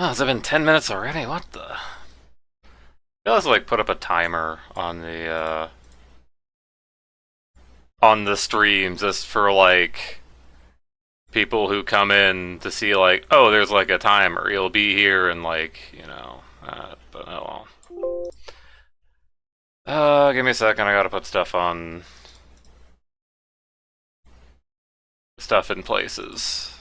Oh, has it been 10 minutes already? What the? I also like put up a timer on the streams just for like people who come in to see like, oh, there's like a timer. You'll be here and like, but oh well. Give me a second. I gotta put stuff in places.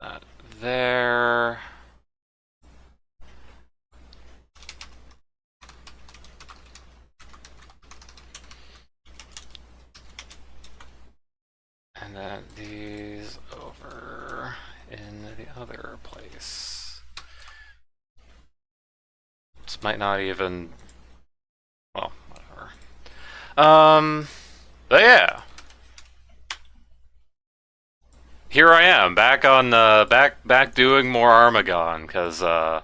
That there. And then these over in the other place. This might not even. Well, whatever. But yeah. Here I am, back on back doing more Armagon, because well,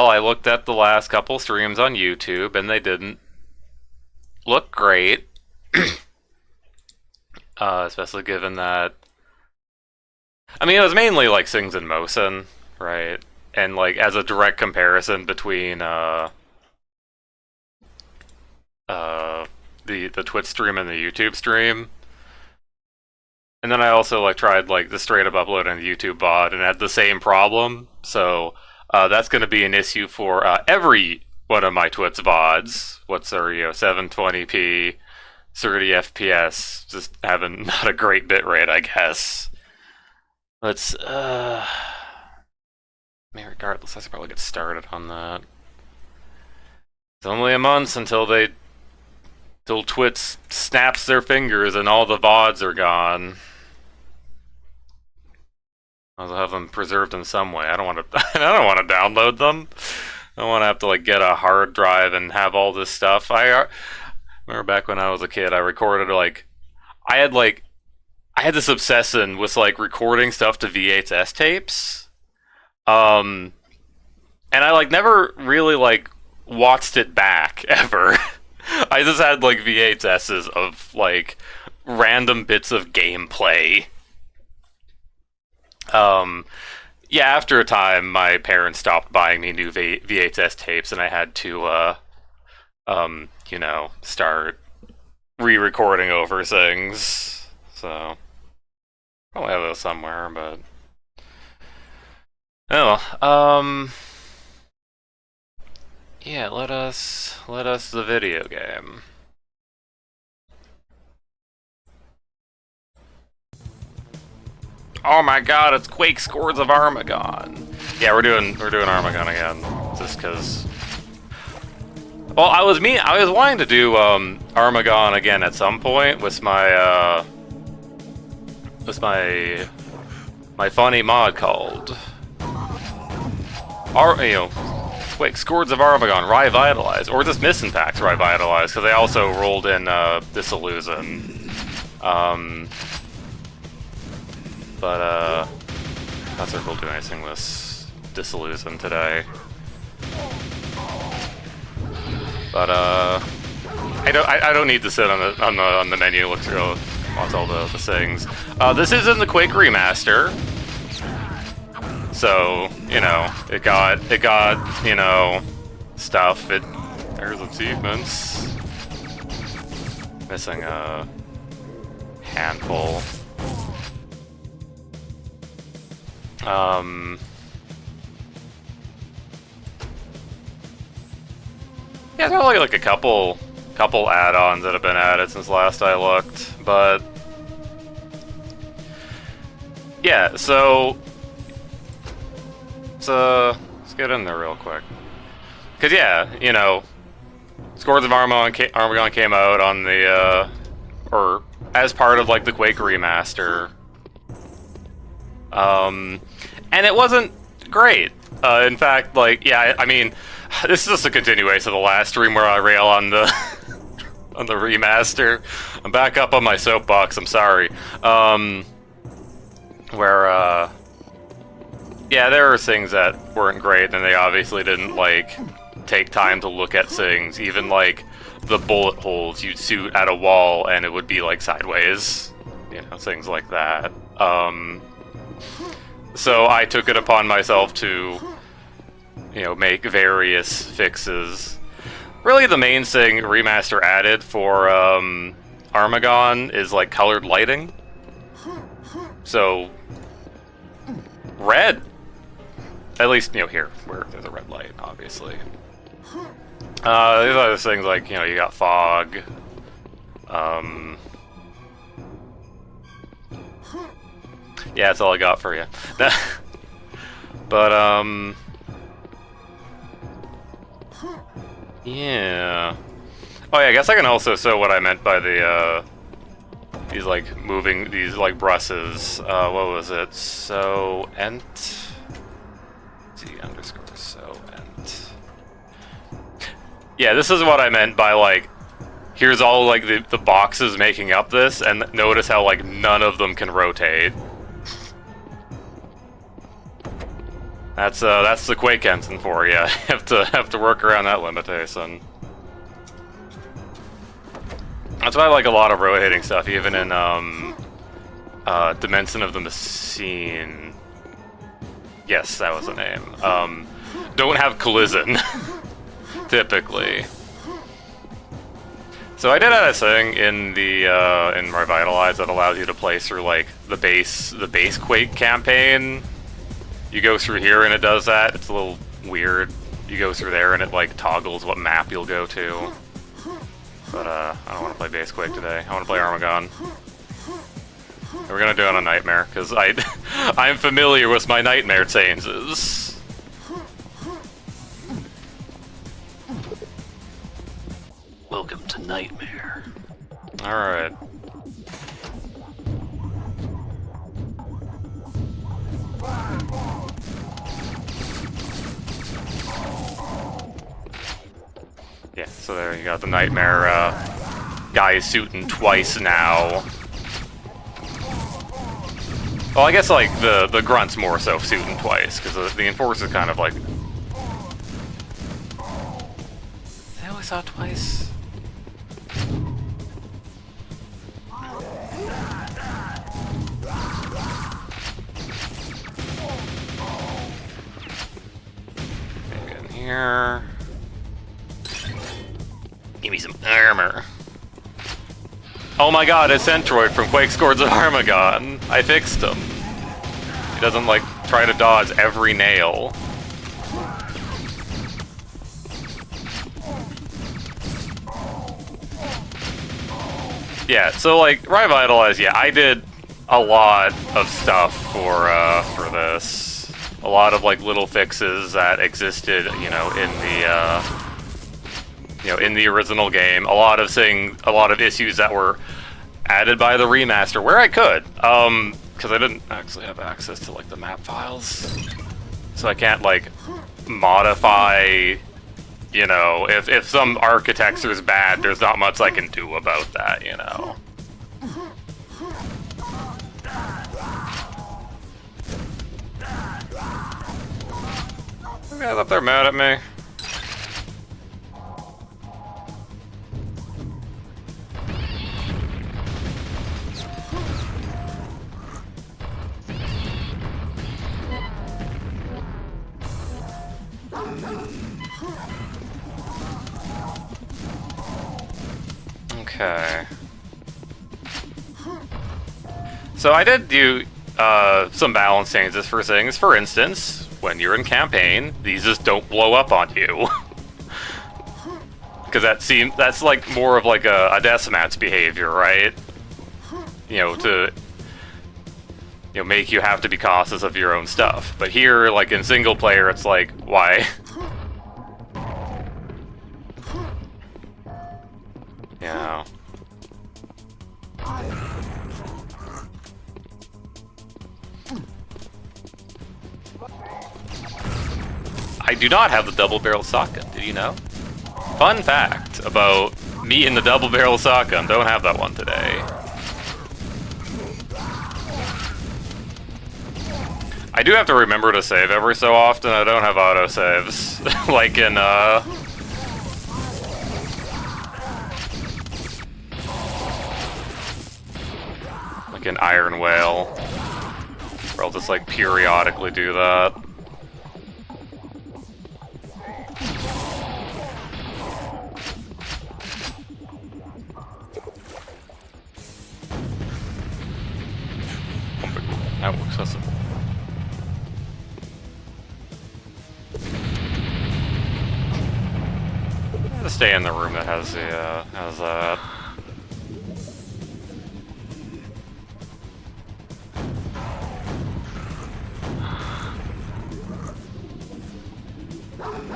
I looked at the last couple streams on YouTube and they didn't look great. Especially given that, I mean, it was mainly like Sings and Mosin, right? And like as a direct comparison between the Twitch stream and the YouTube stream. And then I also like tried like the straight up uploading the YouTube VOD and had the same problem. So that's going to be an issue for every one of my Twitch VODs. What's our 720p, 30 FPS, just having not a great bitrate, I guess. Let's I mean, regardless, I should probably get started on that. It's only a month until Twitch snaps their fingers and all the VODs are gone. I'll have them preserved in some way. I don't want to. I don't want to download them. I don't want to have to like get a hard drive and have all this stuff. I remember back when I was a kid, I recorded like I had this obsession with like recording stuff to VHS tapes. And I like never really like watched it back ever. I just had like VHSs of like random bits of gameplay. Yeah, after a time, my parents stopped buying me new VHS tapes, and I had to, start re-recording over things. So, probably have those somewhere, but oh, yeah. Let us the video game. Oh my god, it's Quake Scourge of Armagon. Yeah, we're doing Armagon again. Just cause. Well, I was wanting to do Armagon again at some point with my funny mod called Quake Scourge of Armagon Ry-Vitalized, or just Missing Packs Ry-Vitalized, because they also rolled in Disillusion. But not sure if we'll do anything with Disillusion today. But I don't need to sit on the menu. Look through wants all the things. This is in the Quake Remaster, so it got stuff. There's achievements. Missing a handful. Yeah, there are only like a couple add-ons that have been added since last I looked, but yeah, so let's get in there real quick. Cause yeah, Scourge of Armagon came out on the or as part of like the Quake Remaster. And it wasn't great. In fact, like, yeah, I mean, this is just a continuation of the last stream where I rail on the on the remaster. I'm back up on my soapbox, I'm sorry. Yeah, there are things that weren't great, and they obviously didn't, like, take time to look at things. Even, like, the bullet holes you'd shoot at a wall and it would be like sideways, you know, things like that. So I took it upon myself to, you know, make various fixes. Really, the main thing Remaster added for Armagon is like colored lighting. So red, at least, you know, here where there's a red light, obviously. There's other things like, you know, you got fog. Yeah, that's all I got for you. But yeah. Oh yeah, I guess I can also show what I meant by the these like moving these like brushes. What was it? So ent T underscore so ent. Yeah, this is what I meant by like, here's all like the boxes making up this, and notice how like none of them can rotate. That's the Quake engine for you. have to work around that limitation. That's why I like a lot of rotating stuff, even in Dimension of the Machine. Yes, that was the name. Don't have collision, typically. So I did add a thing in the in Ry-Vitalized that allows you to play through like the base Quake campaign. You go through here and it does that. It's a little weird. You go through there and it like toggles what map you'll go to. But I don't want to play base Quake today. I want to play Armagon. And we're gonna do it on a Nightmare because I'm familiar with my Nightmare changes. Welcome to Nightmare. All right. Yeah, so there you got the Nightmare guy shooting twice now. Well, I guess like the Grunt's more so shooting twice, because the Enforcer's kind of like... I always saw twice. Get in here. Give me some armor. Oh my god, it's Centroid from Quake Scourge of Armagon. I fixed him. He doesn't like try to dodge every nail. Yeah, so like Ry-Vitalized, yeah, I did a lot of stuff for this. A lot of like little fixes that existed, you know, in the original game. A lot of issues that were added by the remaster where I could, because I didn't actually have access to like the map files, so I can't like modify. You know, if some architecture is bad, there's not much I can do about that. You know. You guys up there mad at me? Okay. So I did do some balance changes for things. For instance, when you're in campaign, these just don't blow up on you. Because that's like more of like a deathmatch behavior, right? You know, to make you have to be cautious of your own stuff. But here, like in single player, it's like, why? You know. I do not have the double barrel shotgun, did you know? Fun fact about me and the double barrel shotgun, don't have that one today. I do have to remember to save every so often. I don't have autosaves. Like in like an iron whale, where I'll just like periodically do that. Now accessible. I'm gonna stay in the room that has the has that.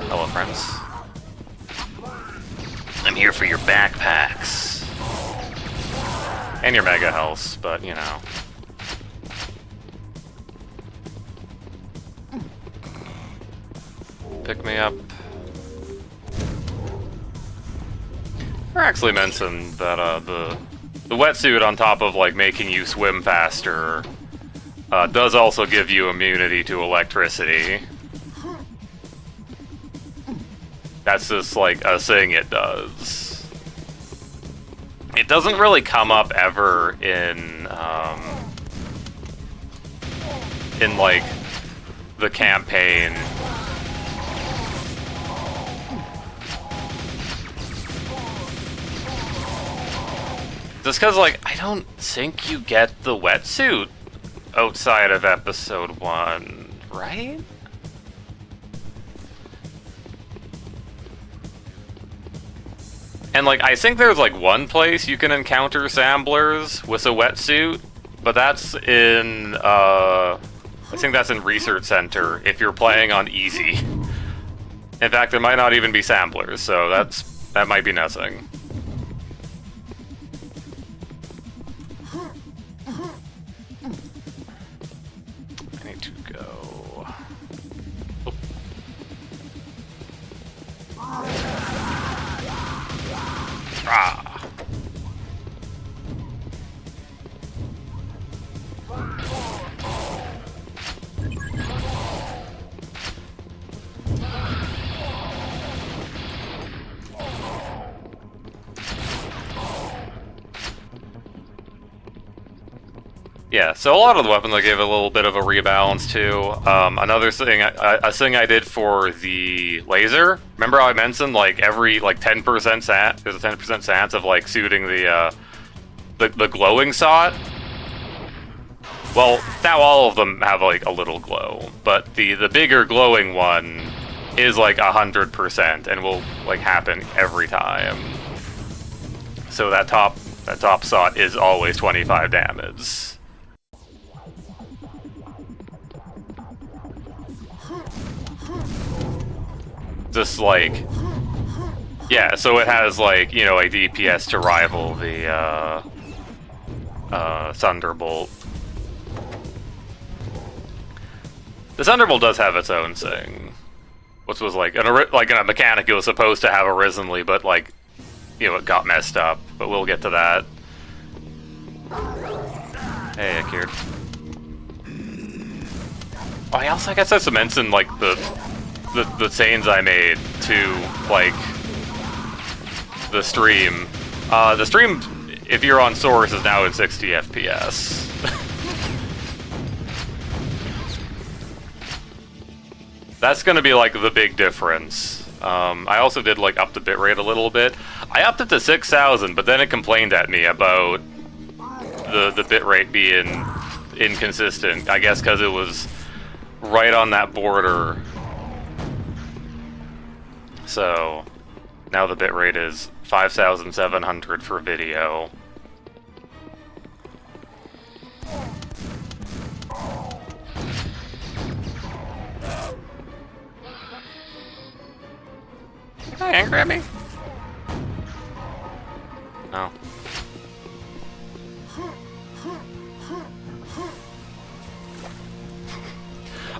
Hello, friends. I'm here for your backpacks and your mega health, but you know. Pick me up. I actually mentioned that the wetsuit, on top of like making you swim faster, does also give you immunity to electricity. That's just like a thing it does. It doesn't really come up ever in like the campaign. Just because, like, I don't think you get the wetsuit outside of episode 1, right? And, like, I think there's, like, one place you can encounter samblers with a wetsuit, but that's in, I think that's in Research Center if you're playing on easy. In fact, there might not even be samplers, so that might be nothing. Yeah, so a lot of the weapons I gave a little bit of a rebalance too. Another thing, a thing I did for the laser. Remember how I mentioned like every like 10% there's a 10% chance of like shooting the glowing shot. Well, now all of them have like a little glow, but the bigger glowing one is like 100% and will like happen every time. So that top shot is always 25 damage. Just like, yeah, so it has like, you know, a DPS to rival the Thunderbolt. The Thunderbolt does have its own thing, which was like in a mechanic it was supposed to have originally, but like, you know, it got messed up. But we'll get to that. Hey, Akir. Oh, I also guess I should mention like the change I made to like the stream. The stream, if you're on Source, is now at 60 FPS. That's gonna be like the big difference. I also did like up the bitrate a little bit. I upped it to 6,000, but then it complained at me about the bitrate being inconsistent. I guess because it was right on that border. So now the bitrate is 5,700 for video. Hi, angry at me? No.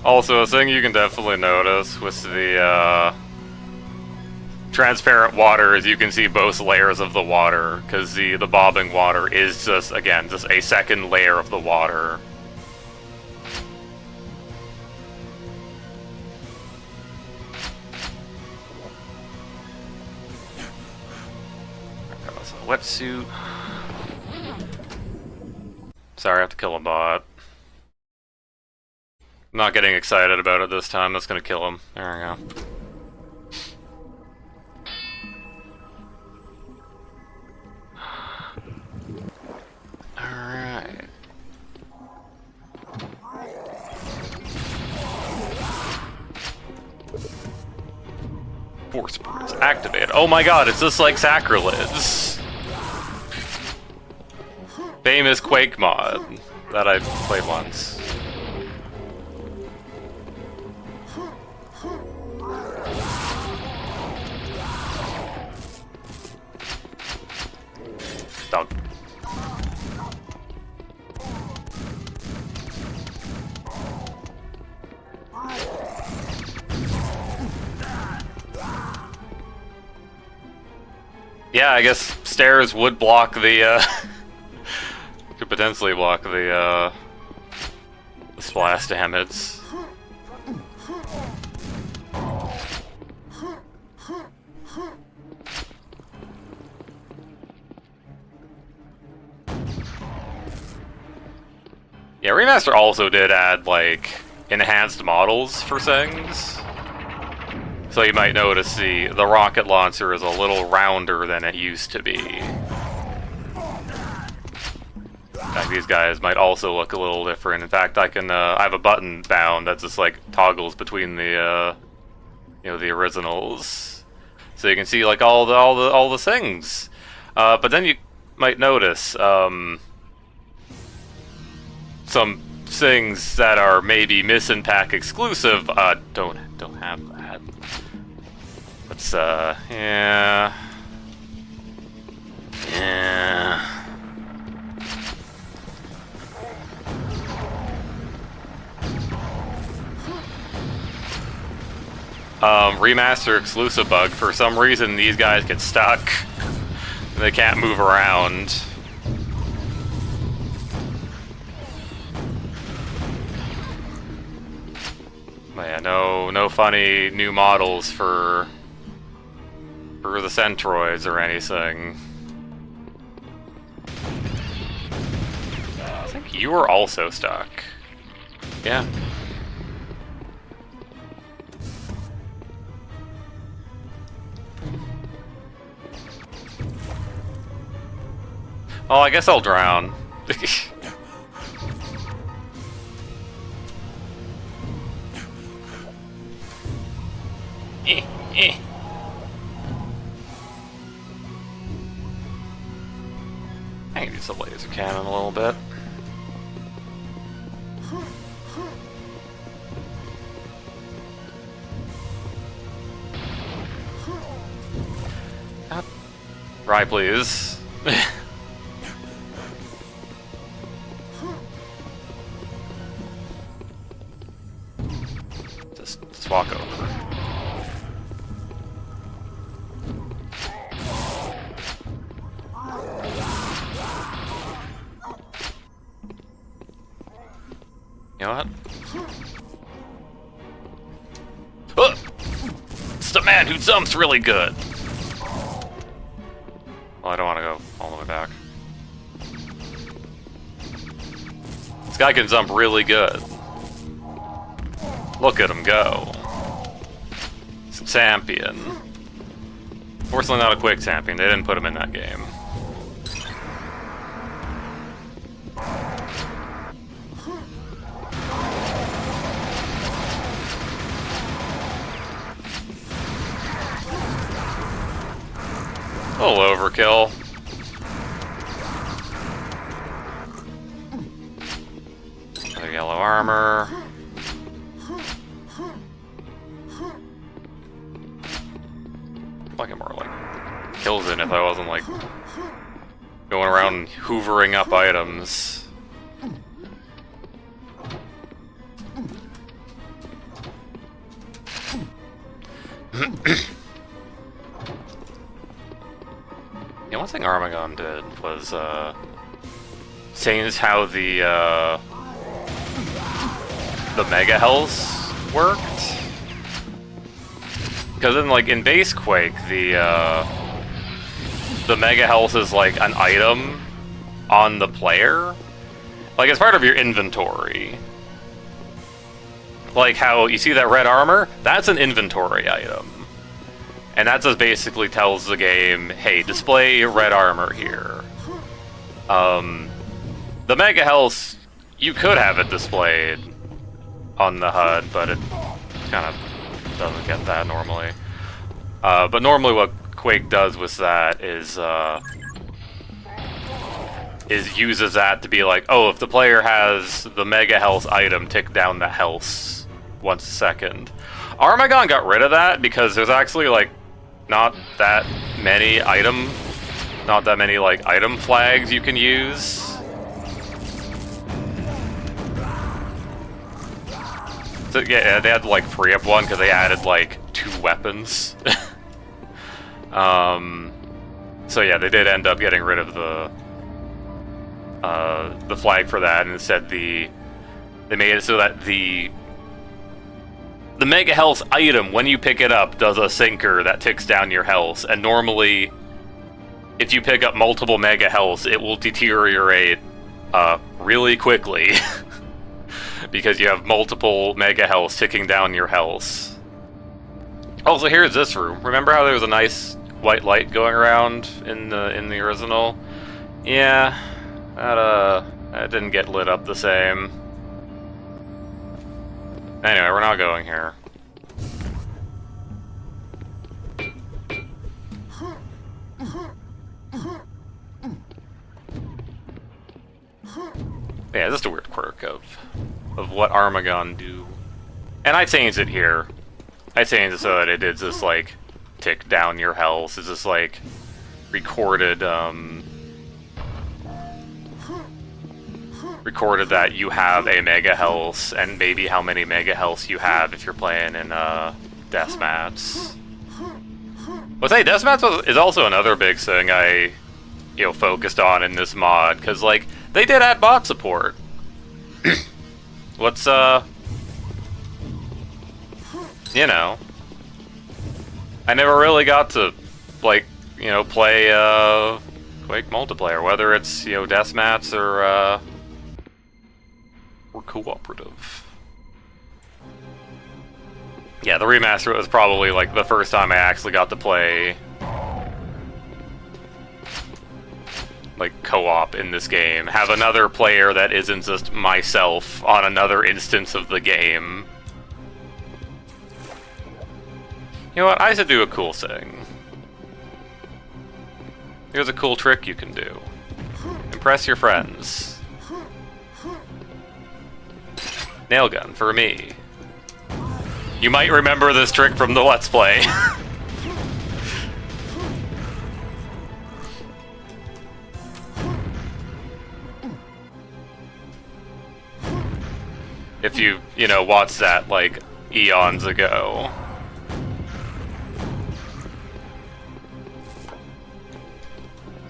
Also, a thing you can definitely notice with the transparent water is you can see both layers of the water, because the bobbing water is just, again, just a second layer of the water. Wetsuit. Sorry, I have to kill a bot. I'm not getting excited about it this time. That's gonna kill him. There we go. Alright. Force Spirits activated. Oh my god, it's just like Sacrilege. Famous Quake mod that I played once. Dog. Yeah, I guess stairs would block the, could potentially block the splash damage. Yeah, Remaster also did add, like, enhanced models for things. So you might notice the rocket launcher is a little rounder than it used to be. Like, these guys might also look a little different. In fact, I have a button bound that just like toggles between the you know, the originals, so you can see like all the things. But then you might notice some things that are maybe Mission Pack exclusive. Don't have that. Let's yeah. Remaster exclusive bug. For some reason, these guys get stuck. They can't move around. But yeah, no funny new models for the Centroids or anything. I think you were also stuck. Yeah. Oh, I guess I'll drown. I can use the laser cannon a little bit. Right, please. Just walk over. You know what? Oh! It's the man who jumps really good! Well, I don't want to go all the way back. This guy can jump really good. Look at him go. He's a champion. Fortunately not a quick champion, they didn't put him in that game. A little overkill. Another yellow armor. Fucking more like kills it if I wasn't like going around hoovering up items. The one thing Armagon did was change how the mega health worked. Because in base Quake, the mega health is like an item on the player, Like, as part of your inventory. Like how you see that red armor? That's an inventory item. And that just basically tells the game, hey, display red armor here. The Mega Health, you could have it displayed on the HUD, but it kind of doesn't get that normally. But normally what Quake does with that is uses that to be like, oh, if the player has the Mega Health item, tick down the health 1 second. Armagon got rid of that because there's actually like not that many item flags you can use. So yeah, they had to like free up one because they added like 2 weapons. So yeah, they did end up getting rid of the flag for that, and instead they made it so that the Mega Health item, when you pick it up, does a sinker that ticks down your health. And normally, if you pick up multiple Mega Health, it will deteriorate really quickly. Because you have multiple Mega Health ticking down your health. Also, here's this room. Remember how there was a nice white light going around in the original? Yeah, that didn't get lit up the same. Anyway, we're not going here. Yeah, just a weird quirk of what Armagon do. And I changed it here. I changed it so that it did just like tick down your health. It's just like recorded that you have a Mega Health and maybe how many Mega Healths you have if you're playing in Deathmatch. Well, say Deathmatch is also another big thing I focused on in this mod, because like they did add bot support. What's I never really got to like play Quake multiplayer, whether it's deathmatch or cooperative. Yeah, the remaster was probably like the first time I actually got to play like co-op in this game. Have another player that isn't just myself on another instance of the game. You know what? I should do a cool thing. Here's a cool trick you can do. Impress your friends. Nail gun for me. You might remember this trick from the Let's Play. If you watched that like eons ago.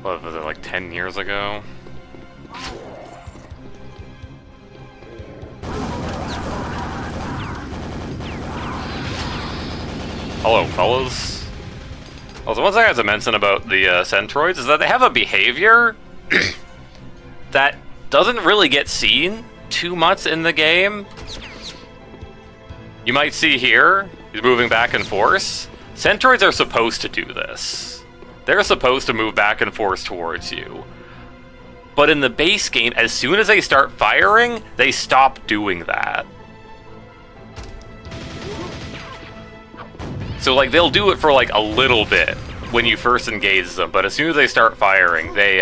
What was it, like 10 years ago? Hello, fellas. Also, one thing I have to mention about the Centroids is that they have a behavior that doesn't really get seen too much in the game. You might see here, he's moving back and forth. Centroids are supposed to do this. They're supposed to move back and forth towards you. But in the base game, as soon as they start firing, they stop doing that. So like they'll do it for like a little bit when you first engage them, but as soon as they start firing, they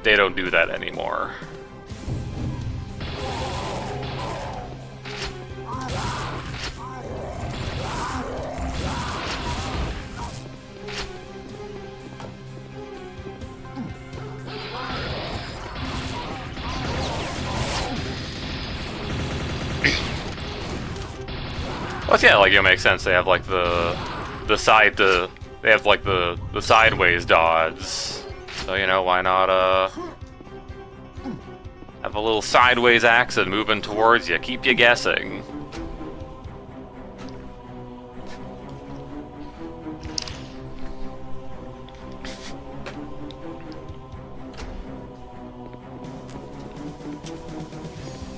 don't do that anymore. Well, yeah, like it makes sense. They have like the sideways dodge. So why not have a little sideways accent moving towards you, keep you guessing.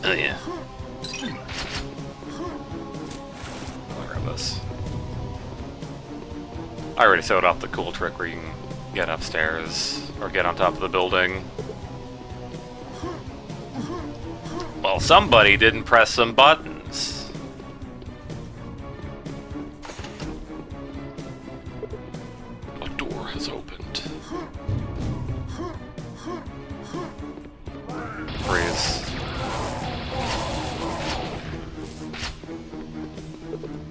Oh yeah. I'll grab this. I already showed off the cool trick where you can get upstairs or get on top of the building. Well, somebody didn't press some buttons. A door has opened. Freeze.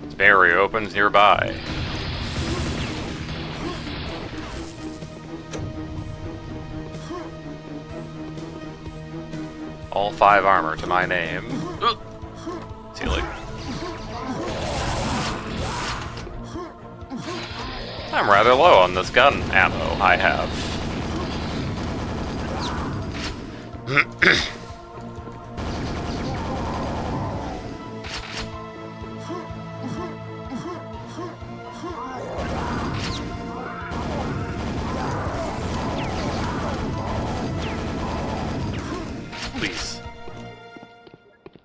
This barrier opens nearby. All 5 armor to my name. Ceiling. I'm rather low on this gun ammo I have. Please.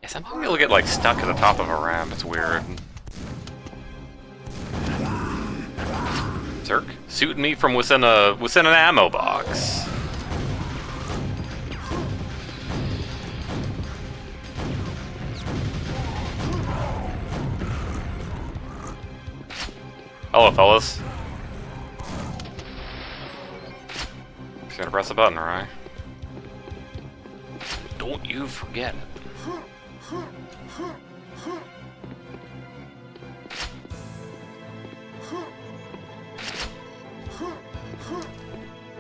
Yeah, somehow you'll get like stuck at the top of a ramp. It's weird. Zerk, shoot me from within an ammo box. Hello, fellas. Just gonna press a button, alright? Don't you forget it.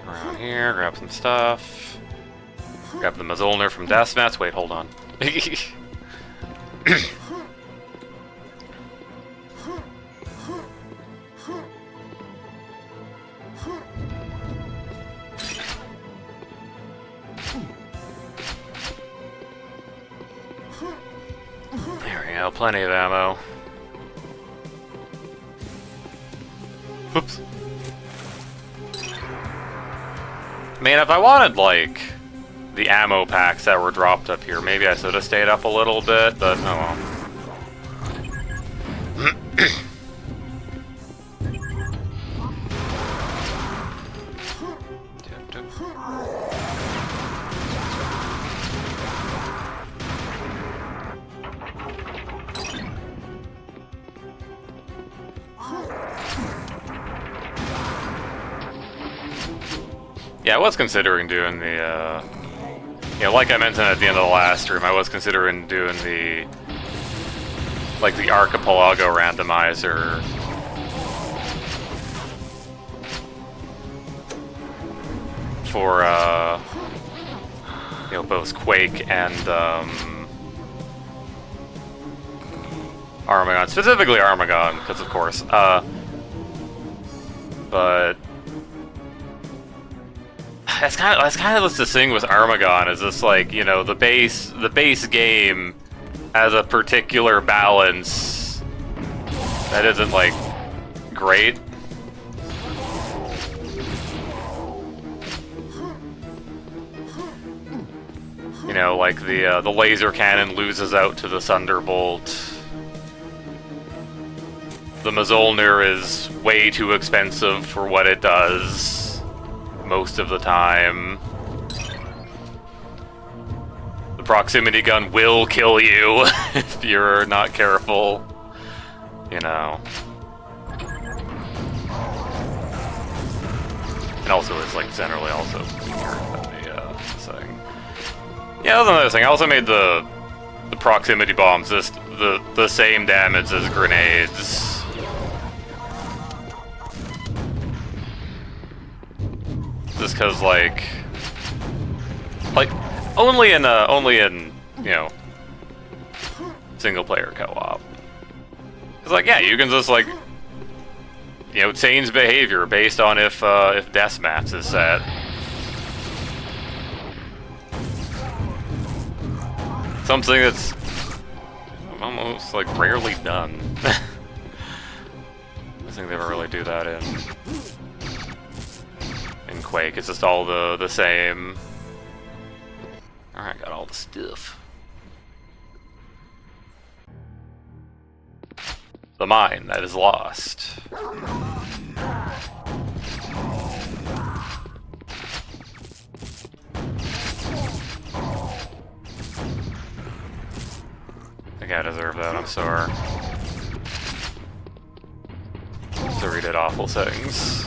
Around here, grab some stuff. Grab the Mazolner from Deathmatch. Wait, hold on. There we go, plenty of ammo. Oops. Man, if I wanted, like, the ammo packs that were dropped up here, maybe I should have stayed up a little bit, but oh well. Yeah, I was considering doing the, yeah, like I mentioned at the end of the last stream, I was considering doing the, like, the Archipelago randomizer. For, you know, both Quake and, Armagon. Specifically Armagon, because of course, but that's kind of the thing with Armagon, is this, like, you know, the base game has a particular balance that isn't, like, great. You know, like the laser cannon loses out to the Thunderbolt. The Mazolner is way too expensive for what it does most of the time. The proximity gun will kill you if you're not careful, you know. And also it's, like, generally also weaker than the thing. Yeah, that was another thing. I also made the proximity bombs just the same damage as grenades. Just because, like only in you know, single player co-op. It's like, yeah, you can just, like, you know, change behavior based on if deathmatch is set. Something that's almost, like, rarely done. I think they ever really do that in Quake. It's just all the same. Alright, got all the stuff. the mine that is lost. I think I deserve that, I'm sorry. Sorry, did awful things.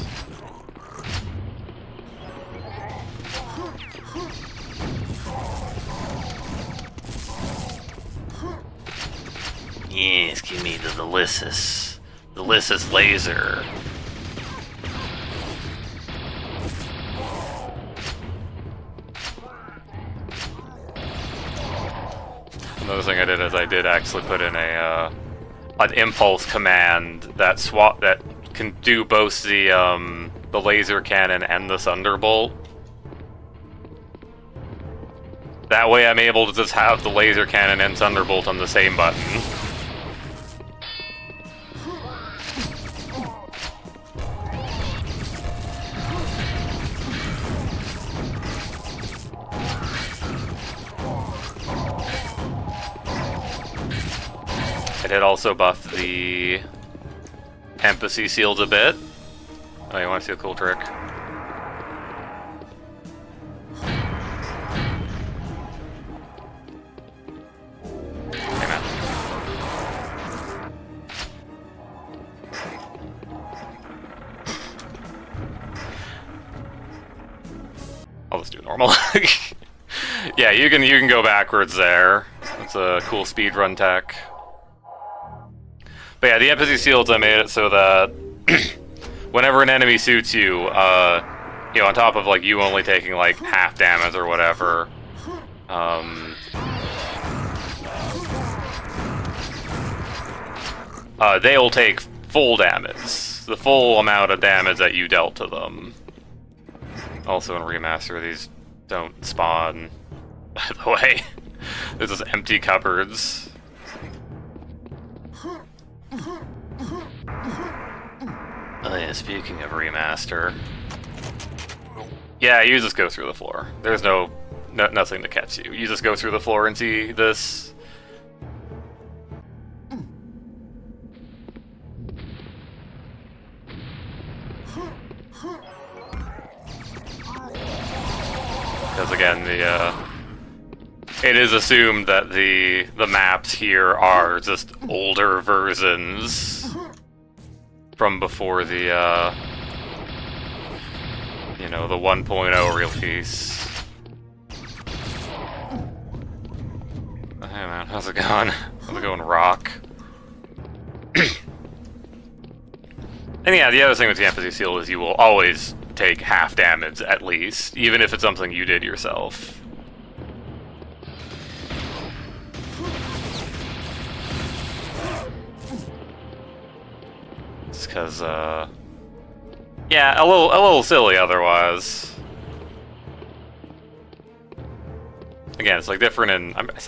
Yes, give me the delicious laser. Another thing I did is I did actually put in an impulse command that can do both the laser cannon and the thunderbolt. That way I'm able to just have the laser cannon and thunderbolt on the same button. I did also buff the empathy seals a bit. Oh, you want to see a cool trick? Hey, man. I'll just do normal. Yeah, you can go backwards there. It's a cool speedrun tech. But yeah, the empathy seals, I made it so that whenever an enemy shoots you, you know, on top of like you only taking like half damage or whatever, they'll take full damage, the full amount of damage that you dealt to them. Also in Remaster, these don't spawn, by the way. There's just empty cupboards. Oh yeah, speaking of Remaster. Yeah, you just go through the floor. There's nothing to catch you. You just go through the floor and see this. Because again, it is assumed that the maps here are just older versions from before the you know, the 1.0 release. Oh, hey man, how's it going? How's it going, Rock? And yeah, the other thing with the empathy seal is you will always take half damage at least, even if it's something you did yourself. Just because, yeah, a little silly otherwise. Again, it's like different in. I'm not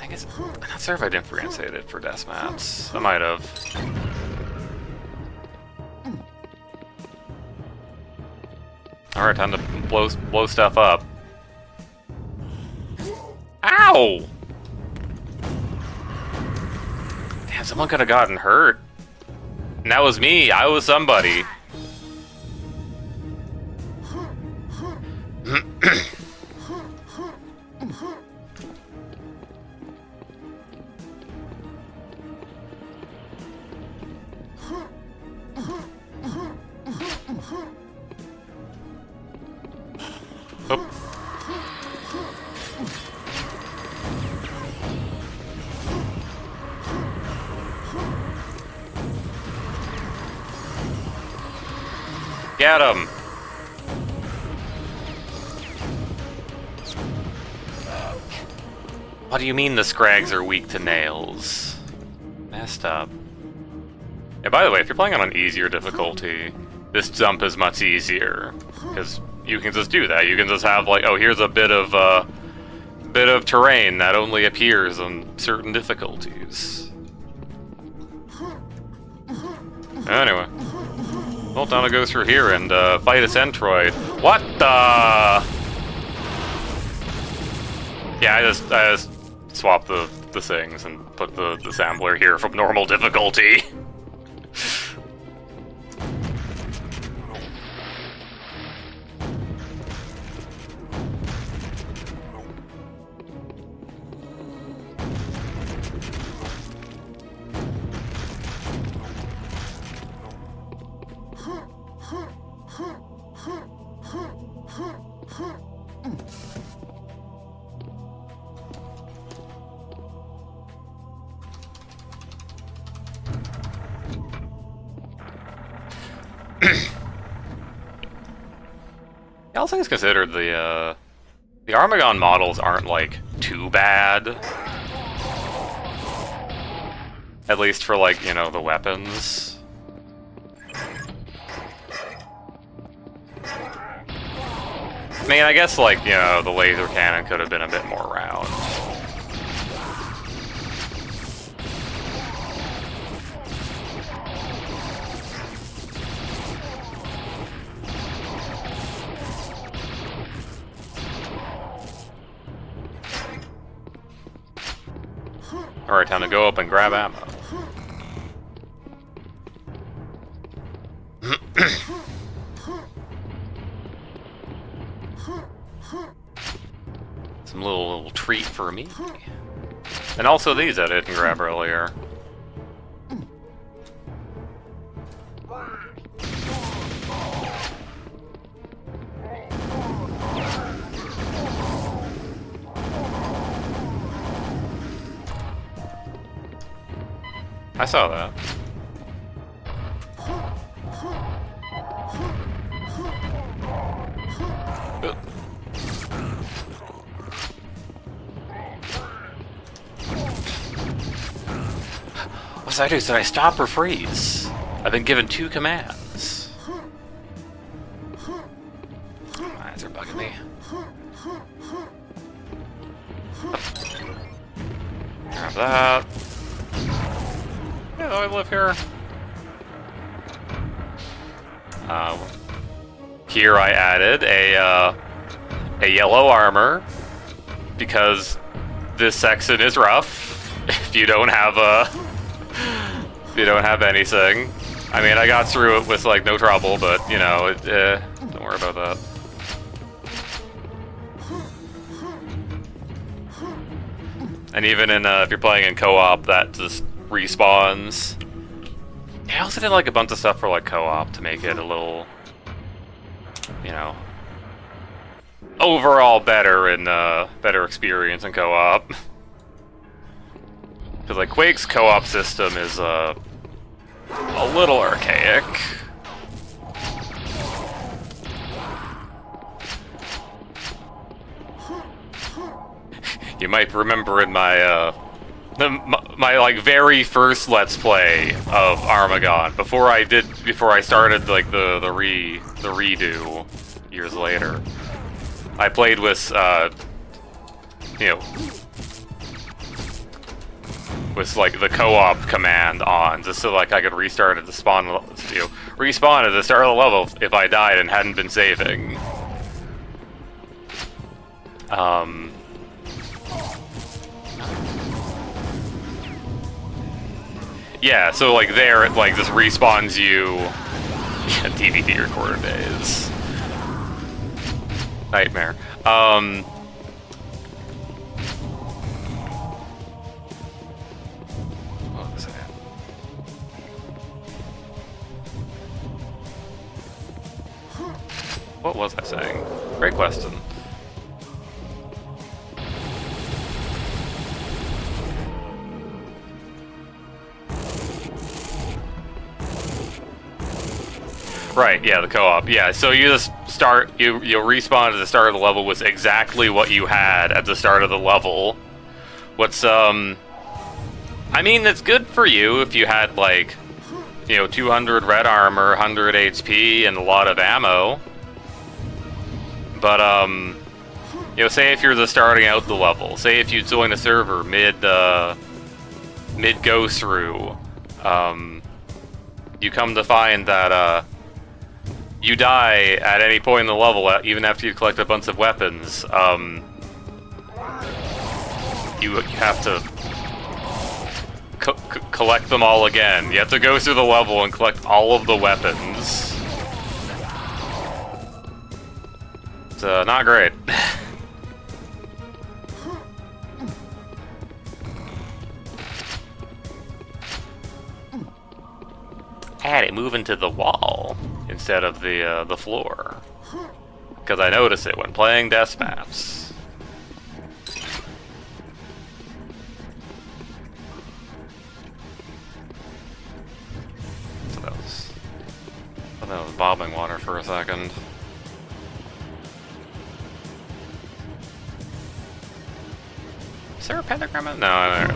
sure if I differentiated it for death maps. I might have. All right, time to blow stuff up. Ow! Damn, someone could have gotten hurt. And that was me. I was somebody. Oh. Get him! What do you mean the Scrags are weak to nails? Messed up. Yeah, by the way, if you're playing on an easier difficulty, this jump is much easier. Because you can just do that. You can just have like, oh, here's a bit of terrain that only appears on certain difficulties. Anyway. Well, time to go through here and fight a Centroid. What the? Yeah, I just swapped the things and put the sampler here from normal difficulty. All things considered, the Armagon models aren't, like, too bad. At least for, like, you know, the weapons. I mean, I guess, like, you know, the laser cannon could have been a bit more round. Alright, time to go up and grab ammo. Some little treat for me. And also these I didn't grab earlier. I saw that. What's I do? Did I stop or freeze? I've been given 2 commands. My eyes are bugging me. Grab that. Yeah, I live here. Here I added a yellow armor because this section is rough. If you don't have anything. I mean, I got through it with like no trouble, but you know, don't worry about that. And even in if you're playing in co-op, that just respawns. I also did like a bunch of stuff for like co-op to make it a little, you know, overall better and better experience in co-op. Because like Quake's co-op system is a little archaic. You might remember in my my like very first Let's Play of Armagon before I started like the redo years later. I played with you know, with like the co-op command on, just so like I could restart at the spawn, you know, respawn at the start of the level if I died and hadn't been saving. Yeah, so like there it like just respawns you. Yeah, DVD recorder days. Nightmare. What was that? What was I saying? Great question. Right, yeah, the co-op. Yeah, so you just start, you'll respawn at the start of the level with exactly what you had at the start of the level. What's, I mean, it's good for you if you had, like, you know, 200 red armor, 100 HP, and a lot of ammo. But, you know, say if you're just starting out the level, say if you join a server mid-go through, you come to find that, you die at any point in the level, even after you collect a bunch of weapons. You have to collect them all again. You have to go through the level and collect all of the weapons. It's not great. I had it move into the wall instead of the floor, because I notice it when playing death maps. So that was bobbing water for a second. Is there a pentagram? No, there.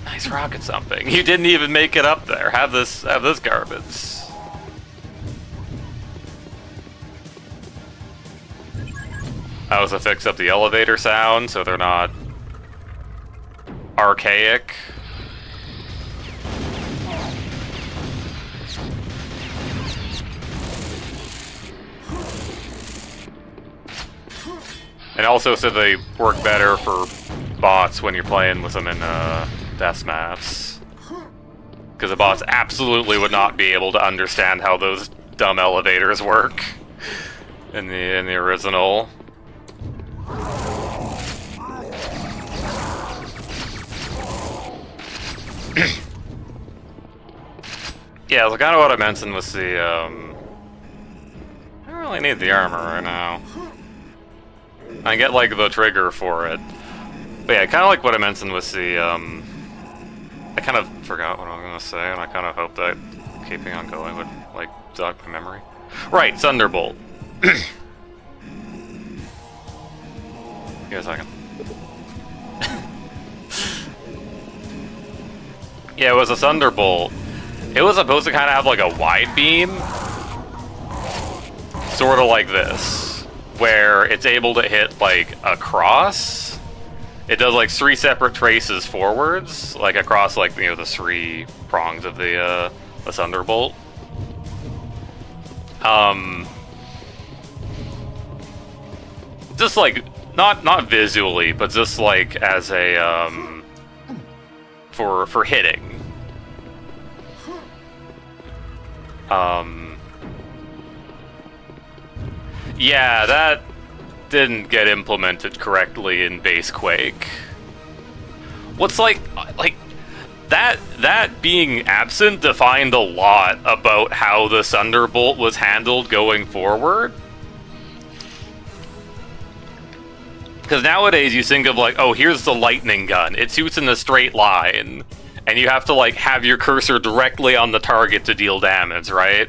Nice rocket something. You didn't even make it up there. Have this garbage. That was to fix up the elevator sound so they're not archaic. And also so they work better for bots when you're playing with them in death maps. Because the bots absolutely would not be able to understand how those dumb elevators work in the original. Yeah, so kind of what I mentioned was the, I don't really need the armor right now. I get, like, the trigger for it. But yeah, kind of like what I mentioned was the, I kind of forgot what I was going to say, and I kind of hope that keeping on going would, like, jog my memory. Right, Thunderbolt. Give me a second. Yeah, it was a Thunderbolt. It was supposed to kind of have like a wide beam, sort of like this, where it's able to hit like across. It does like 3 separate traces forwards, like across like, you know, the 3 prongs of the Thunderbolt. Just like not visually, but just like as a for hitting. Yeah, that didn't get implemented correctly in base Quake. What's like that being absent defined a lot about how the Thunderbolt was handled going forward. Because nowadays you think of like, oh, here's the lightning gun. It shoots in a straight line. And you have to like have your cursor directly on the target to deal damage, right?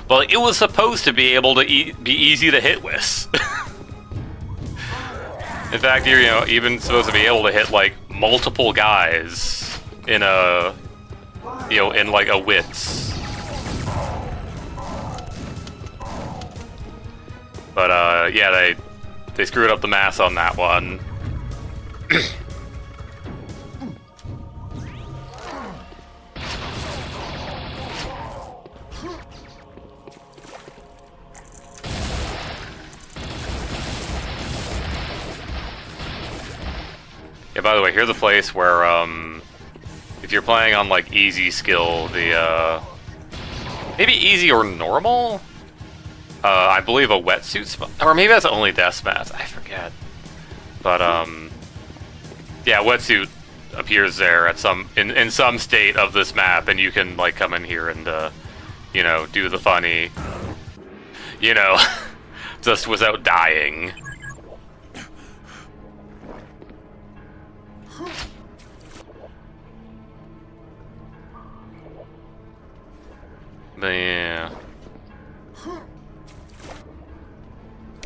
Well, it was supposed to be able to be easy to hit with. In fact, you're, you know, even supposed to be able to hit like multiple guys in a, you know, in like a width. But yeah, they screwed up the math on that one. Yeah, by the way, here's a place where, if you're playing on, like, easy skill, the, maybe easy or normal? I believe a wetsuit spot, or maybe that's only deathmatch, I forget. But, yeah, wetsuit appears there at in some state of this map, and you can, like, come in here and, you know, do the funny, you know, just without dying. But yeah.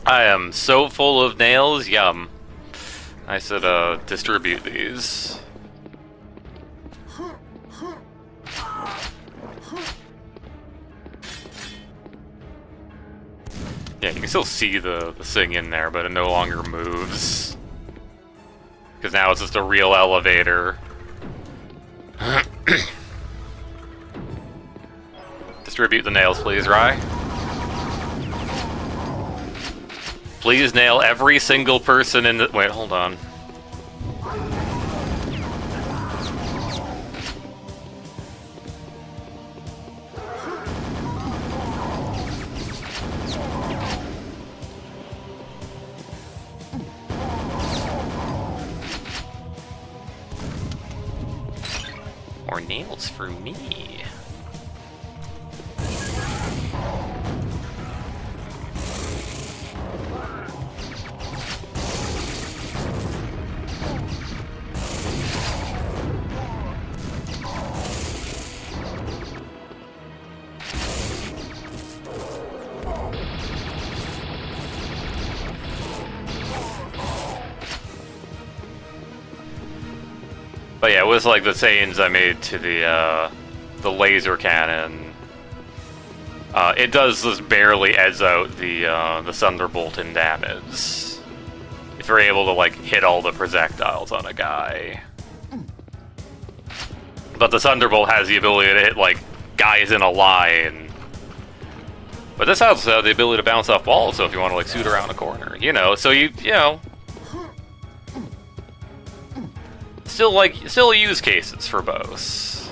I am so full of nails, yum. I should distribute these. Yeah, you can still see the thing in there, but it no longer moves. Because now it's just a real elevator. Distribute the nails, please, Ry. Please nail every single person in the... Wait, hold on. More nails for me. But yeah, with like the change I made to the laser cannon, it does just barely edge out the Thunderbolt in damage. If you're able to like hit all the projectiles on a guy. But the Thunderbolt has the ability to hit like guys in a line. But this has the ability to bounce off walls, so if you want to like shoot around a corner, you know, so you know. Still use cases for both.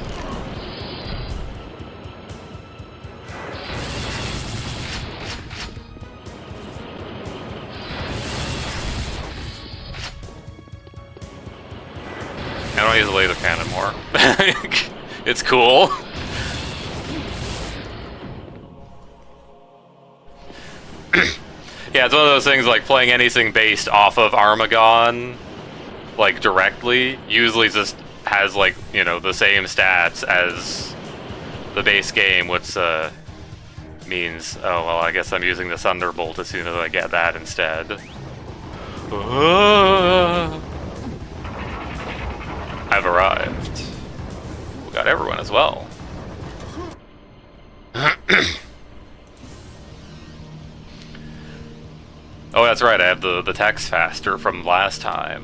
I don't use a laser cannon more. It's cool. Yeah, it's one of those things like playing anything based off of Armagon, like directly, usually just has like, you know, the same stats as the base game, which means, oh well, I guess I'm using the Thunderbolt as soon as I get that instead. I've arrived. We got everyone as well. Oh, that's right, I have the text faster from last time.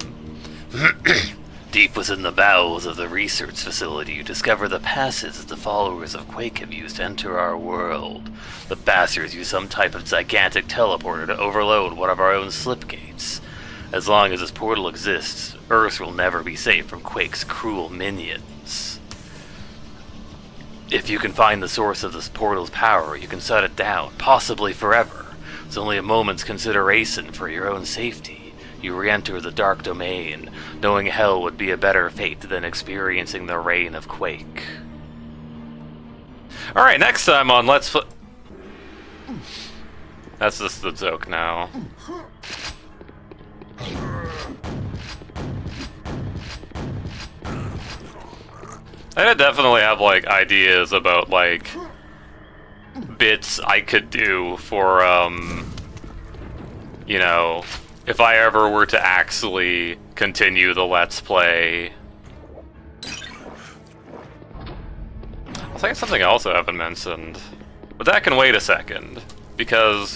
Deep within the bowels of the research facility, you discover the passage that the followers of Quake have used to enter our world. The bastards use some type of gigantic teleporter to overload one of our own slipgates. As long as this portal exists, Earth will never be safe from Quake's cruel minions. If you can find the source of this portal's power, you can shut it down, possibly forever. It's only a moment's consideration for your own safety. You re-enter the dark domain, knowing hell would be a better fate than experiencing the reign of Quake. Alright, next time on Let's Play... That's just the joke now. I definitely have, like, ideas about, like, bits I could do for, you know, if I ever were to actually continue the Let's Play. I'll think of something else I haven't mentioned. But that can wait a second, because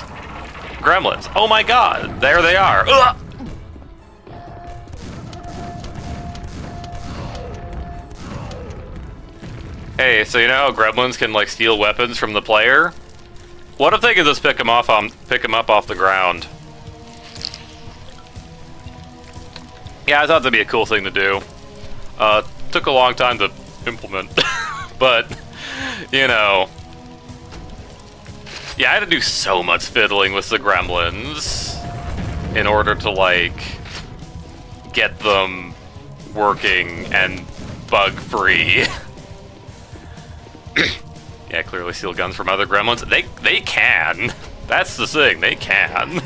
gremlins. Oh my god, there they are. Ugh! Hey, so you know how gremlins can like steal weapons from the player? What if they could just pick them up off the ground? Yeah, I thought that'd be a cool thing to do. Took a long time to implement, but you know, yeah, I had to do so much fiddling with the gremlins in order to like get them working and bug-free. Yeah, clearly steal guns from other gremlins. They can. That's the thing, they can.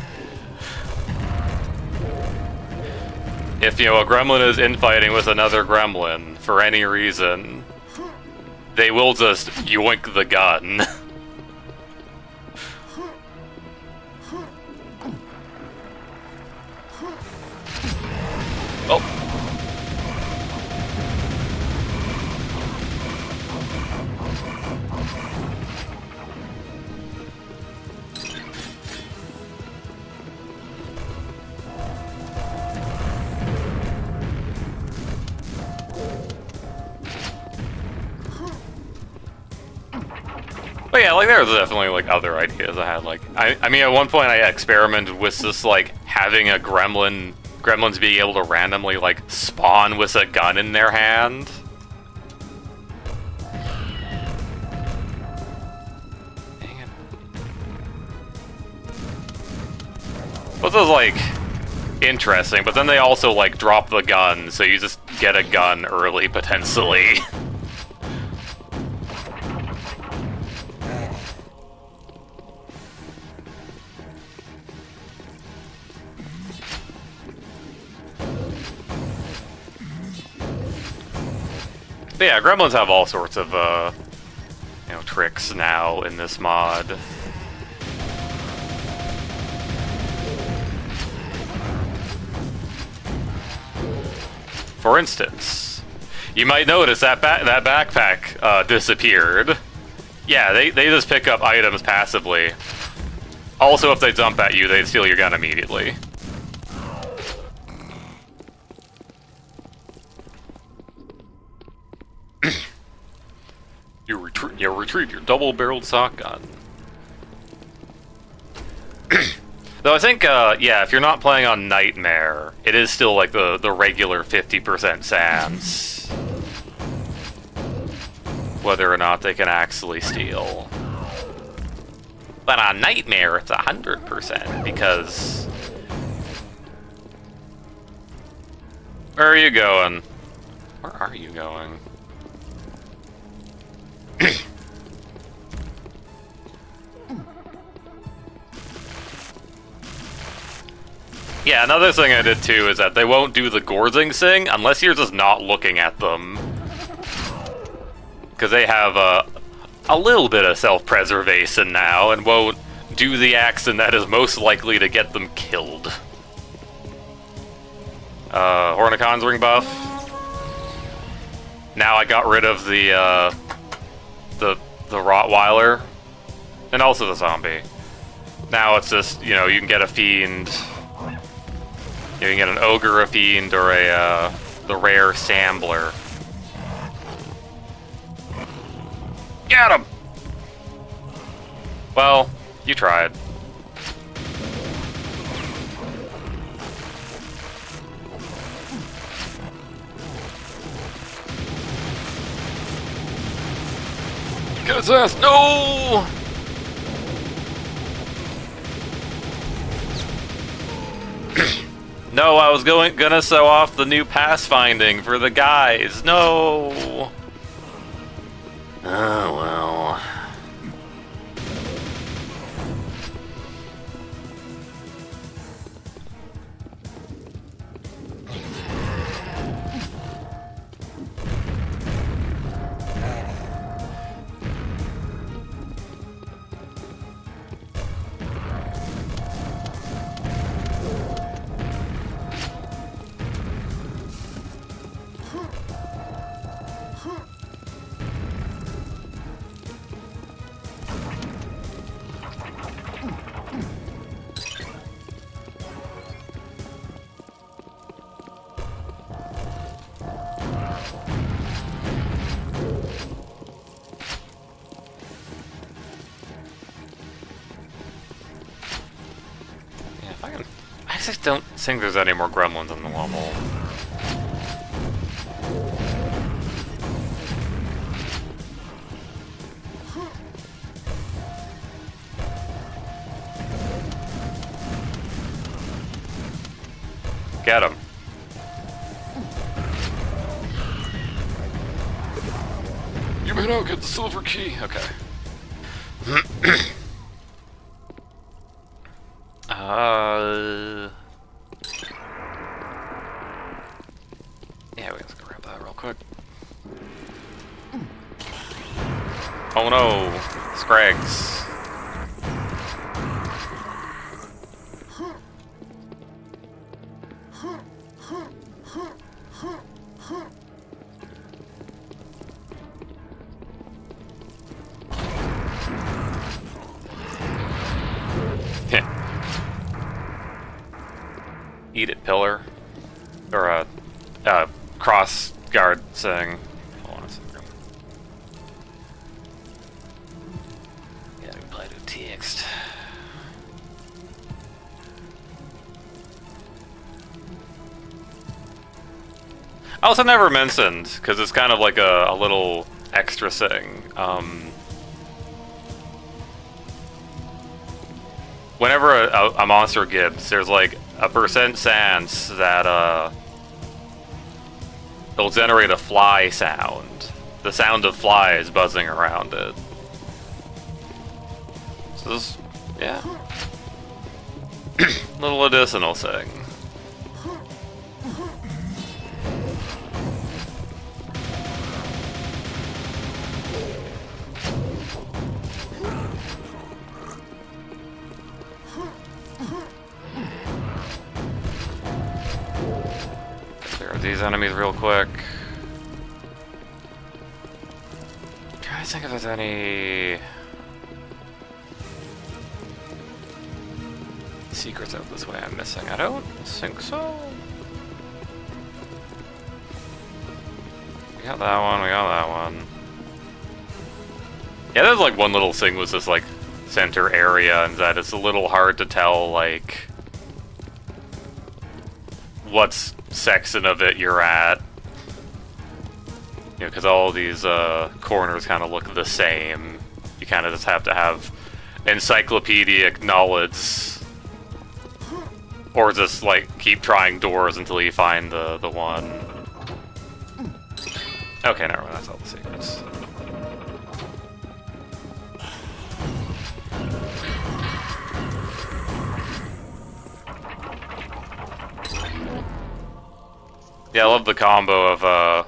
If, you know, a gremlin is infighting with another gremlin for any reason, they will just yoink the gun. Oh. But yeah, like there was definitely like other ideas I had. Like I mean, at one point I experimented with just like having a gremlins being able to randomly like spawn with a gun in their hand. Dang it. This was like interesting, but then they also like drop the gun, so you just get a gun early potentially. But yeah, gremlins have all sorts of, you know, tricks now in this mod. For instance, You might notice that that backpack disappeared. Yeah, they just pick up items passively. Also, if they jump at you, they steal your gun immediately. You retrieve your double-barreled shotgun. Though I think, yeah, if you're not playing on Nightmare, it is still like the regular 50% sans. Whether or not they can actually steal. But on Nightmare, it's 100% because... Where are you going? Where are you going? Yeah, another thing I did too is that they won't do the gorging thing unless you're just not looking at them. Because they have a little bit of self-preservation now and won't do the action that is most likely to get them killed. Horn of Conjuring buff. Now I got rid of the Rottweiler and also the zombie. Now it's just, you know, you can get a fiend. You can get an ogre, a fiend, or the rare Sambler. Get him! Well, you tried. Get his ass! No! No, I was gonna show off the new pathfinding for the guys. No. Oh well. I just don't think there's any more gremlins in the level. Get him. You may now get the silver key. Okay. Yeah, we can grab that real quick. Oh no, Scrags. Eat it, pillar. Or a cross guard thing. Hold on a second. Yeah, reply to text. I also never mentioned, because it's kind of like a little extra thing. Whenever a monster gives, there's like a % chance that it'll generate a fly sound. The sound of flies buzzing around it. So this, yeah. Little additional thing. These enemies real quick. Can't think if there's any secrets out this way I'm missing. I don't think so. We got that one, we got that one. Yeah, there's like one little thing with this like center area, and that it's a little hard to tell like what section of it you're at. You know, because all these corners kind of look the same. You kind of just have to have encyclopedic knowledge, or just like keep trying doors until you find the one. Okay, never mind. That's all the secrets. Yeah, I love the combo of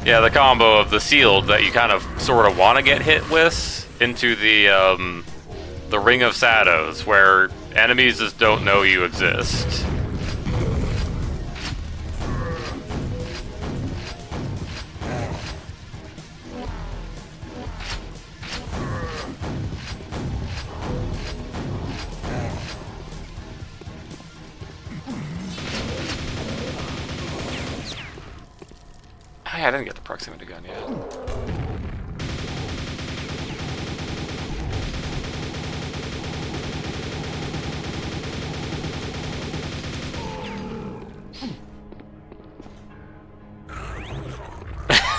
yeah, the combo of the sealed that you kind of sort of want to get hit with into the Ring of Shadows, where enemies just don't know you exist. Oh yeah, I didn't get the proximity gun yet.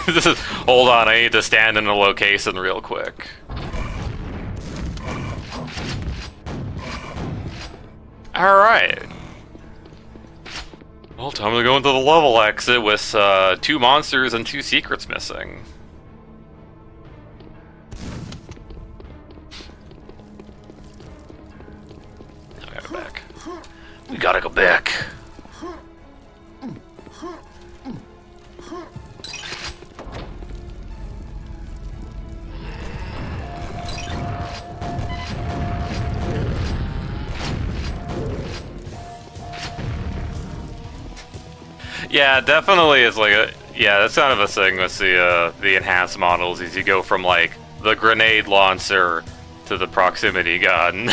This is, hold on, I need to stand in a location real quick. Alright. Well, time to go into the level exit with 2 monsters and 2 secrets missing. We gotta go back. We gotta go back. Yeah, definitely is like a, yeah, that's kind of a thing with the enhanced models, is you go from like the grenade launcher to the proximity gun.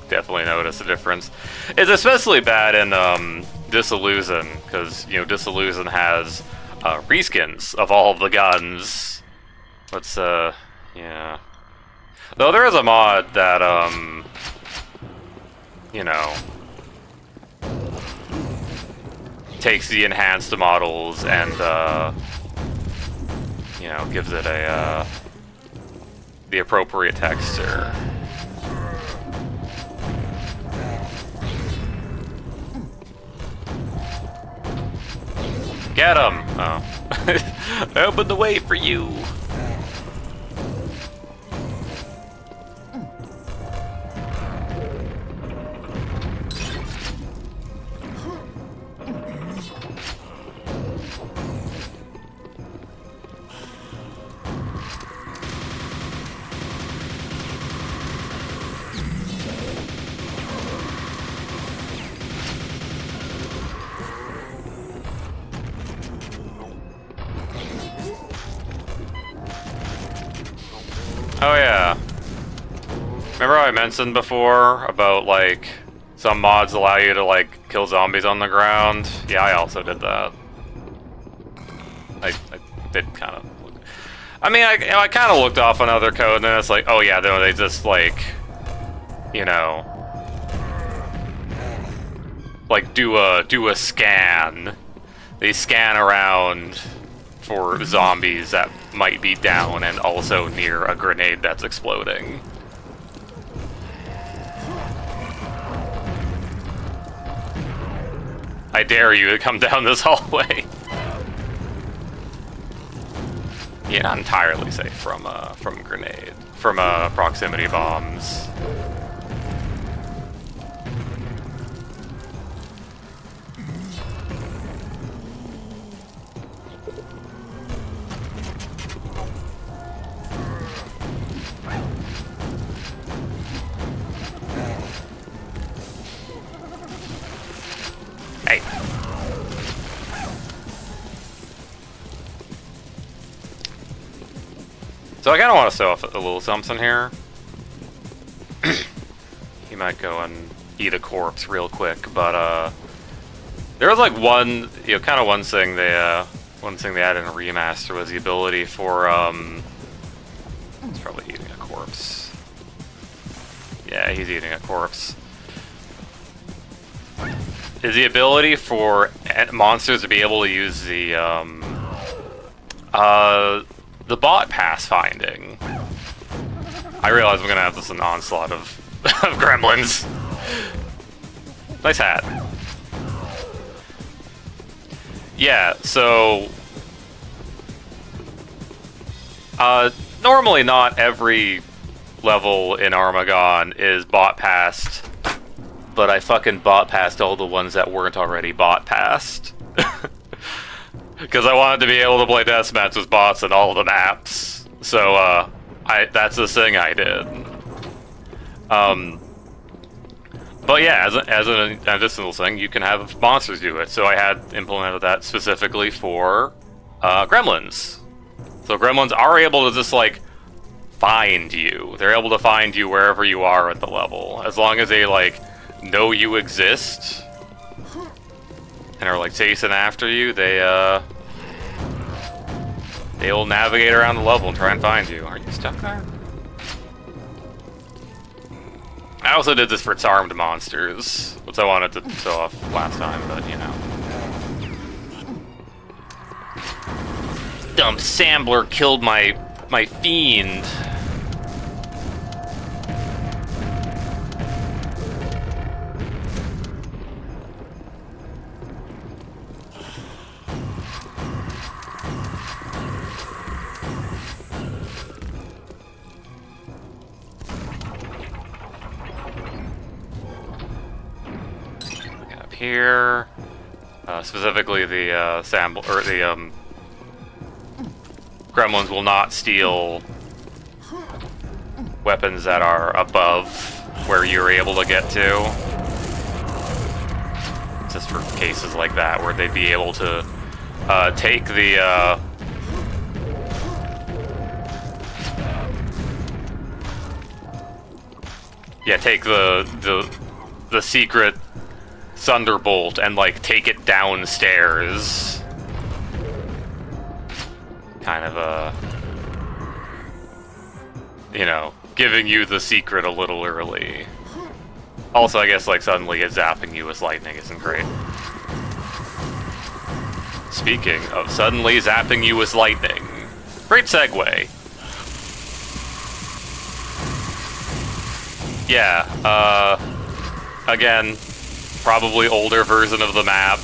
Definitely notice the difference. It's especially bad in Disillusion, because you know Disillusion has reskins of all of the guns. Let's yeah. Though there is a mod that you know, takes the enhanced models and you know, gives it a the appropriate texture. Get him! Oh. I opened the way for you! Oh yeah. Remember how I mentioned before about like some mods allow you to like kill zombies on the ground? Yeah, I also did that. I did kind of look. I mean, I kind of looked off another code, and then it's like, oh yeah, they just like, you know, like do a scan. They scan around for zombies that might be down and also near a grenade that's exploding. I dare you to come down this hallway. You're not entirely safe from proximity bombs. Hey. So I kind of want to show off a little something here. He might go and eat a corpse real quick, but there was like one, kind of one thing they added in a remaster was the ability for he's probably eating a corpse. Yeah, he's eating a corpse. Is the ability for monsters to be able to use the bot pass finding. I realize I'm gonna have this an onslaught of gremlins. Nice hat. Yeah, so normally not every level in Armagon is bot passed, but I fucking bot passed all the ones that weren't already bot passed. Because I wanted to be able to play deathmatch with bots in all the maps. So that's the thing I did. But yeah, as an additional thing, you can have monsters do it. So I had implemented that specifically for gremlins. So gremlins are able to just like find you. They're able to find you wherever you are at the level, as long as they like know you exist and are like chasing after you. They will navigate around the level and try and find you. Are you stuck there? I also did this for charmed monsters, which I wanted to show off last time, but you know. Dumb Sambler killed my fiend. Here, specifically the gremlins will not steal weapons that are above where you're able to get to. Just for cases like that, where they'd be able to take the take the secret Thunderbolt and like take it downstairs. Kind of giving you the secret a little early. Also, I guess like suddenly it's zapping you with lightning isn't great. Speaking of suddenly zapping you with lightning, great segue. Yeah, again, probably older version of the map.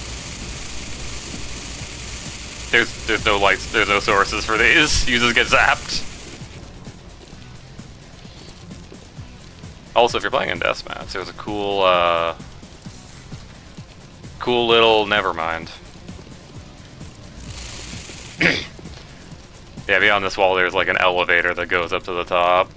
There's no lights, there's no sources for these. You just get zapped. Also, if you're playing in deathmatch, there's a cool little nevermind. Yeah, beyond this wall, there's like an elevator that goes up to the top.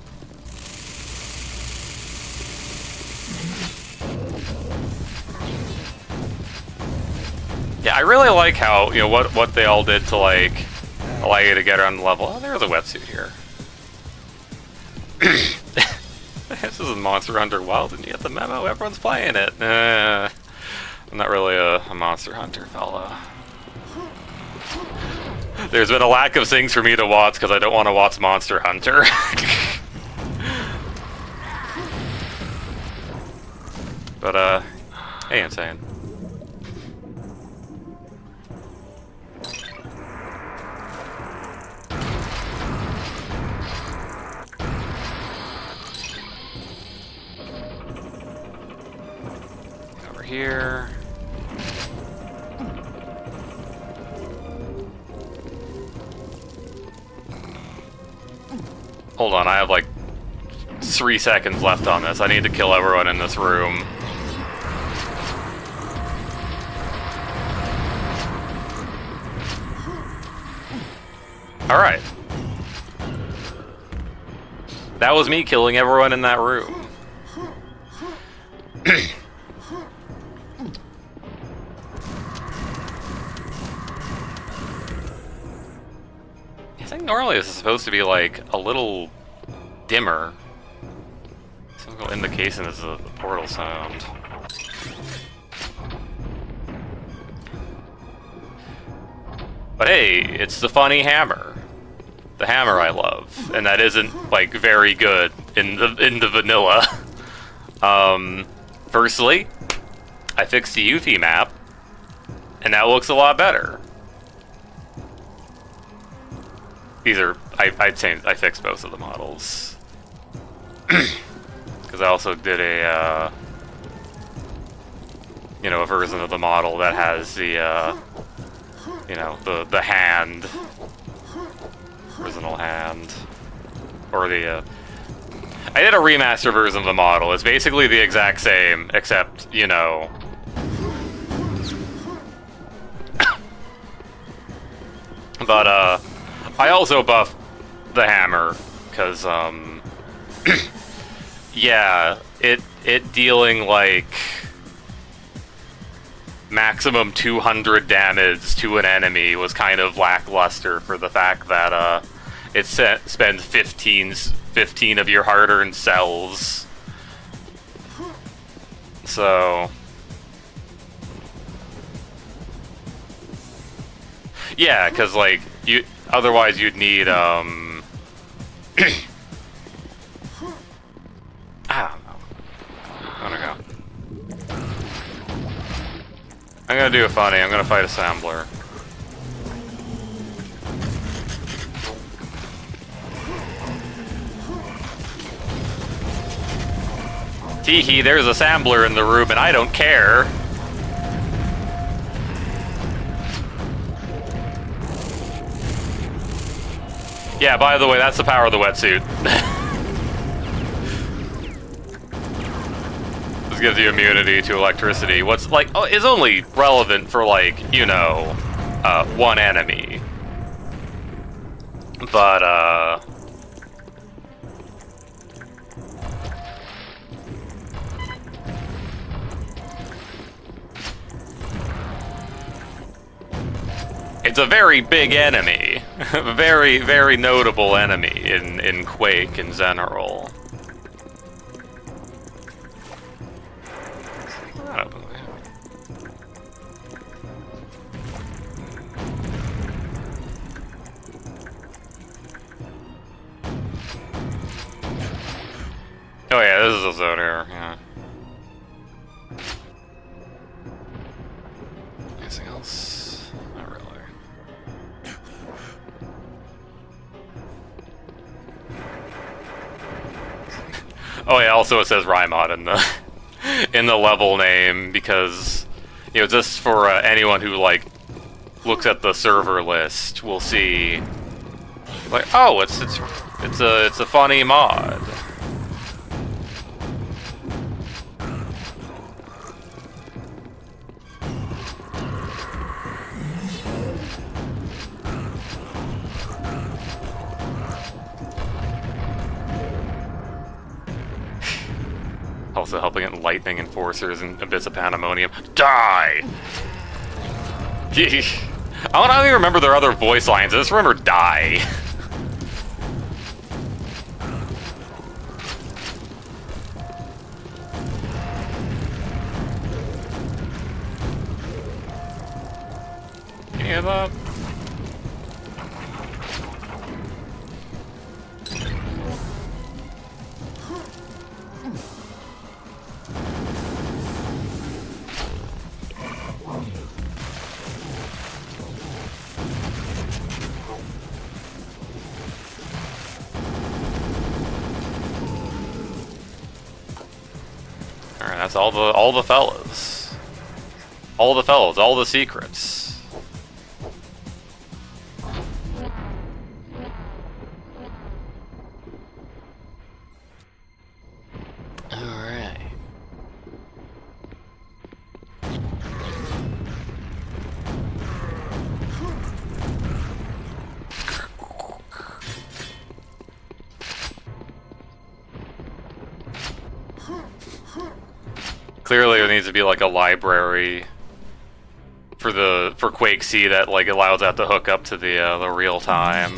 Yeah, I really like how, what they all did to, like, allow you to get around the level. Oh, there's a wetsuit here. This is a Monster Hunter Wild, and you get the memo, everyone's playing it. I'm not really a Monster Hunter fella. There's been a lack of things for me to watch, because I don't want to watch Monster Hunter. But, hey, Insane. Here. Hold on, I have like 3 seconds left on this. I need to kill everyone in this room. Alright. That was me killing everyone in that room. Normally this is supposed to be like a little dimmer. Some go in the case and this is the portal sound. But hey, it's the funny hammer. The hammer I love. And that isn't like very good in the vanilla. Firstly, I fixed the Eufy map, and that looks a lot better. These are, I'd say I fixed both of the models. Because I also did a, you know, a version of the model that has the, you know, the hand, original hand, or the, I did a remaster version of the model. It's basically the exact same, except, you know... But, I also buffed the hammer, because, yeah, it dealing, like, maximum 200 damage to an enemy was kind of lackluster for the fact that, it spends 15 of your hard-earned cells. So... yeah, because, like, otherwise you'd need, I don't know. I'm gonna go. I'm gonna do a funny. I'm gonna fight Assembler. Teehee, there's a Assembler in the room and I don't care. Yeah, by the way, that's the power of the wetsuit. This gives you immunity to electricity. What's like, oh, is only relevant for like, you know, one enemy. But, it's a very big enemy. A very, very notable enemy in Quake in general. Oh yeah, this is a zone here, yeah. Anything else? Not really. Oh yeah, also it says Rymod in the in the level name because, you know, just for anyone who like looks at the server list will see like, oh, it's a funny mod. Also helping it lightning enforcers and Abyss of Pandemonium. Die! I don't even remember their other voice lines, I just remember die. Can you hear that? Alright, that's all the fellas. All the fellas, all the secrets. Alright. Clearly there needs to be like a library for Quake C that like allows that to hook up to the real time.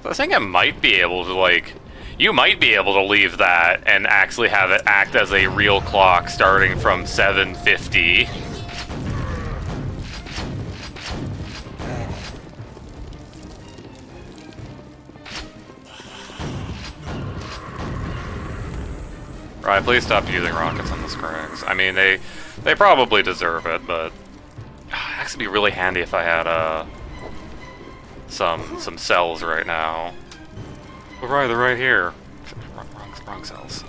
I think I might be able to, like... You might be able to leave that and actually have it act as a real clock starting from 7:50. Right, please stop using rockets on the Scrags. I mean, they probably deserve it, but it'd actually be really handy if I had some cells right now. Oh, right, they're right here. Wrong cells.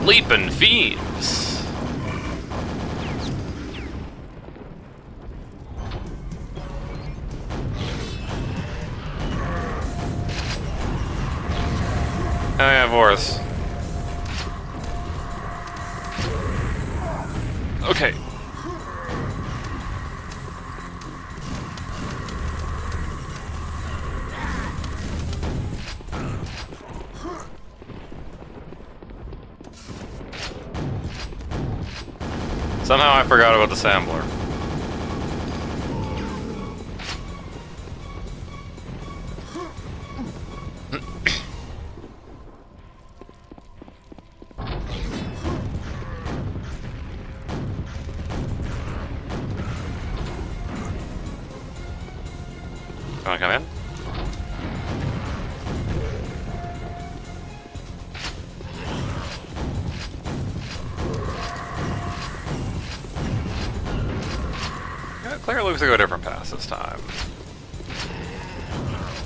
Leaping fiends. Oh yeah, of course. Okay. Somehow I forgot about the sampler. Wanna come in? Yeah, Claire looks to go a different path this time.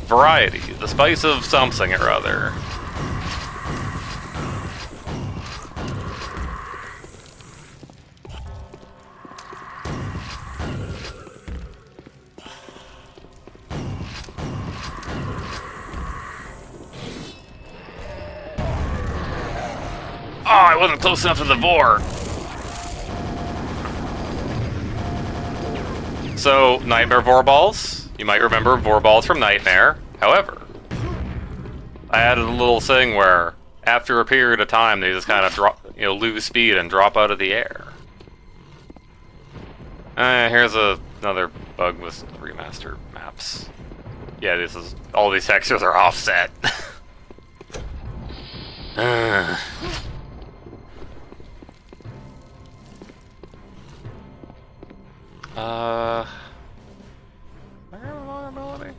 Variety, the spice of something or other. Oh, I wasn't close enough to the Vor. So, Nightmare Vor balls. You might remember Vor balls from Nightmare. However, I added a little thing where, after a period of time, they just kind of drop, lose speed and drop out of the air. Here's another bug with remaster maps. Yeah, this is all these textures are offset. Vulnerability?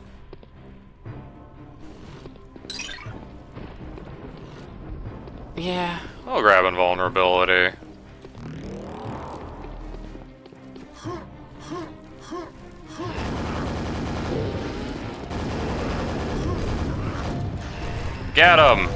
Yeah, I'll grab invulnerability. Get him!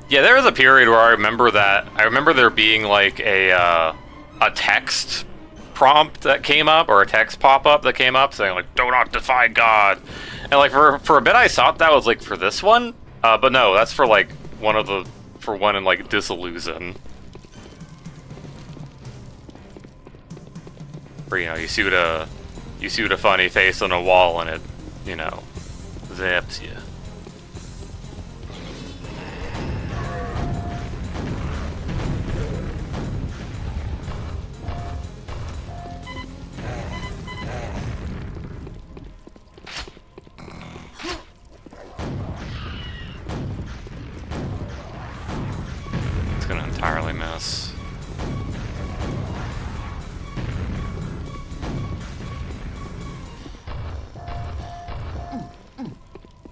Yeah, there was a period where I remember there being like a text prompt that came up, or a text pop-up that came up saying like, "Do not defy God," and like for a bit I thought that was like for this one, but no, that's for like one in like Disillusion, where you shoot a funny face on a wall and it zaps you. Entirely miss.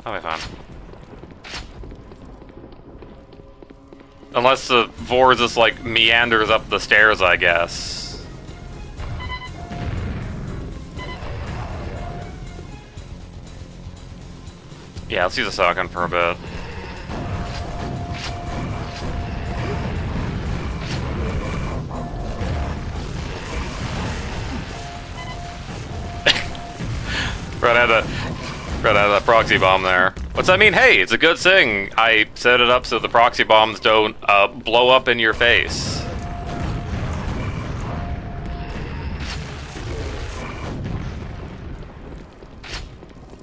That'll be fun. Unless the Vor just like meanders up the stairs, I guess. Yeah, let's use a shotgun for a bit. Right out of that proxy bomb there. What's that mean? Hey, it's a good thing I set it up so the proxy bombs don't blow up in your face.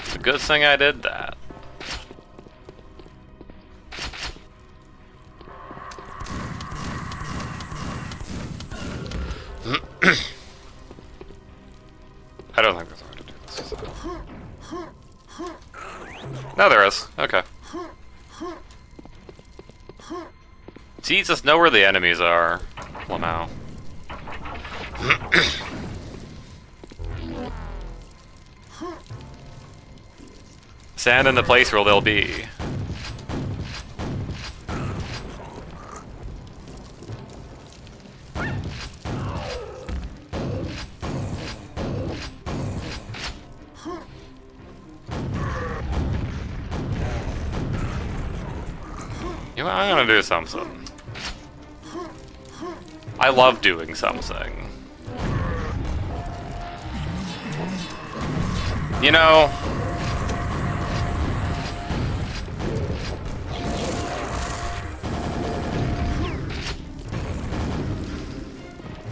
It's a good thing I did that. I don't think there's a way to do this. No, there is. Okay. Jesus, know where the enemies are. Well, now. Stand in the place where they'll be. You know, I'm gonna do something. I love doing something. You know...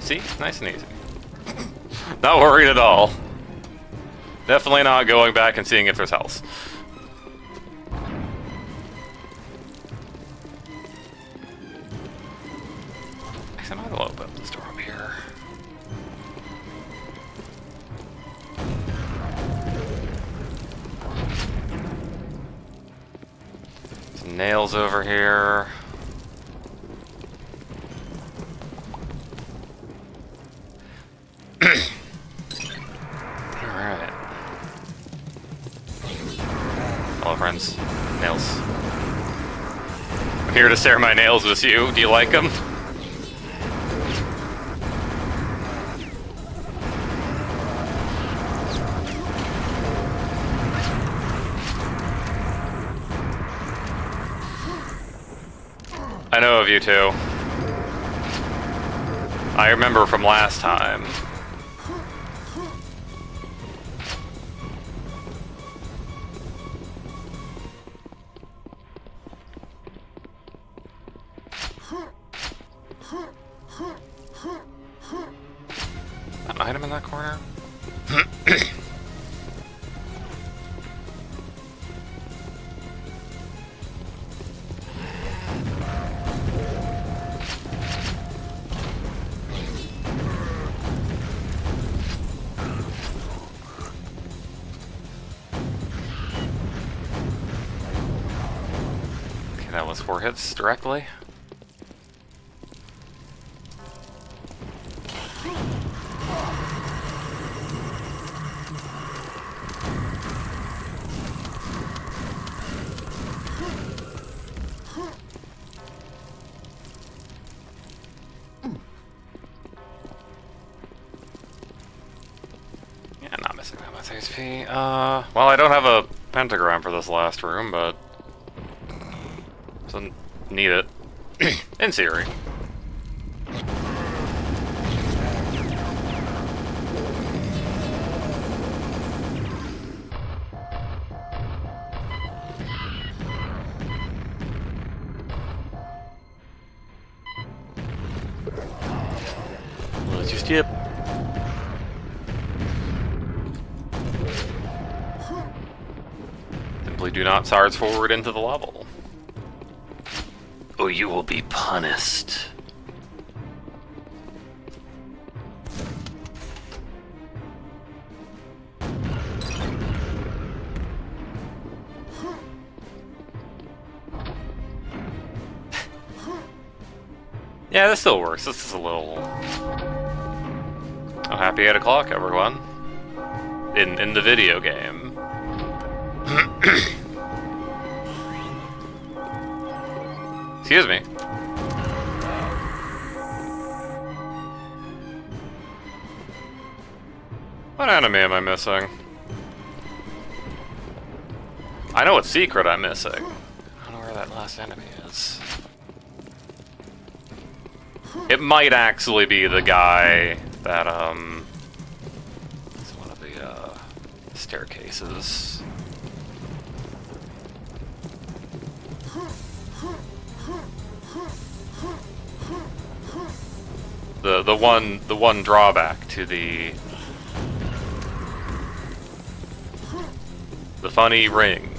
See? Nice and easy. Not worried at all. Definitely not going back and seeing if there's health. I might as well open up this door up here. Some nails over here. Alright. Hello, friends. Nails. I'm here to share my nails with you. Do you like them? I know of you two. I remember from last time. An item in that corner? That was 4 hits directly. Yeah, not missing that much HP. Well, I don't have a pentagram for this last room, but doesn't need it. In theory. Let's just skip. Simply do not charge forward into the level, or you will be punished. Yeah, this still works. This is a little... Oh, happy 8 o'clock, everyone. In the video game. Excuse me. What enemy am I missing? I know what secret I'm missing. I don't know where that last enemy is. It might actually be the guy that, it's one of the, Staircases. The one drawback to the funny ring.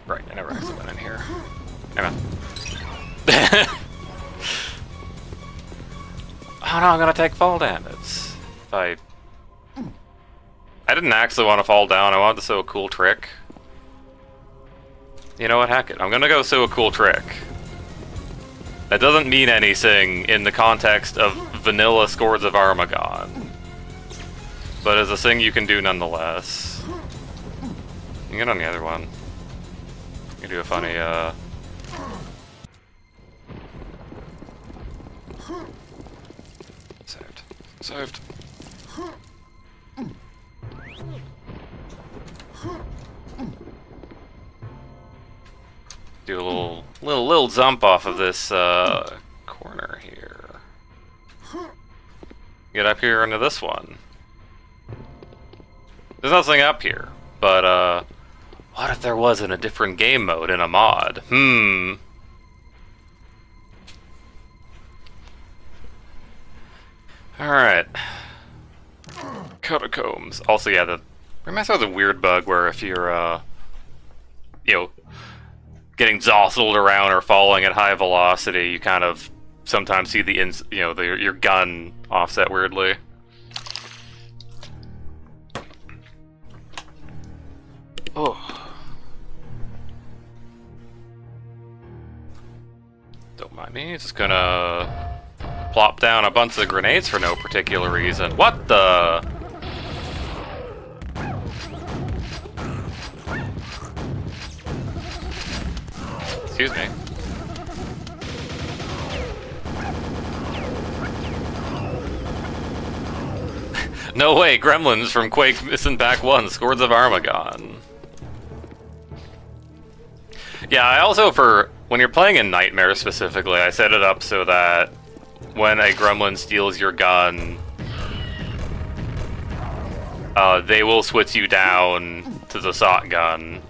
Right, I never actually went in here. Hang on. Oh no, I'm gonna take fall damage. If I didn't actually want to fall down, I wanted to sew a cool trick. You know what, heck it. I'm gonna go sew a cool trick. That doesn't mean anything in the context of vanilla Scourge of Armagon. But it's a thing you can do nonetheless. You can get on the other one. You can do a funny, Saved. Saved. Do a little jump off of this corner here. Get up here into this one. There's nothing up here, but what if there was in a different game mode in a mod? Alright. Catacombs. Also, yeah, the Remaster has a weird bug where if you're, you know, getting jostled around or falling at high velocity, you kind of sometimes see the your gun offset weirdly. Oh. Don't mind me, just gonna plop down a bunch of grenades for no particular reason. What the? Excuse me. No way, gremlins from Quake Missing Back 1, Scourge of Armagon. Yeah, I also, for when you're playing in Nightmare specifically, I set it up so that when a gremlin steals your gun, they will switch you down to the shotgun.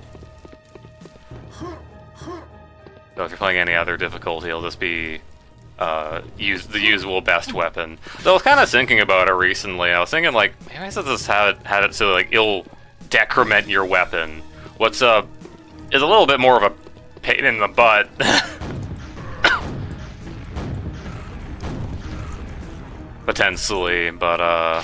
So if you're playing any other difficulty, it'll just be use the usual best weapon. Though I was kind of thinking about it recently. I was thinking, like, maybe I should just had it so like it'll decrement your weapon. What's is a little bit more of a pain in the butt. Potentially, but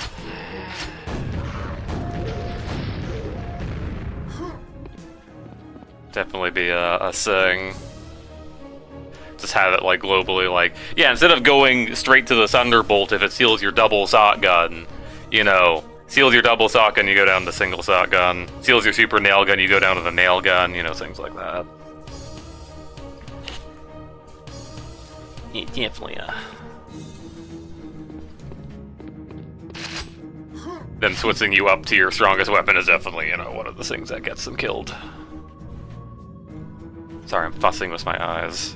definitely be a thing. Just have it like globally, like, yeah, instead of going straight to the Thunderbolt, if it steals your double shotgun, you know, steals your double shotgun, you go down to single shotgun. Steals your super nail gun, you go down to the nail gun, you know, things like that. Yeah, definitely, them switching you up to your strongest weapon is definitely, you know, one of the things that gets them killed. Sorry, I'm fussing with my eyes.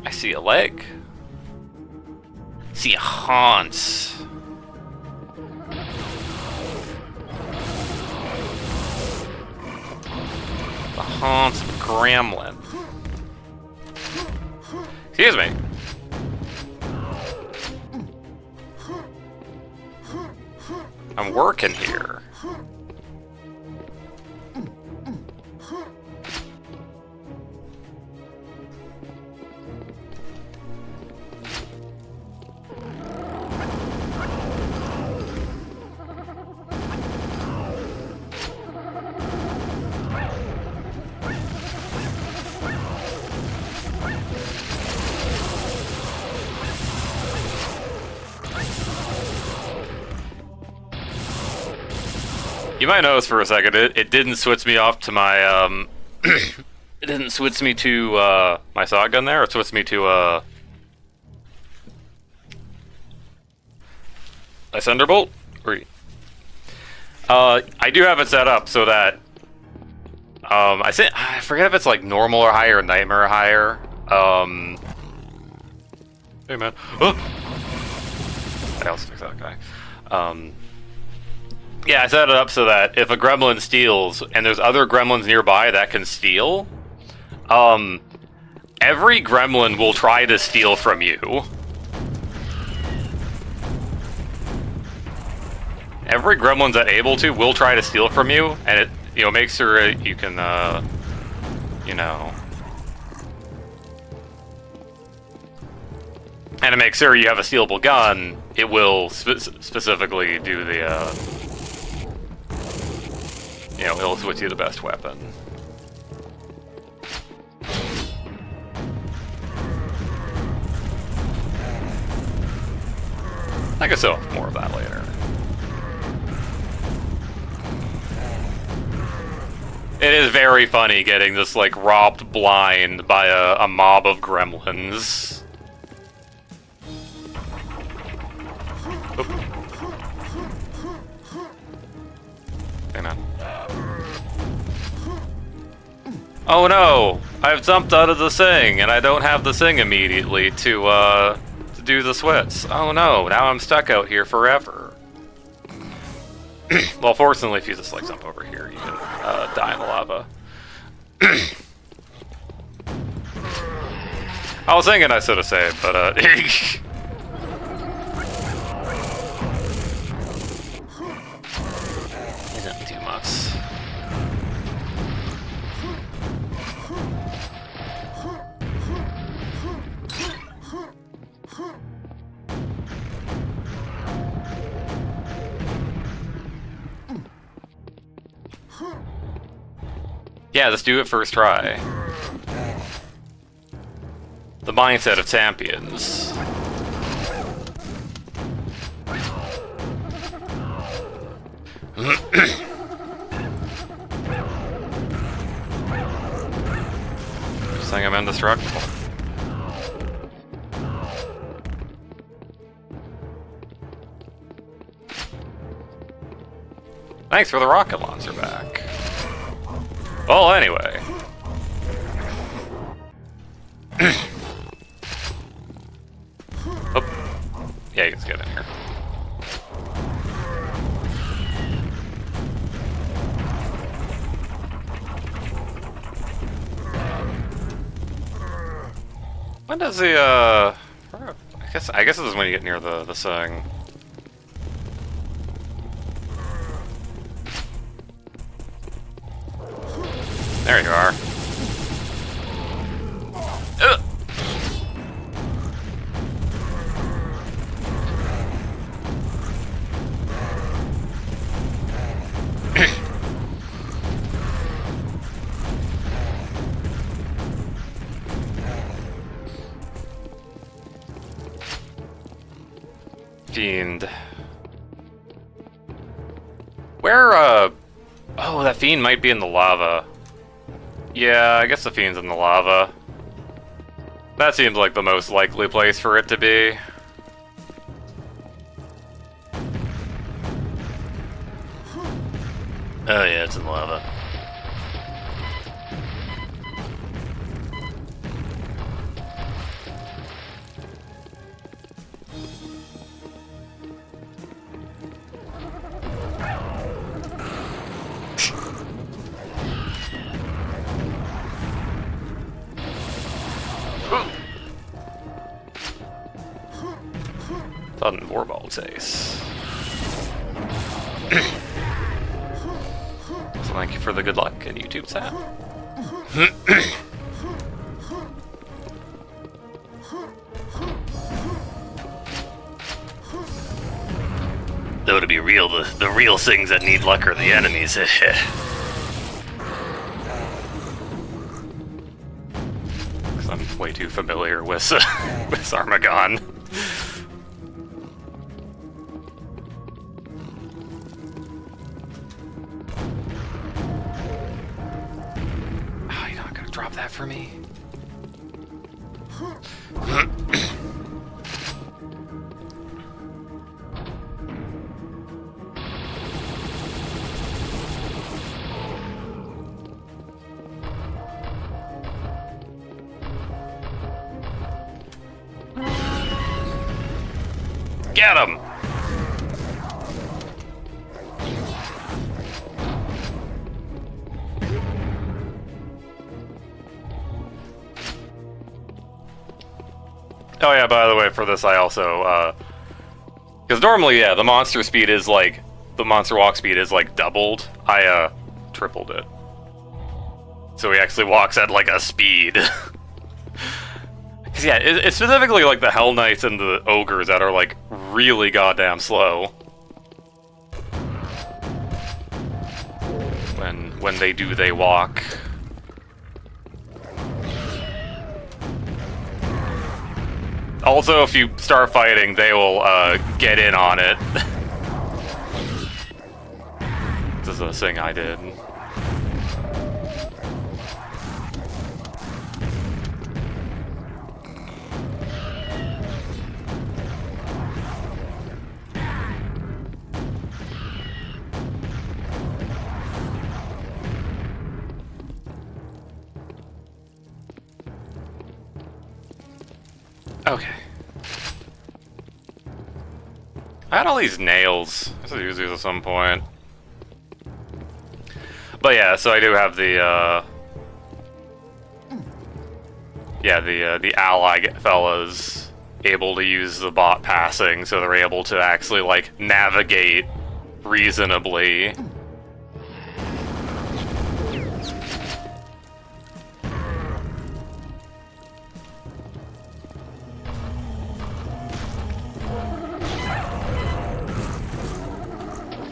I see a leg. See a haunch. The haunch of a gremlin. Excuse me. I'm working here. You might notice for a second, it didn't switch me off to my, it didn't switch me to, my shotgun there, it switched me to, a Thunderbolt? I do have it set up so that I forget if it's like normal or higher or nightmare or higher. Hey man. Oh! I also fix that guy. Yeah, I set it up so that if a gremlin steals and there's other gremlins nearby that can steal, every gremlin will try to steal from you. Every gremlin that's able to will try to steal from you, and it, you know, makes sure you can, you know, and to make sure you have a stealable gun, it will specifically do the, you know, it'll switch you the best weapon. I guess I'll have more of that later. It is very funny getting this, like, robbed blind by a mob of gremlins. Oop. Hang on. Oh no! I've jumped out of the thing, and I don't have the thing immediately to do the switch. Oh no, now I'm stuck out here forever. Well, fortunately, if you just, like, jump over here, you can die in the lava. I was thinking I should have saved, but, isn't too much. Yeah, let's do it first try. The mindset of champions. Just think I'm indestructible. Thanks for the rocket launcher back. Well, anyway. Oh. Yeah, you can get in here. When does the, I guess this is when you get near the thing. There you are. Ugh. Fiend. Where, oh, that fiend might be in the lava. Yeah, I guess the fiend's in the lava. That seems like the most likely place for it to be. Oh yeah, it's in lava. Sudden warball chase. So thank you for the good luck in YouTube chat. Though to be real, the real things that need luck are the enemies. Because I'm way too familiar with with Armagon. Drop that for me. Get him! Oh yeah, by the way, for this I also, because normally, yeah, the monster speed is like, the monster walk speed is like doubled. I, tripled it. So he actually walks at like a speed. Because yeah, it's specifically like the Hell Knights and the Ogres that are like really goddamn slow. When they walk. Also, if you start fighting, they will get in on it. This is a thing I did. Okay. I had all these nails. I should use these at some point. But yeah, so I do have the, yeah, the ally fellas able to use the bot passing, so they're able to actually, like, navigate reasonably.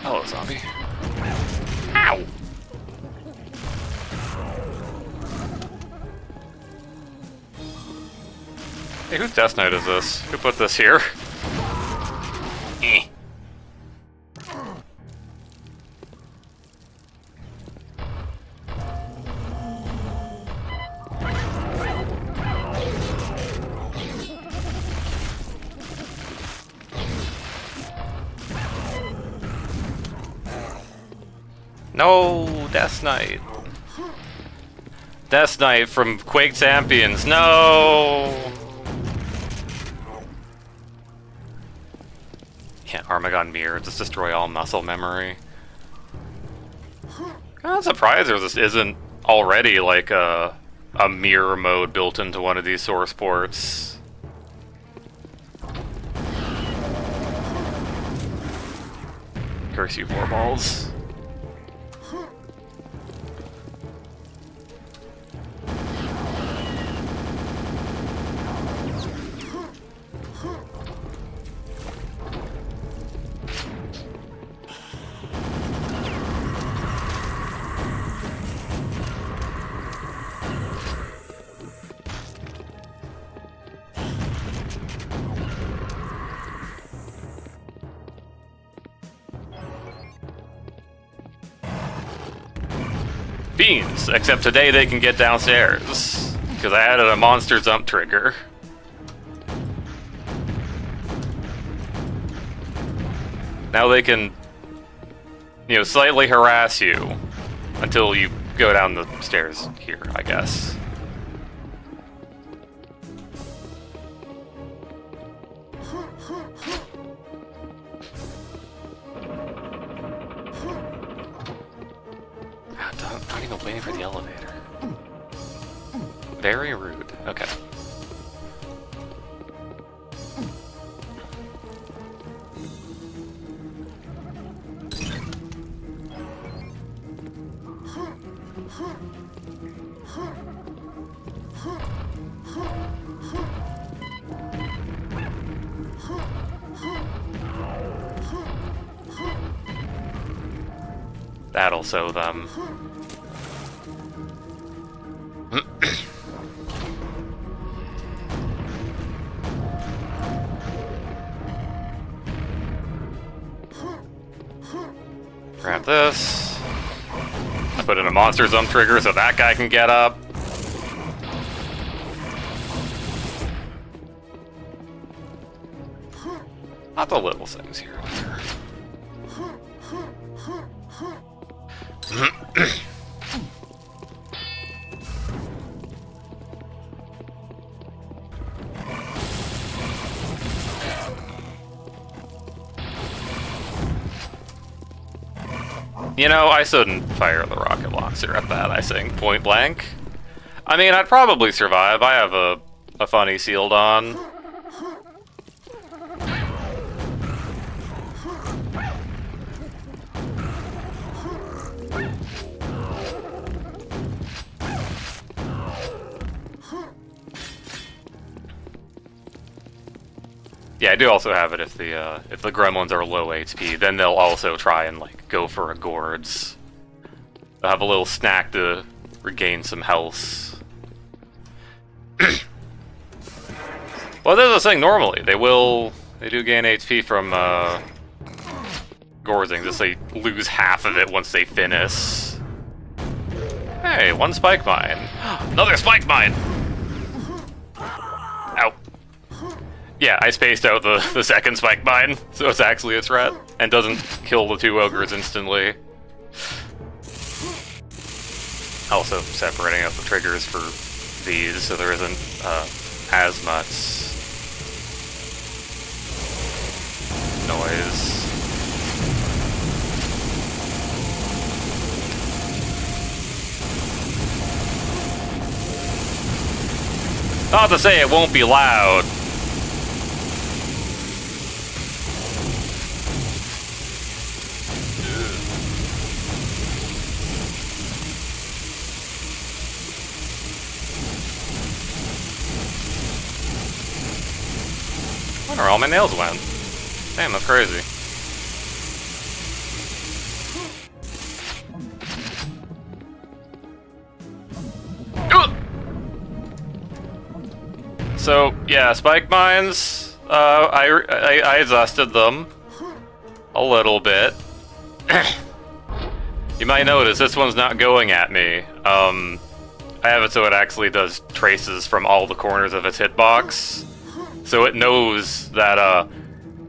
Hello, zombie. Ow! Hey, whose Death Knight is this? Who put this here? Eh. No, Death Knight. Death Knight from Quake Champions, no! Yeah, Armagon Mirror, just destroy all muscle memory. I'm surprised this isn't already like a mirror mode built into one of these source ports. Curse you, 4 balls. Beans, except today they can get downstairs, because I added a monster jump trigger. Now they can, you know, slightly harass you until you go down the stairs here, I guess. Not even waiting for the elevator. Very rude. Okay. That'll sew them. Grab this. I put in a monster jump trigger so that guy can get up. Not the little things here. You know, I shouldn't fire the rocket launcher at that, I think, point blank. I mean, I'd probably survive. I have a funny shield on. Yeah, I do also have it if the gremlins are low HP, then they'll also try and like go for a gourds. They'll have a little snack to regain some health. Well, there's a thing normally. They do gain HP from gourding, just they lose half of it once they finish. Hey, one spike mine. Another spike mine! Ow. Yeah, I spaced out the second spike mine, so it's actually a threat, and doesn't kill the two ogres instantly. Also separating out the triggers for these, so there isn't as much noise. Not to say it won't be loud. I wonder where all my nails went. Damn, that's crazy. So, yeah, spike mines, I exhausted them a little bit. You might notice this one's not going at me. I have it so it actually does traces from all the corners of its hitbox. So it knows that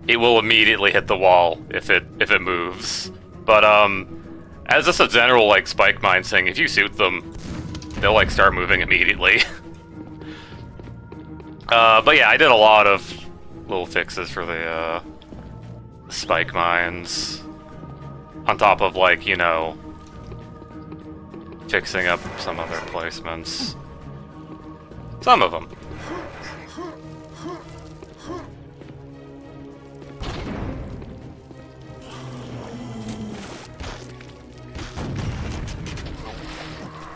it will immediately hit the wall if it moves. But as just a general like spike mine thing, if you shoot them, they'll like start moving immediately. But yeah, I did a lot of little fixes for the spike mines. On top of like, you know, fixing up some other placements. Some of them.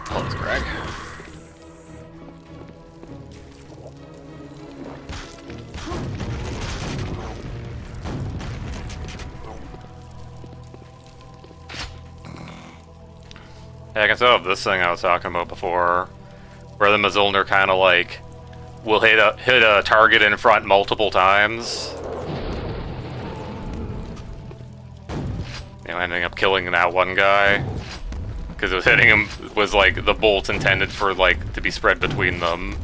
Close, Greg. Yeah, I can tell this thing I was talking about before, where the Mazulner kind of like will hit a target in front multiple times. You know, ending up killing that one guy because it was hitting him was like the bolt intended for like to be spread between them.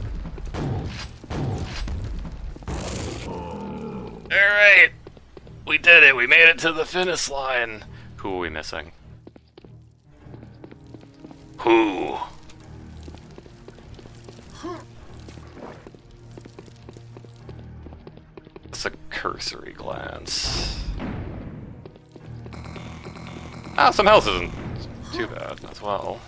All right, we did it. We made it to the finish line. Who are we missing? Who? It's a cursory glance. Ah, some health isn't too bad as well.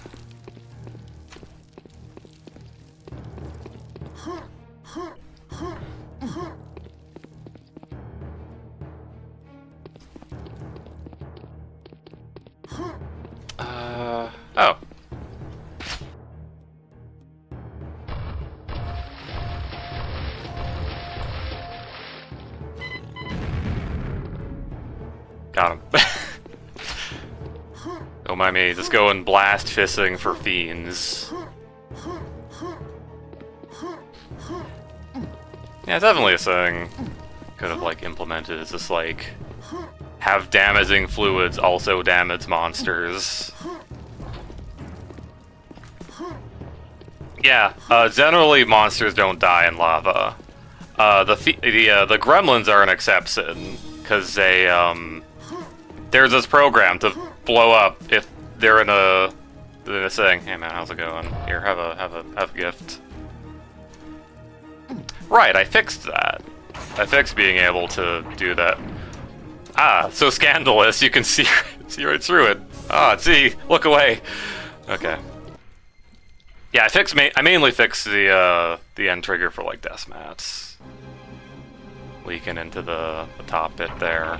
Oh. Got him. Don't mind me, just go and blast fisting for fiends. Yeah, definitely a thing. Could have like implemented is just like have damaging fluids also damage monsters. Yeah, generally monsters don't die in lava. The gremlins are an exception because they there's this program to blow up if they're in a thing. Hey man, how's it going? Here, have a gift. Right, I fixed that. I fixed being able to do that. Ah, so scandalous, you can see right through it. Ah, see, look away. Okay. Yeah, I mainly fixed the end trigger for like death mats. Leaking into the top bit there.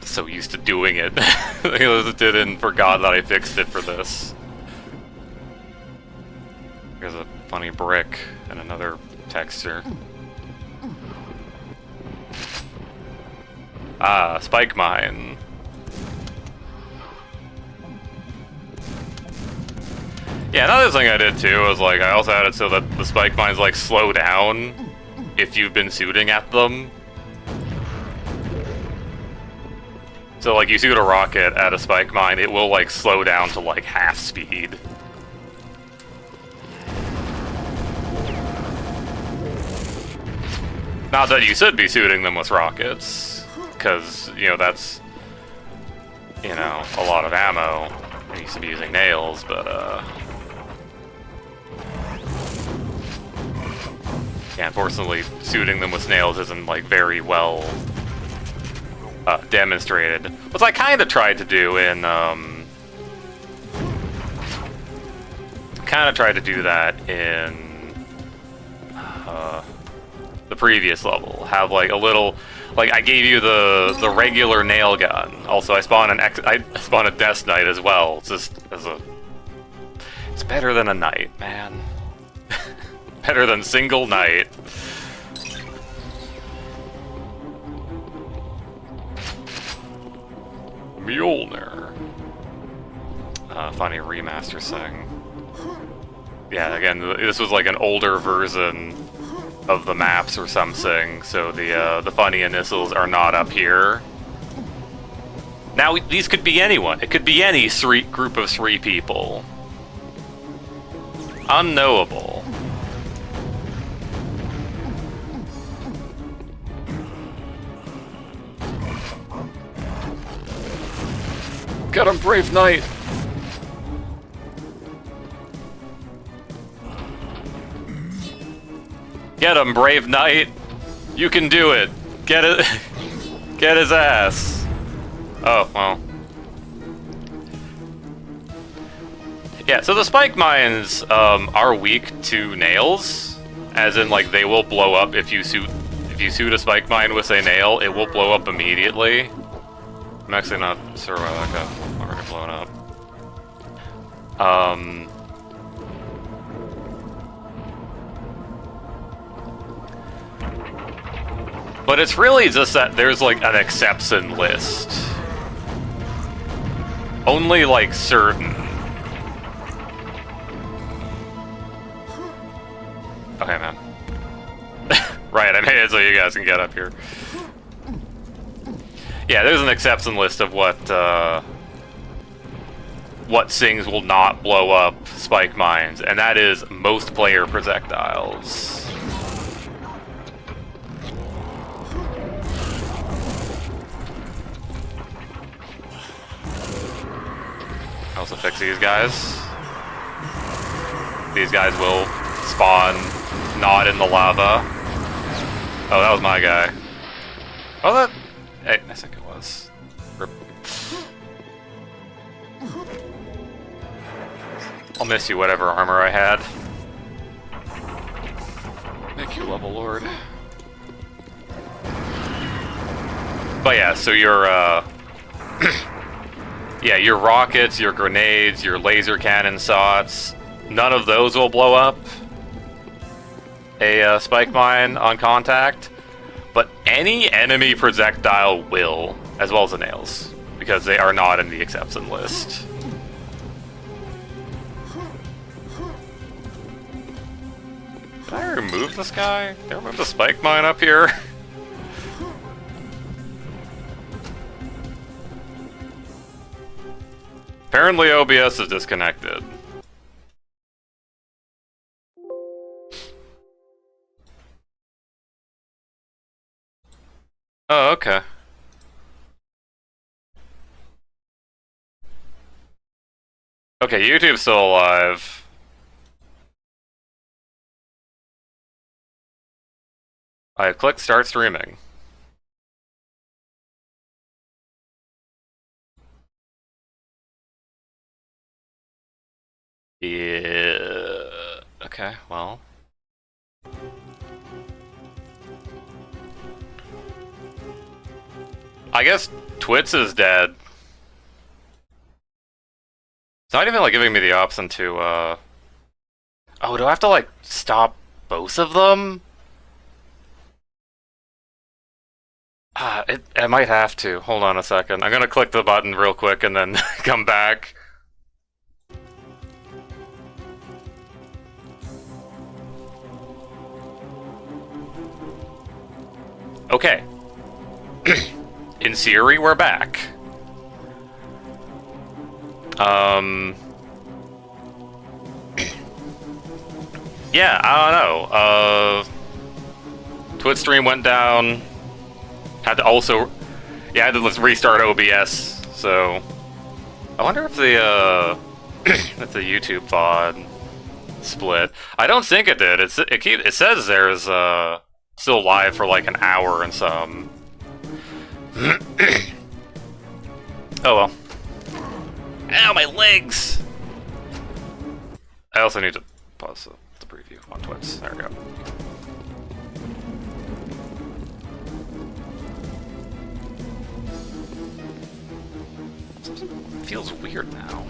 So used to doing it. I did and forgot that I fixed it for this. There's a funny brick and another texture. Ah, spike mine. Yeah, another thing I did too was like I also had it so that the spike mines like slow down if you've been shooting at them. So like you shoot a rocket at a spike mine, it will like slow down to like half speed. Not that you should be shooting them with rockets, because, you know, that's, you know, a lot of ammo. You used to be using nails, but, yeah, unfortunately, shooting them with nails isn't, like, very well demonstrated. Which I kind of tried to do in, the previous level. Have like a little, like I gave you the regular nail gun. Also, I spawned a Death Knight as well. Just as a, it's better than a knight, man. Better than single knight. Mjolnir. Funny remaster thing. Yeah, again, this was like an older version of the maps or something, so the funny initials are not up here. Now, these could be anyone. It could be any group of 3 people. Unknowable. Get him, Brave Knight! Get him, Brave Knight! You can do it! Get it! Get his ass! Oh, well. Yeah, so the spike mines are weak to nails, as in, like, they will blow up if you shoot a spike mine with a nail, it will blow up immediately. I'm actually not sure why that got already blown up. But it's really just that there's like an exception list. Only like certain. Okay, man. Right, I made it so you guys can get up here. Yeah, there's an exception list of what things will not blow up spike mines, and that is most player projectiles. Also fix these guys. These guys will spawn not in the lava. Oh, that was my guy. Oh, that... Hey, I think it was. Rip. I'll miss you, whatever armor I had. Thank you, level lord. But yeah, so your yeah, your rockets, your grenades, your laser cannon shots, none of those will blow up a spike mine on contact, but any enemy projectile will, as well as the nails, because they are not in the exception list. Did I remove this guy? Did I remove the spike mine up here? Apparently OBS is disconnected. Oh, okay. Okay, YouTube's still alive. I clicked start streaming. Yeah. Okay, well. I guess Twits is dead. It's not even like giving me the option to Oh, do I have to like stop both of them? I might have to. Hold on a second. I'm gonna click the button real quick and then come back. Okay. In theory, we're back. Yeah, I don't know. Twitch stream went down. Had to also... Yeah, I had to restart OBS, so... I wonder if the, if the YouTube VOD split. I don't think it did. It says there's, still live for like an hour and some. Oh well. Ow, my legs! I also need to pause the preview on Twitch. There we go. It feels weird now.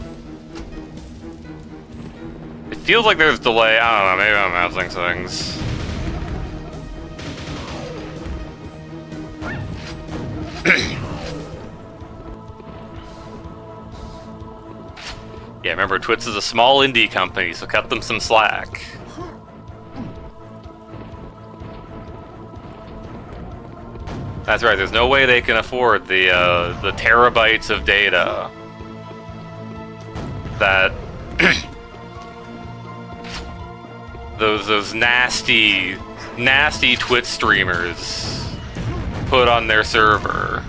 It feels like there's delay. I don't know, maybe I'm mousing things. Yeah, remember, Twitch is a small indie company, so cut them some slack. That's right, there's no way they can afford the terabytes of data that those nasty Twitch streamers put on their server.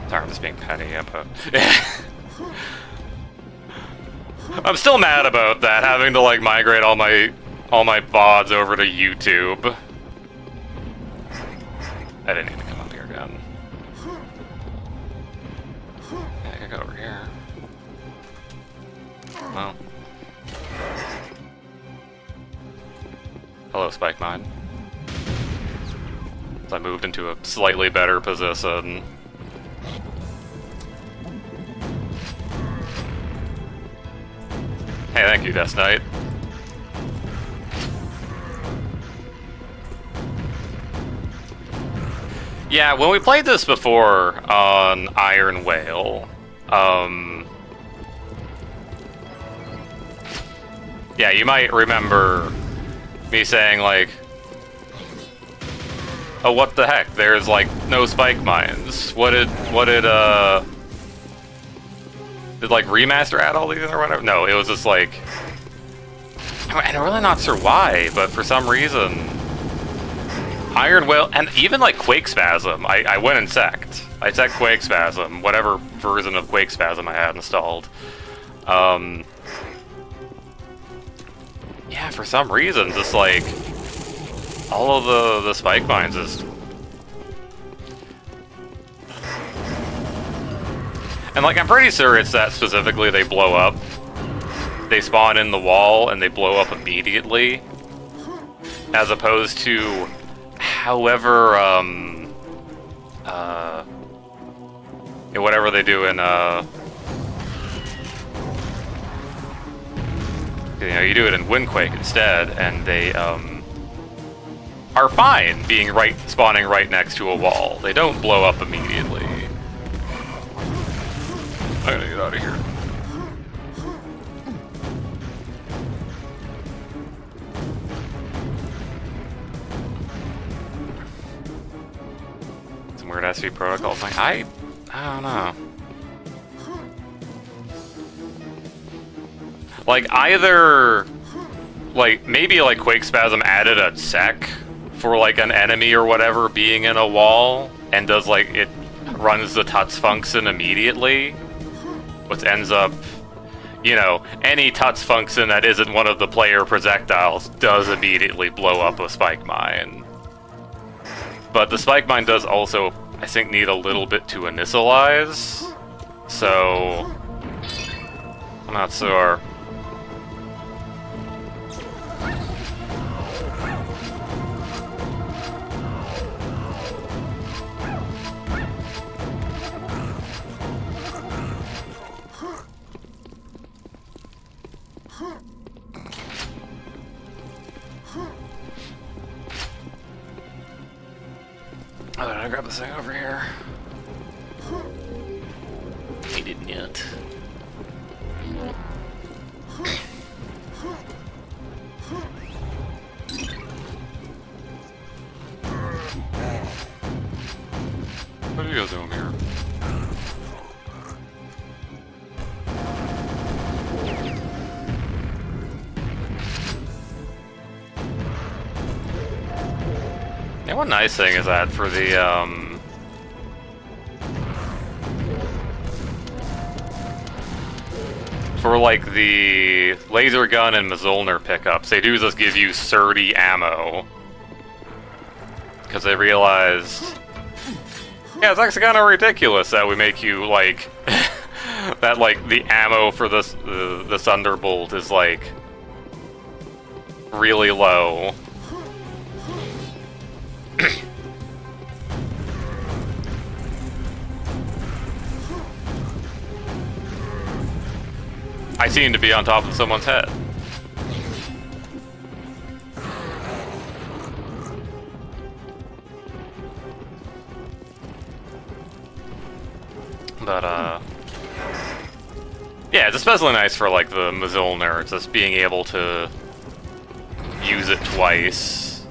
Sorry, I'm just being petty, but I'm still mad about that, having to like migrate all my VODs over to YouTube. I didn't need to come up here again. Yeah, I could go over here. Well. Hello, Spike Mine. So I moved into a slightly better position. Hey, thank you, Death Knight. Yeah, when we played this before on Iron Whale, yeah, you might remember me saying, like, oh, what the heck, there's, like, no spike mines. Did, like, Remaster add all these in or whatever? No, it was just, like... I'm really not sure why, but for some reason... Iron Whale, and even, like, Quake Spasm, I went and checked. I checked Quake Spasm, whatever version of Quake Spasm I had installed. Yeah, for some reason, just, like... all of the spike mines is... And, like, I'm pretty sure it's that specifically they blow up. They spawn in the wall and they blow up immediately. As opposed to however, whatever they do in, you know, you do it in Quake instead, and they, are fine being spawning right next to a wall. They don't blow up immediately. I'm gonna get out of here. Some weird SV protocols. Like, I don't know. Like, either, like, maybe, like, Quake Spasm added a sec for, like, an enemy or whatever being in a wall, and does, like, it runs the tuts function immediately, which ends up, you know, any tuts function that isn't one of the player projectiles does immediately blow up a spike mine. But the spike mine does also, I think, need a little bit to initialize. so I'm not sure. Oh, did I grab this thing over here? I didn't yet. What are you guys doing here? Yeah, one nice thing is that for the, for like the laser gun and Mjolnir pickups, they do just give you 30 ammo. Because they realized, yeah, it's actually kind of ridiculous that we make you, like, that, like, the ammo for this, the Thunderbolt is, like, really low. I seem to be on top of someone's head. But, yeah, it's especially nice for, like, the Mjolnir, just being able to use it twice.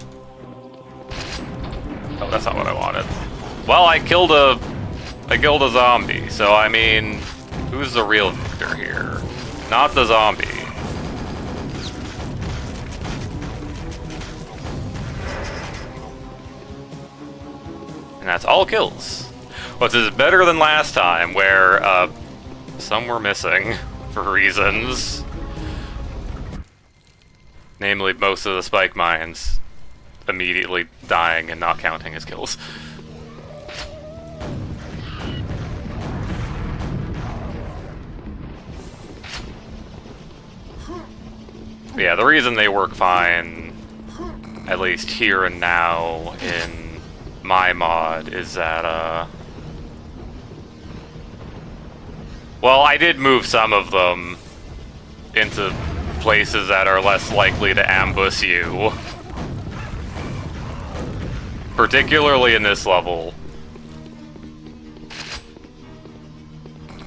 Oh, that's not what I wanted. Well, I killed a zombie, so, I mean, who's the real victor here? Not the zombie. And that's all kills. Which is better than last time, where, some were missing, for reasons. Namely, most of the spike mines immediately dying and not counting as kills. But yeah, the reason they work fine, at least here and now in my mod, is that, well, I did move some of them into places that are less likely to ambush you. Particularly in this level.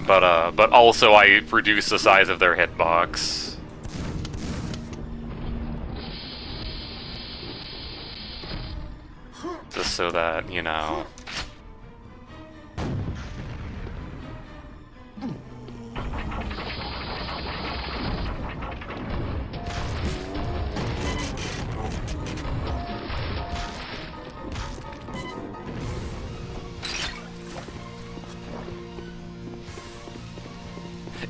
But also I reduced the size of their hitbox. Just so that, you know...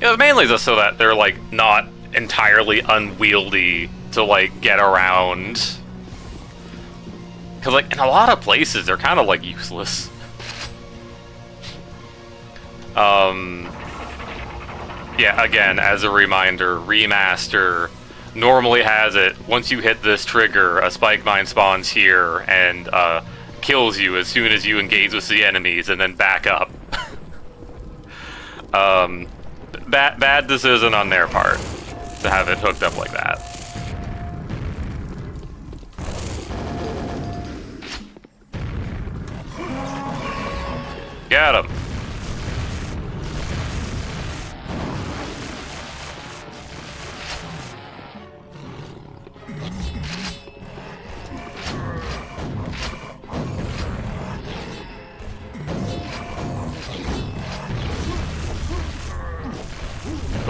It was mainly just so that they're, like, not entirely unwieldy to, like, get around. Because, like, in a lot of places, they're kind of, like, useless. Yeah, again, as a reminder, Remaster normally has it, once you hit this trigger, a spike mine spawns here and, kills you as soon as you engage with the enemies, and then back up. Bad decision on their part to have it hooked up like that. Got him.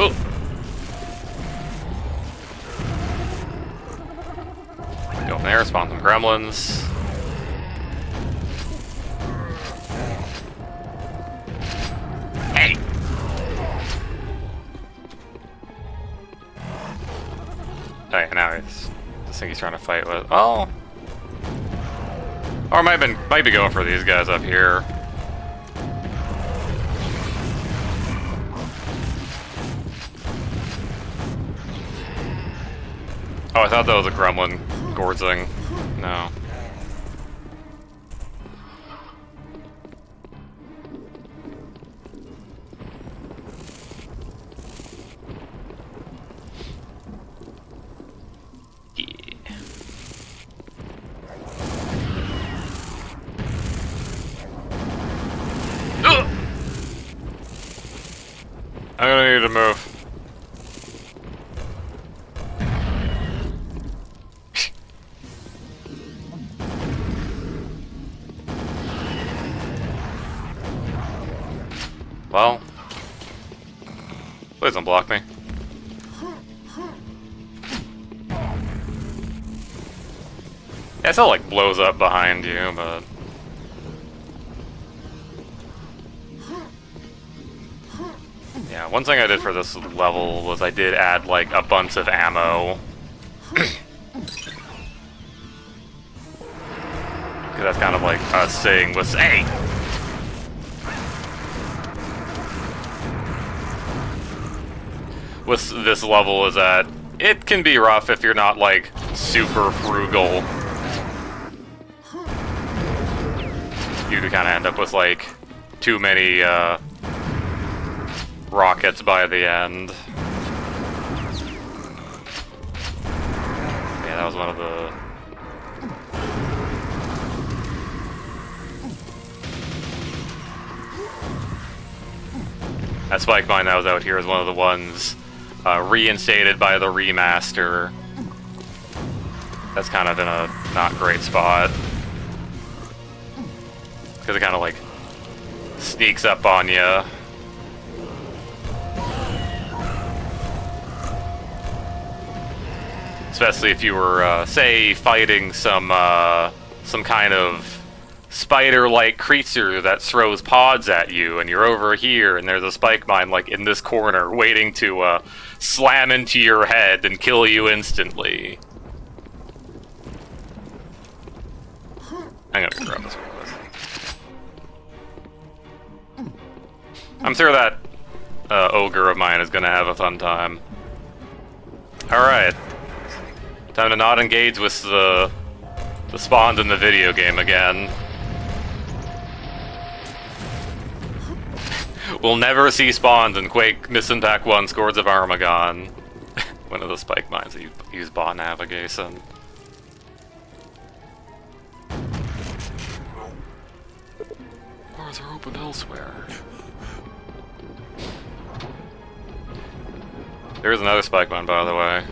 Oh. Go in there, spawn some gremlins. Hey! Alright, now he's... This thing he's trying to fight with... Oh! Or might be going for these guys up here. Oh, I thought that was a gremlin gorging. No. I'm gonna need to move. Well, please don't block me. Yeah, it still like blows up behind you, but yeah, one thing I did for this level was I did add like a bunch of ammo. Because that's kind of like us saying was, hey! With this level is that it can be rough if you're not like super frugal. You kind of end up with like too many rockets by the end. Yeah, that was one of the... That spike mine that was out here is one of the ones reinstated by the remaster. That's kind of in a not great spot. Because it kind of like sneaks up on you. Especially if you were, say, fighting some kind of spider-like creature that throws pods at you, and you're over here, and there's a spike mine, like, in this corner, waiting to, slam into your head and kill you instantly. I'm gonna grab this real quick. I'm sure that, ogre of mine is gonna have a fun time. Alright. Time to not engage with the spawns in the video game again. We'll never see spawns in Quake Mission Pack 1 Scourge of Armagon. One of the spike mines that you use bot navigation. Doors are open elsewhere. There's another spike mine, by the way.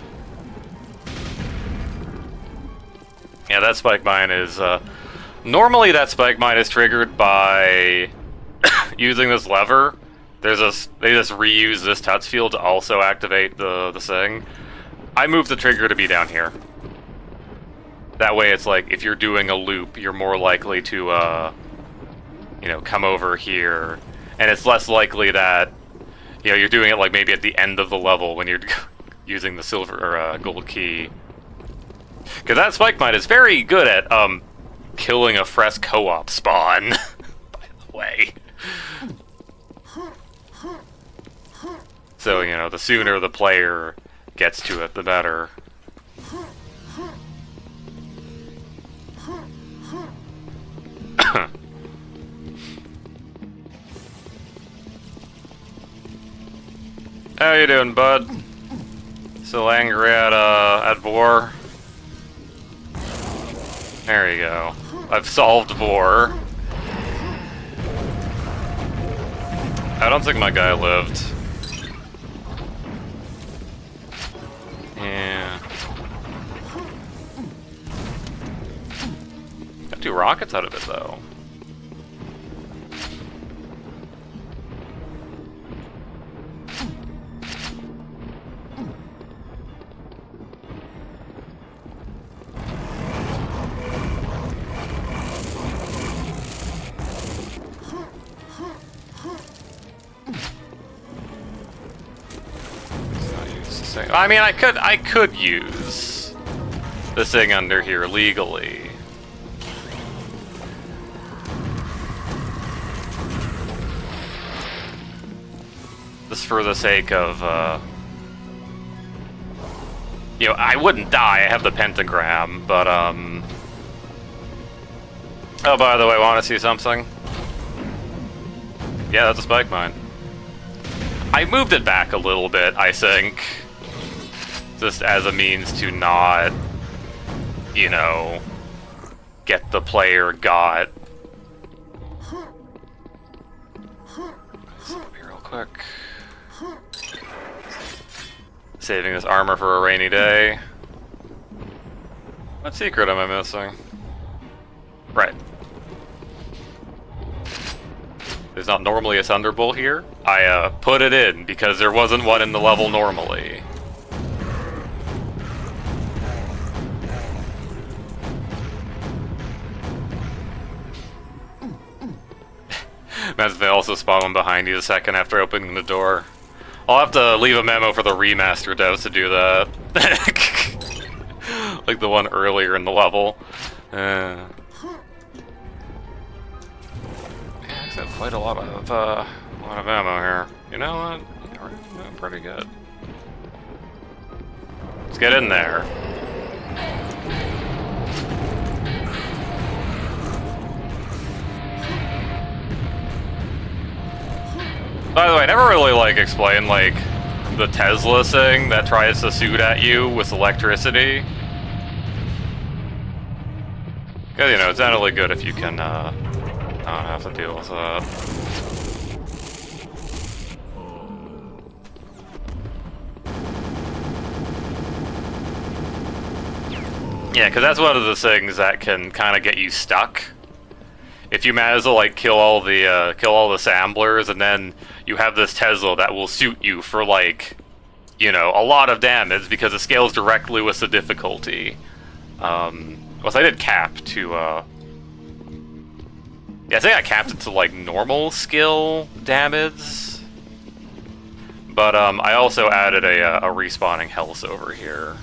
Yeah, that spike mine is, normally that spike mine is triggered by using this lever. They just reuse this touch field to also activate the thing. I moved the trigger to be down here. That way it's like, if you're doing a loop, you're more likely to, you know, come over here. And it's less likely that, you know, you're doing it like maybe at the end of the level when you're using the silver or gold key. Because that spike mine is very good at, killing a fresh co-op spawn, by the way. So, you know, the sooner the player gets to it, the better. How you doing, bud? Still angry at Vor? There you go. I've solved Vor. I don't think my guy lived. Yeah. Got 2 rockets out of it, though. I mean, I could use this thing under here legally. Just for the sake of, You know, I wouldn't die, I have the pentagram, but, Oh, by the way, want to see something? Yeah, that's a spike mine. I moved it back a little bit, I think. Just as a means to not, you know, get the player got. Let's be real quick. Saving this armor for a rainy day. What secret am I missing? Right. There's not normally a Thunderbolt here. I put it in because there wasn't one in the level normally. They also spawn one behind you a second after opening the door. I'll have to leave a memo for the Remaster devs to do that. Like the one earlier in the level. Yeah, I have quite a lot of ammo here. You know what? We're doing pretty good. Let's get in there. By the way, I never really, like, explained, like, the Tesla thing that tries to shoot at you with electricity. Because, you know, it's not really good if you can, not have to deal with that. Yeah, because that's one of the things that can kind of get you stuck. If you manage to like kill all the samplers, and then you have this Tesla that will shoot you for like, you know, a lot of damage because it scales directly with the difficulty. Well, so I did cap to yeah, I think I capped it to like normal skill damage, but I also added a respawning health over here,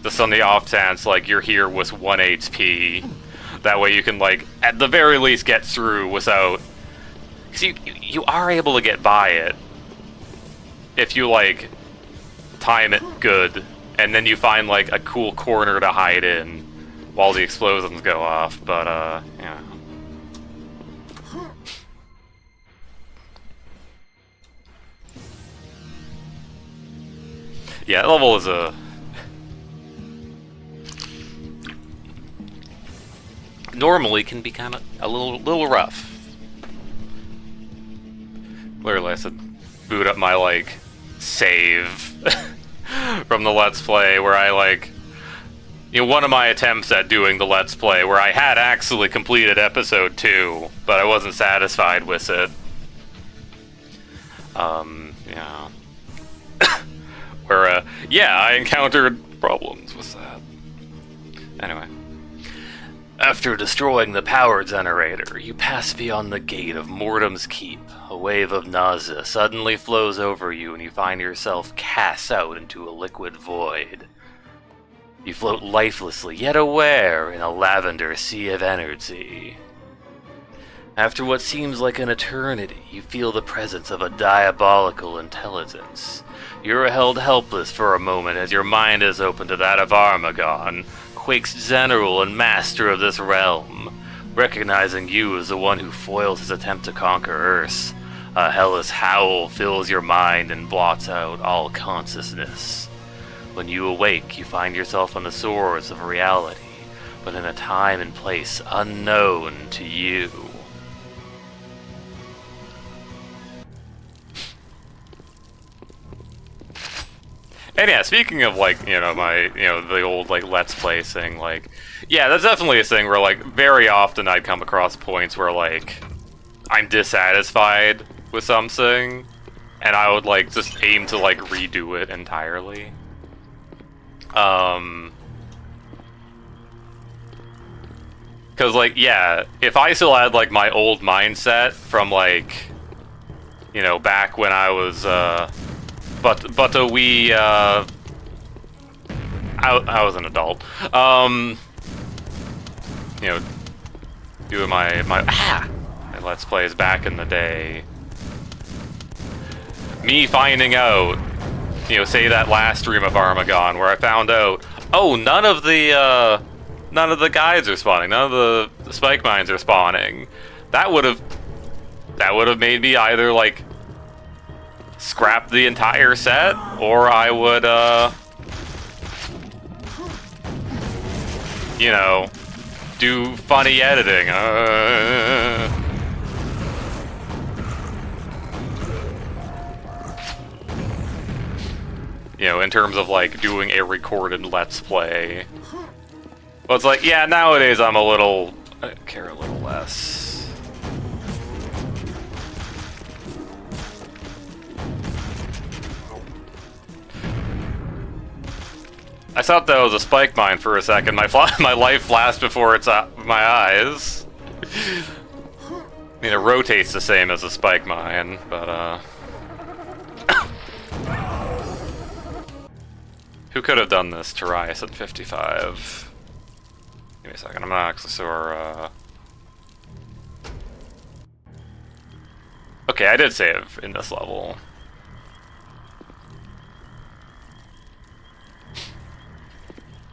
just on the off chance like you're here with 1 HP. That way you can, like, at the very least get through without... Because you are able to get by it if you, like, time it good, and then you find, like, a cool corner to hide in while the explosions go off, but, yeah. Yeah, that level is a... normally can be kind of a little rough. Literally, I said boot up my like save from the Let's Play where I like, you know, one of my attempts at doing the Let's Play where I had actually completed episode 2, but I wasn't satisfied with it. Yeah. Where yeah, I encountered problems with that. Anyway. After destroying the power generator, you pass beyond the gate of Mortem's Keep. A wave of nausea suddenly flows over you and you find yourself cast out into a liquid void. You float lifelessly, yet aware, in a lavender sea of energy. After what seems like an eternity, you feel the presence of a diabolical intelligence. You're held helpless for a moment as your mind is open to that of Armagon, Quake's general and master of this realm. Recognizing you as the one who foiled his attempt to conquer Earth, a hellish howl fills your mind and blots out all consciousness. When you awake, you find yourself on the shores of reality, but in a time and place unknown to you. And yeah, speaking of, like, you know, my, you know, the old, like, Let's Play thing, like, yeah, that's definitely a thing where, like, very often I'd come across points where, like, I'm dissatisfied with something, and I would, like, just aim to, like, redo it entirely. Because, like, yeah, if I still had, like, my old mindset from, like, you know, back when I was, but a wee, I was an adult. You know, doing my Let's Plays back in the day. Me finding out you know, say that last stream of Armagon where I found out, oh, none of the guides are spawning, none of the spike mines are spawning. That would have made me either like scrap the entire set, or I would you know, do funny editing. You know, in terms of like doing a recorded Let's Play. But it's like, yeah, nowadays I care a little less. I thought that was a spike mine for a second. My life flashed before my eyes. I mean, it rotates the same as a spike mine, but who could have done this? Tarius at 55. Give me a second. I'm gonna Axosaur. Okay, I did save in this level.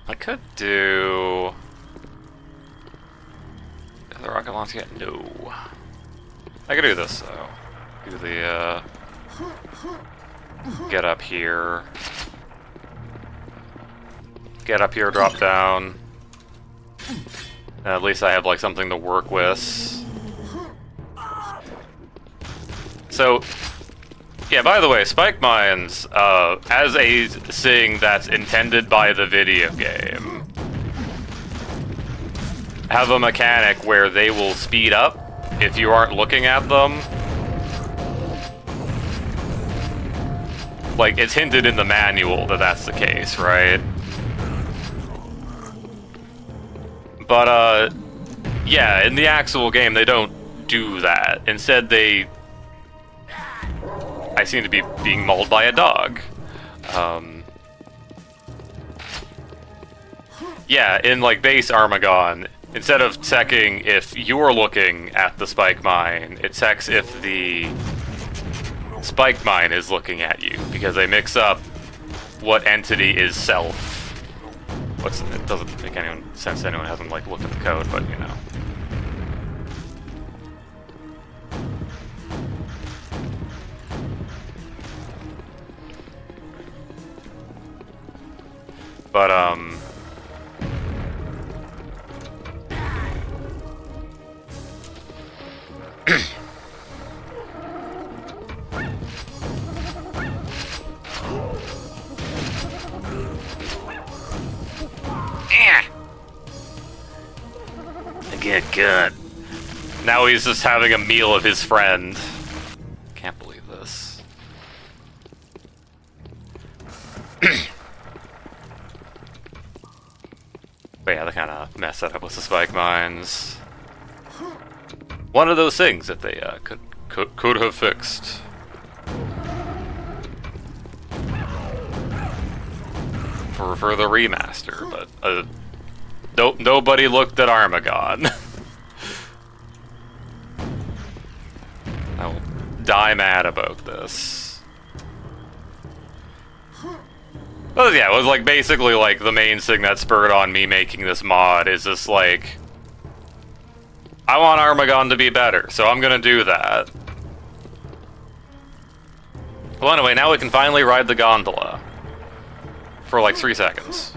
I could do... Is the rocket launch yet? No. I could do this, though. Do the, get up here. Get up here, drop down. And at least I have, like, something to work with. So... Yeah, by the way, spike mines, as a thing that's intended by the video game, have a mechanic where they will speed up if you aren't looking at them. Like, it's hinted in the manual that that's the case, right? But, yeah, in the actual game, they don't do that. Instead, I seem to be being mauled by a dog. Yeah, in like base Armagon, instead of checking if you're looking at the spike mine, it checks if the spike mine is looking at you, because they mix up what entity is self. It doesn't make any sense. Anyone hasn't like looked at the code, but you know. But, I get good. Now he's just having a meal of his friend. Can't believe this. But yeah, they kind of messed that up with the spike mines. One of those things that they could have fixed. For the remaster, but nobody looked at Armagon. I will die mad about this. Well, yeah, it was like basically like the main thing that spurred on me making this mod is just like, I want Armagon to be better, so I'm gonna do that. Well, anyway, now we can finally ride the gondola for like 3 seconds.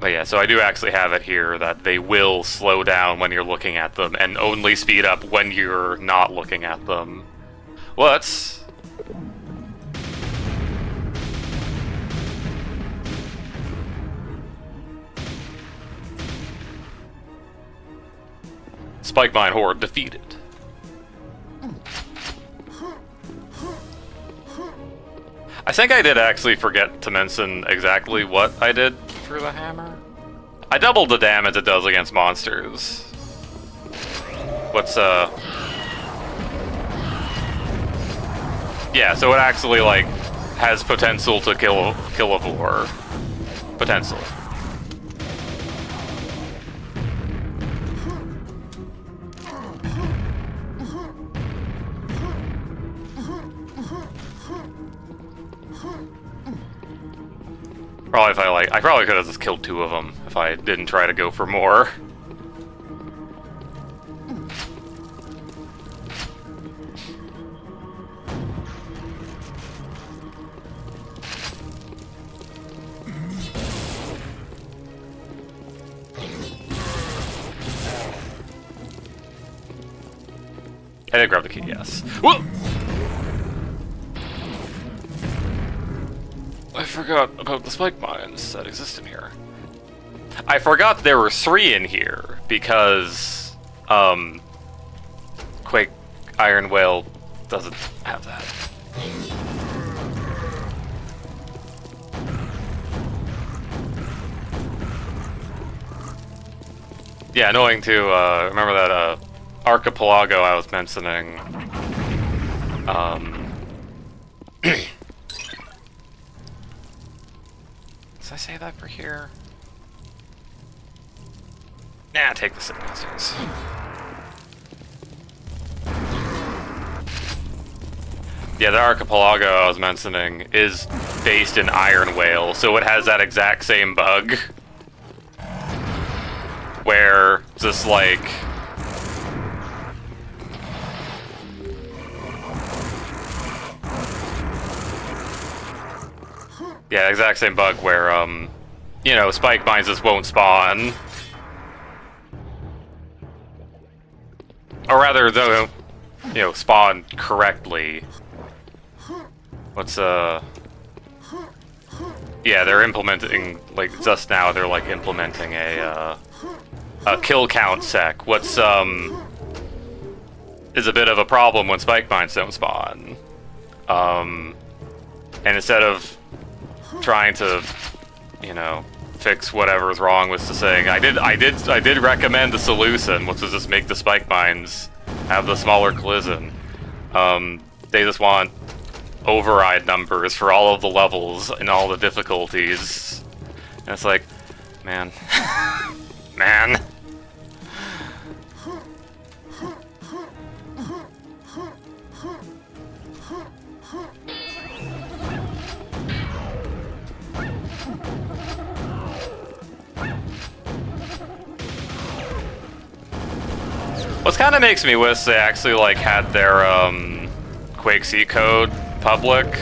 But yeah, so I do actually have it here that they will slow down when you're looking at them and only speed up when you're not looking at them. What? Spike Mine Horde defeated. I think I did actually forget to mention exactly what I did for the hammer. I doubled the damage it does against monsters. What's yeah, so it actually like has potential to kill a vor. Potentially. Probably if I probably could have just killed 2 of them if I didn't try to go for more. I did grab the key, yes. Whoa! I forgot about the spike mines that exist in here. I forgot there were 3 in here because Quake Iron Whale doesn't have that. Yeah, annoying too. Remember that archipelago I was mentioning? Did I say that for here? Nah, take the signatures. Yeah, the archipelago I was mentioning is based in Iron Whale, so it has that exact same bug. Where just like... Yeah, exact same bug where, you know, spike mines just won't spawn. Or rather, though, you know, spawn correctly. What's, Yeah, they're implementing, like, just now, they're, like, implementing a kill count sec. What's, is a bit of a problem when spike mines don't spawn. And instead of trying to, you know, fix whatever's wrong with the saying, I did recommend the solution, which was just make the spike mines have the smaller collision. They just want override numbers for all of the levels and all the difficulties. And it's like, man. Man. What kind of makes me wish they actually like had their Quake C code public,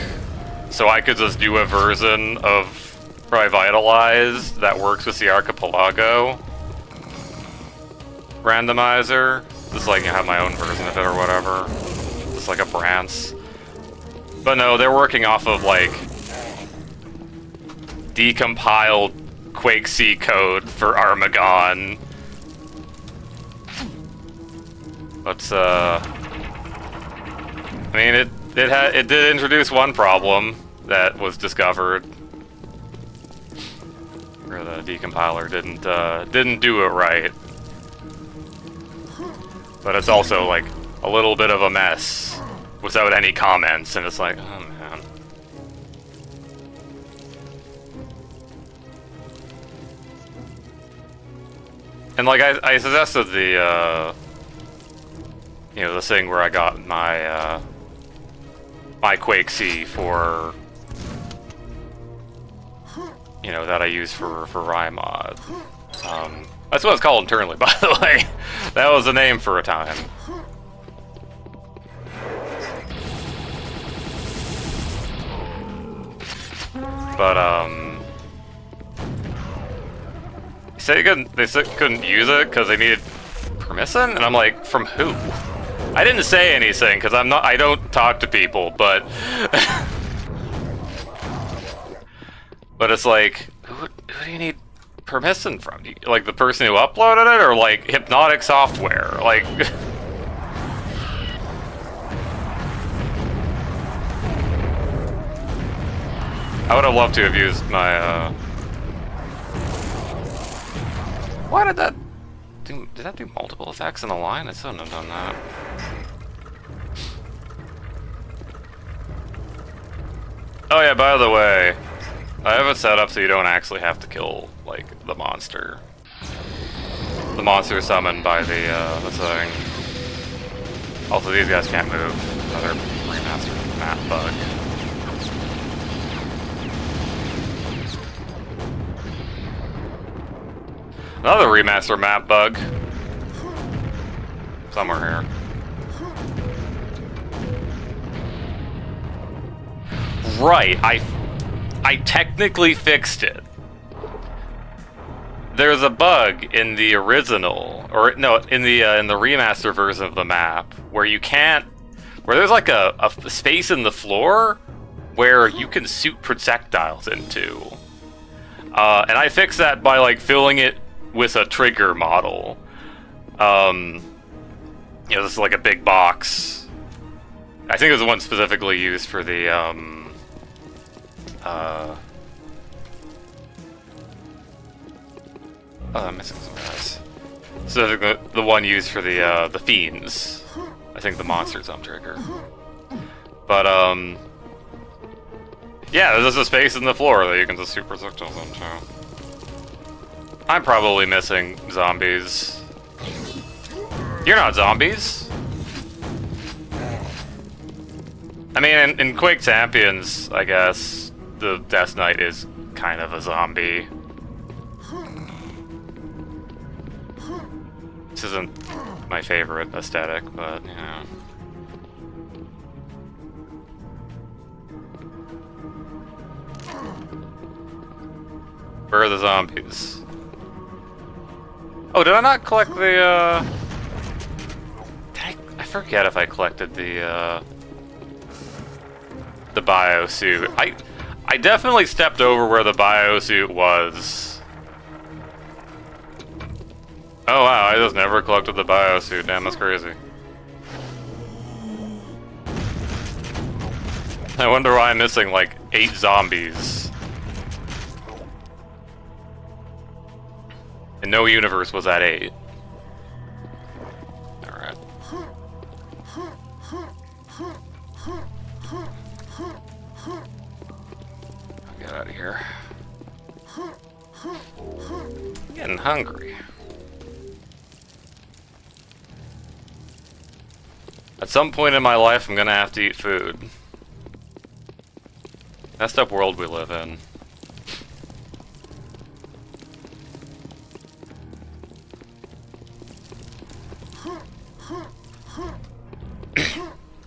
so I could just do a version of Ry-Vitalized that works with the archipelago randomizer. Just like, you know, have my own version of it or whatever. Just like a branch. But no, they're working off of like decompiled Quake C code for Armagon. But I mean, it did introduce one problem that was discovered, where the decompiler didn't do it right. But it's also like a little bit of a mess without any comments, and it's like, oh man. And like I suggested the you know, the thing where I got my my Quake C for, you know, that I use for Rymod. That's what it's called internally, by the way. That was the name for a time. But they couldn't use it because they needed permission, and I'm like, from who? I didn't say anything because I don't talk to people, but but it's like, who do you need permission from? Like the person who uploaded it, or like hypnotic software? Like I would have loved to have used my Why did that do... Did that do multiple attacks in a line? I shouldn't have done that. Oh yeah, by the way, I have it set up so you don't actually have to kill, like, the monster. The monster is summoned by the thing. Also, these guys can't move. Another remaster map bug. Another remaster map bug. Somewhere here. Right, I technically fixed it. There's a bug in the original, or no, in the remaster version of the map where you can't, where there's like a space in the floor where you can shoot projectiles into, and I fixed that by like filling it with a trigger model. You know, this is like a big box. I think it was the one specifically used for the oh, I'm missing some guys. So the one used for the fiends. I think the monster's on trigger. But yeah, there's just a space in the floor that you can just shoot projectiles into. I'm probably missing zombies. You're not zombies. I mean, in Quake Champions, I guess the Death Knight is kind of a zombie. This isn't my favorite aesthetic, but yeah. Where are the zombies? Oh, did I not collect the, I forget if I collected the biosuit. I definitely stepped over where the biosuit was. Oh wow, I just never collected the biosuit. Damn, that's crazy. I wonder why I'm missing like 8 zombies. And no universe was at 8. Alright. I'll get out of here. I'm getting hungry. At some point in my life, I'm gonna have to eat food. Messed up world we live in.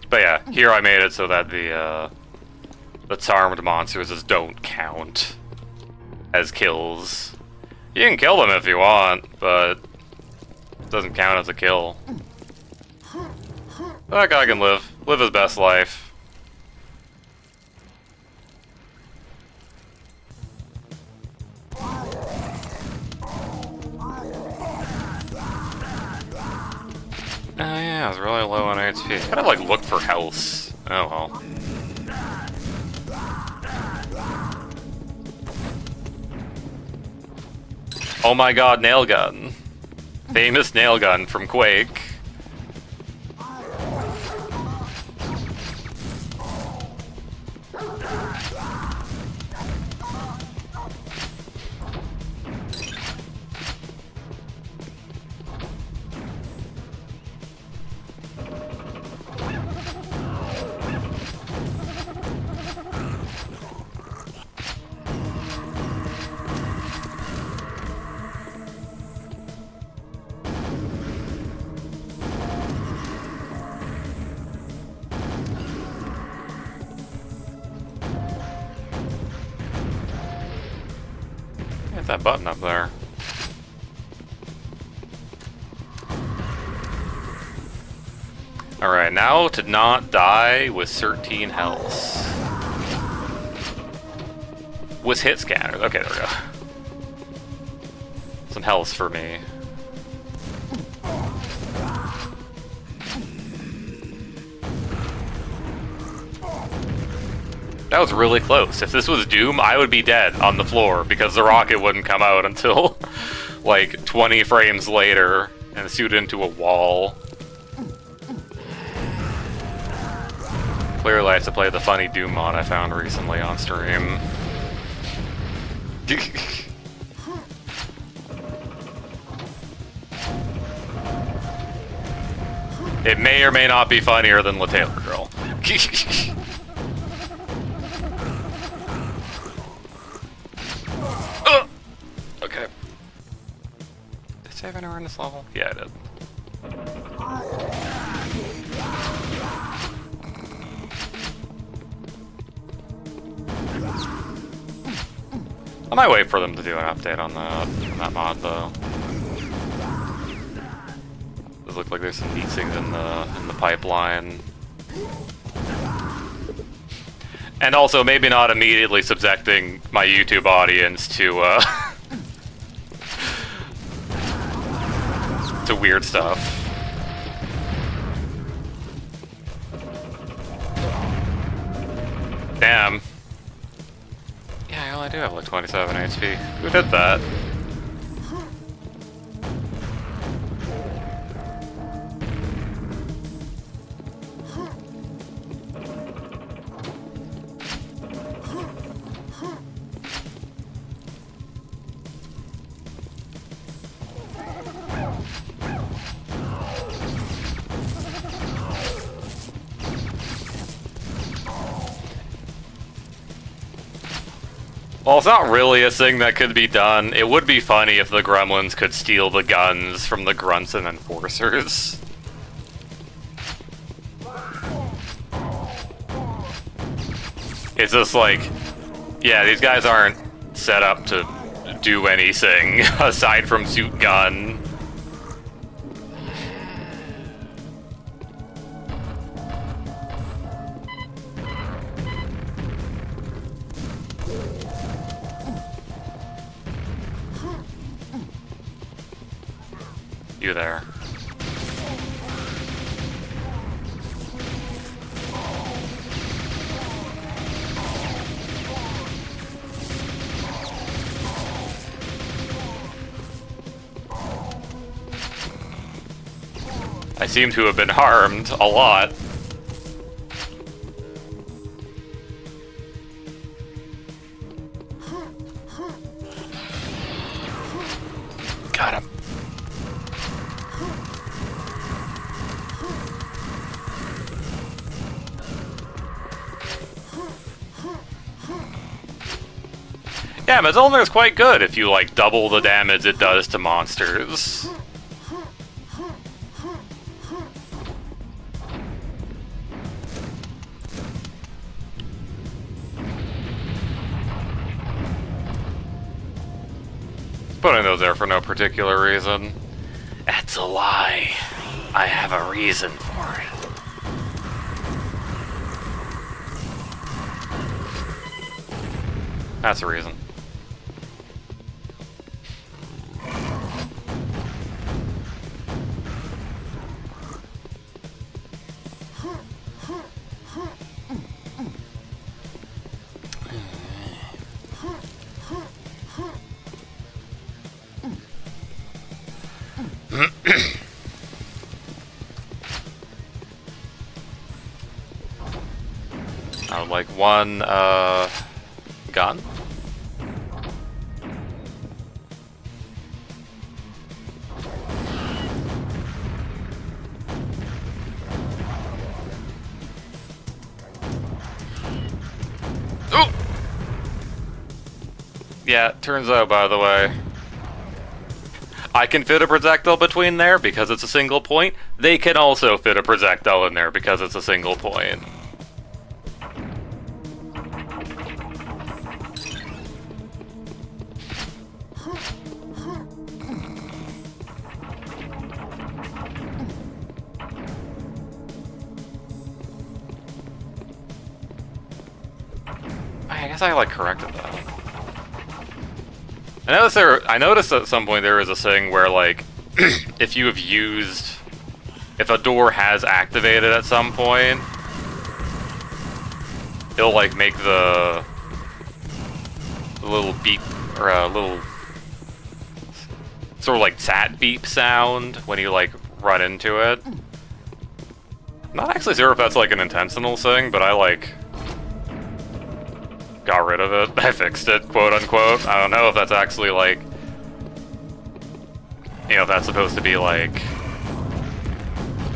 But yeah, here I made it so that the charmed monsters just don't count as kills. You can kill them if you want, but it doesn't count as a kill. That guy can live his best life. Oh yeah, I was really low on HP. I gotta like look for health. Oh well. Oh my god, nail gun. Famous nail gun from Quake. That button up there. Alright, now to not die with 13 health. With hit scanners. Okay, there we go. Some health for me. That was really close. If this was Doom, I would be dead on the floor because the rocket wouldn't come out until like 20 frames later and shoot into a wall. Clearly I have to play the funny Doom mod I found recently on stream. It may or may not be funnier than La Taylor Girl. Okay. Did I save anywhere in this level? Yeah, I did. I might wait for them to do an update on that mod, though. Does look like there's some neat things in the pipeline. And also, maybe not immediately subjecting my YouTube audience to to weird stuff. Damn. Yeah, I only do have like 27 HP. Who did that? Well, it's not really a thing that could be done. It would be funny if the gremlins could steal the guns from the grunts and enforcers. It's just like, yeah, these guys aren't set up to do anything aside from shoot gun. You there. I seem to have been harmed a lot. Got him. Yeah, Mazolner is quite good if you, like, double the damage it does to monsters. Putting those there for no particular reason. That's a lie. I have a reason for it. That's a reason. I would like one, gun? Oh! Yeah, turns out, by the way, I can fit a projectile between there because it's a single point. They can also fit a projectile in there because it's a single point. I guess I, like, corrected that. I noticed at some point there was a thing where, like, if you have used... If a door has activated at some point, it'll, like, make the little beep, or a little sort of like sat beep sound when you like run into it. Not actually sure if that's like an intentional thing, but I like got rid of it. I fixed it, quote unquote. I don't know if that's actually like, you know, if that's supposed to be like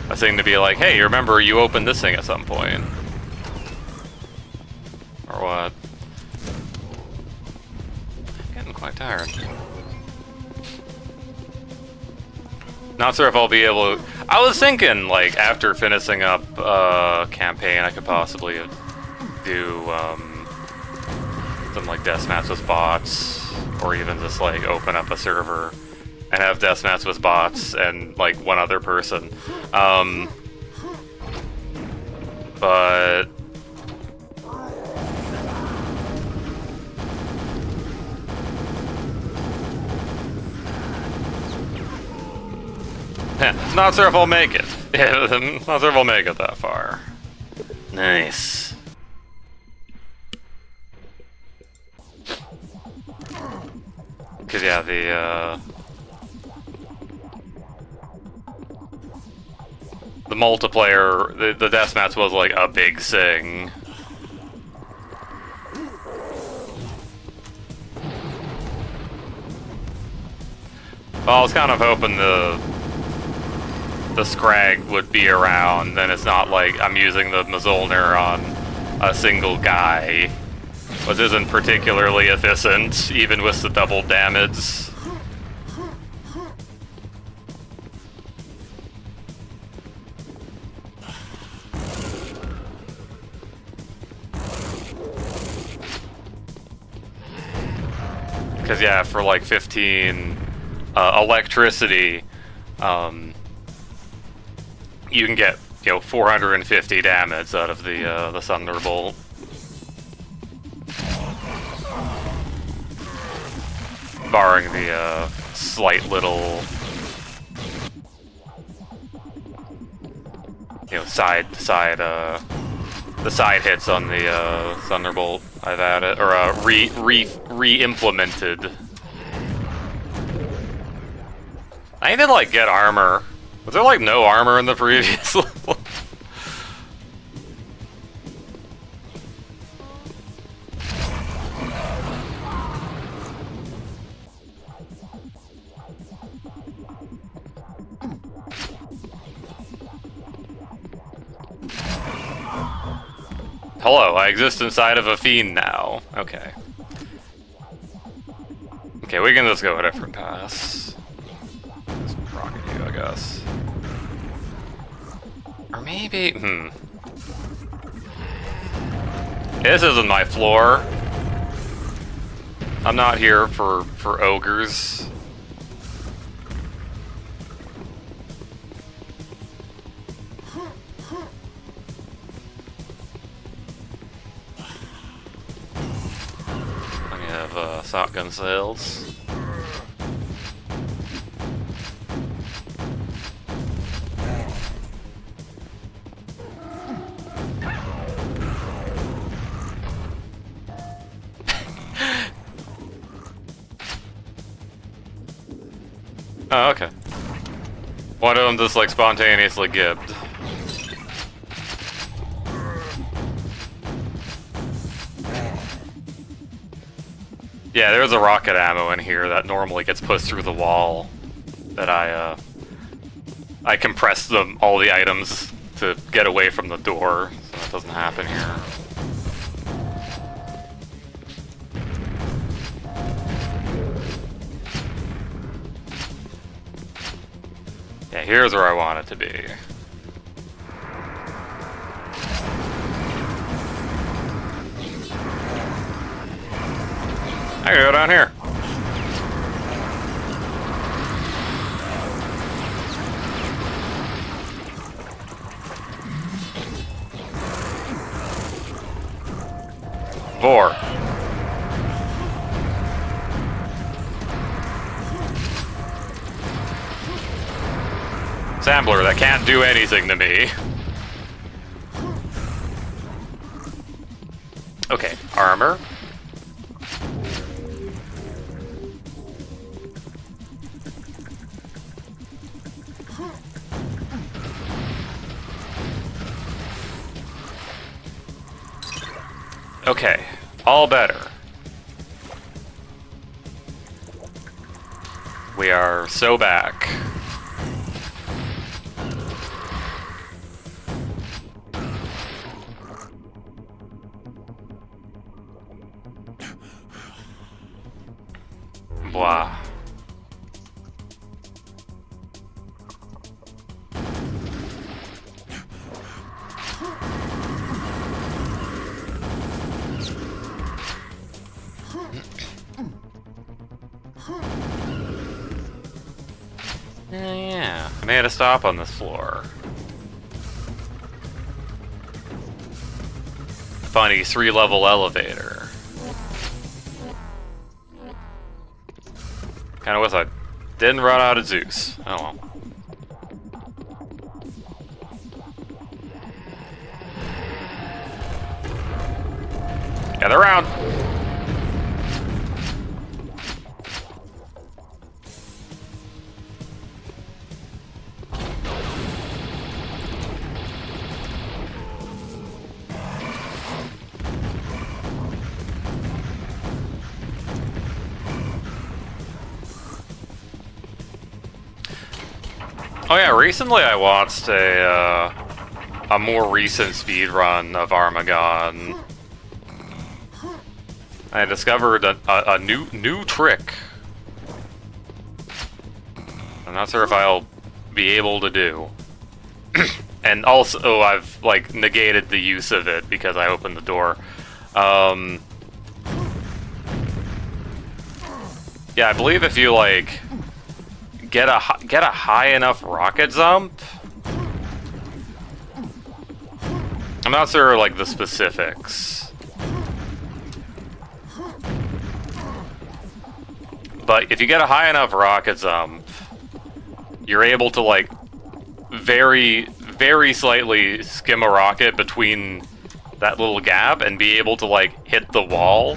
a thing to be like, hey, you remember you opened this thing at some point. Or what? Getting quite tired. Not sure if I'll be able to... I was thinking, like, after finishing up campaign, I could possibly do some, like, deathmatch with bots, or even just, like, open up a server and have deathmatch with bots and, like, one other person. But... not sure if I'll make it. Yeah, not sure if I'll make it that far. Nice. Cause yeah, the multiplayer, the deathmatch was like a big thing. Well, I was kind of hoping the Scrag would be around, then it's not like I'm using the Mjolnir on a single guy, which isn't particularly efficient, even with the double damage. Because yeah, for like 15 electricity, you can get, you know, 450 damage out of the Thunderbolt. Barring the slight little, you know, the side hits on the Thunderbolt I've added, or re-implemented. I need to like get armor. Was there like no armor in the previous level? Hello, I exist inside of a fiend now. Okay. Okay, we can just go a different path. Just rocket you, I guess. Or maybe, This isn't my floor. I'm not here for ogres. I have shotgun sales. Oh, okay. One of them just like spontaneously gibbed. Yeah, there's a rocket ammo in here that normally gets pushed through the wall. That I compressed all the items to get away from the door, so that doesn't happen here. Yeah, here's where I want it to be. I gotta go down here. Vor. Sampler that can't do anything to me. Okay, armor. Okay, all better. We are so back. Blah. Yeah, I made a stop on this floor. Funny 3-level elevator. Kinda wish I didn't run out of Zeus. Oh well. Gather around! Oh yeah, recently I watched a more recent speedrun of Armagon. I discovered a new trick. I'm not sure if I'll be able to do. And also, I've like negated the use of it because I opened the door. Yeah, I believe if you like get a high enough rocket jump. I'm not sure like the specifics, but if you get a high enough rocket jump, you're able to like very slightly skim a rocket between that little gap and be able to like hit the wall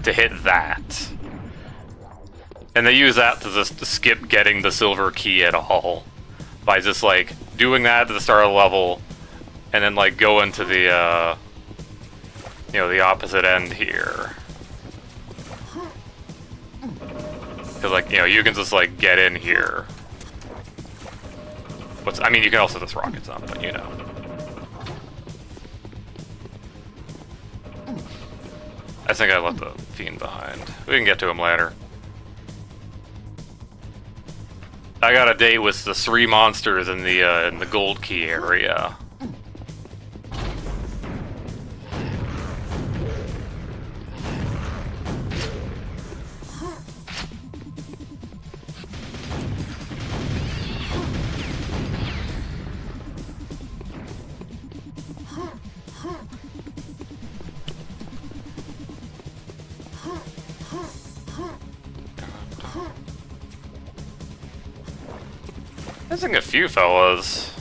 to hit that. And they use that to just skip getting the silver key at all. By just like doing that at the start of the level and then like go into the you know, the opposite end here. Cause like, you know, you can just like get in here. I mean, you can also just rocket jump, but you know. I think I left the fiend behind. We can get to him later. I got a date with the 3 monsters in the gold key area. I think a few fellas.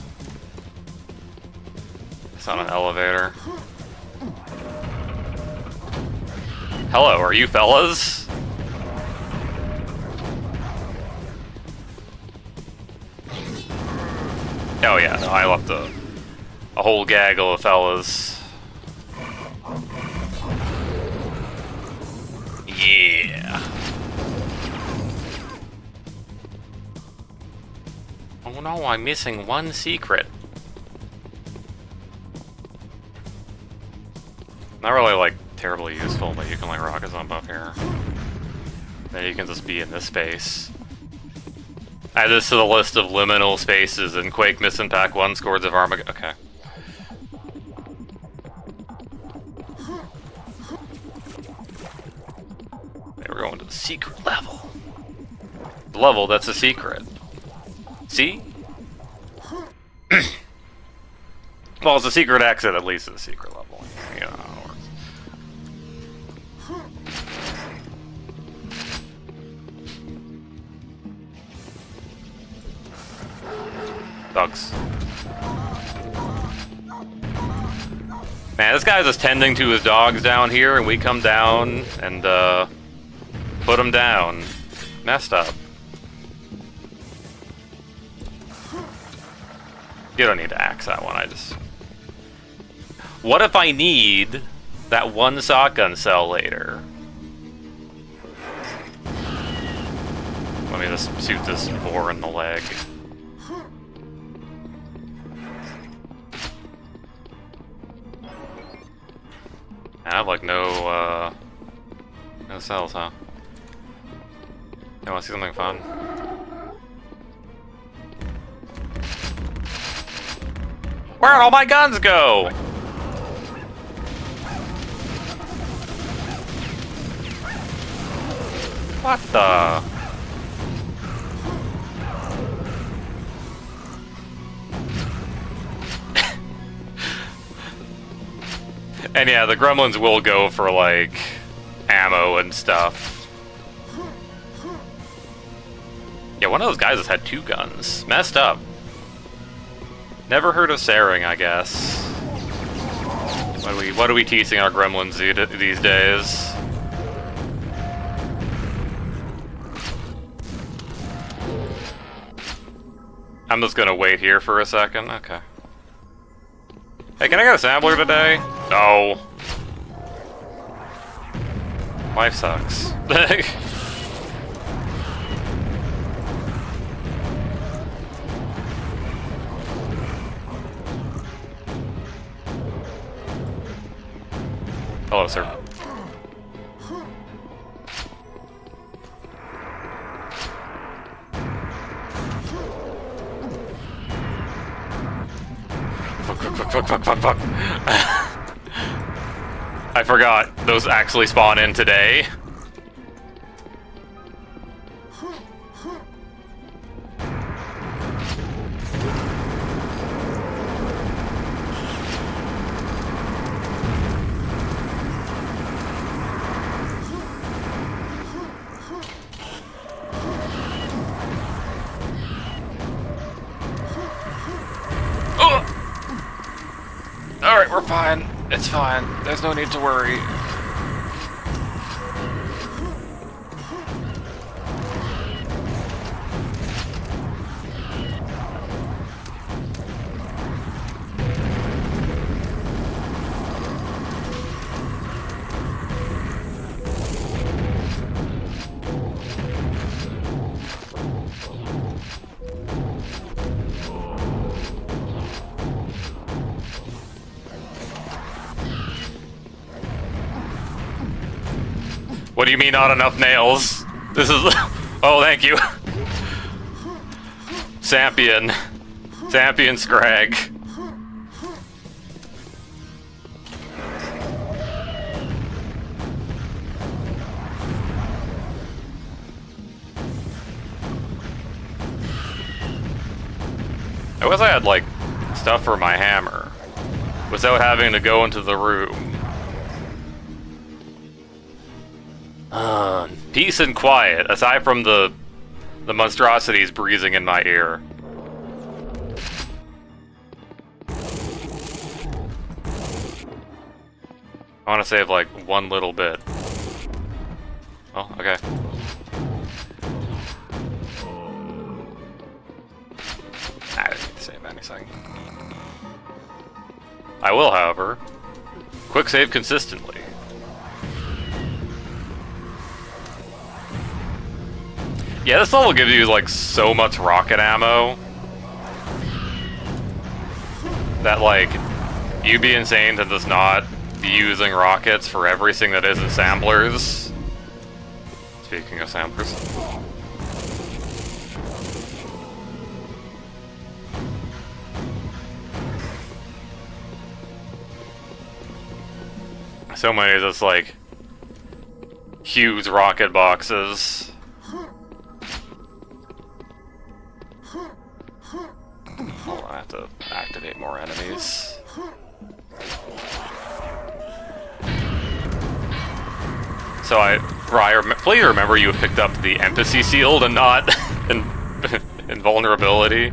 It's on an elevator. Hello, are you fellas? Oh yeah, no, I left a whole gaggle of fellas. Yeah. Oh no, I'm missing one secret. Not really like terribly useful, but you can like rocket jump up here. Then you can just be in this space. Add this to the list of liminal spaces in Quake Mission Pack 1 Scourge of Armagon. Okay. Okay, we're going to the secret level. The level that's a secret. See? Well, it's a secret exit, at least it's a secret level. You know how it works. Dogs. Man, this guy's just tending to his dogs down here, and we come down and put him down. Messed up. You don't need to axe that one, I just... What if I need that one shotgun cell later? Let me just shoot this boar in the leg. I have like no cells, huh? You wanna see something fun? Where'd all my guns go? What the? And yeah, the gremlins will go for like ammo and stuff. Yeah, one of those guys has had 2 guns. Messed up. Never heard of Saring, I guess. What are we teasing our gremlins these days? I'm just gonna wait here for a second. Okay. Hey, can I get a sampler today? No. Life sucks. Hello, sir. Fuck. I forgot, those actually spawn in today. Alright, we're fine. It's fine. There's no need to worry. What do you mean not enough nails? This is... Oh, thank you. Sampion. Sampion Scrag. I wish I had, like, stuff for my hammer without having to go into the room. Peace and quiet, aside from the monstrosities breathing in my ear. I want to save, like, one little bit. Oh, okay. I didn't need to save anything. I will, however, quick save consistently. Yeah, this level gives you, like, so much rocket ammo that, like, you'd be insane to just not be using rockets for everything that isn't samplers. Speaking of samplers. So many just, like, huge rocket boxes. Oh, I have to activate more enemies. So please remember you have picked up the empathy shield and not invulnerability.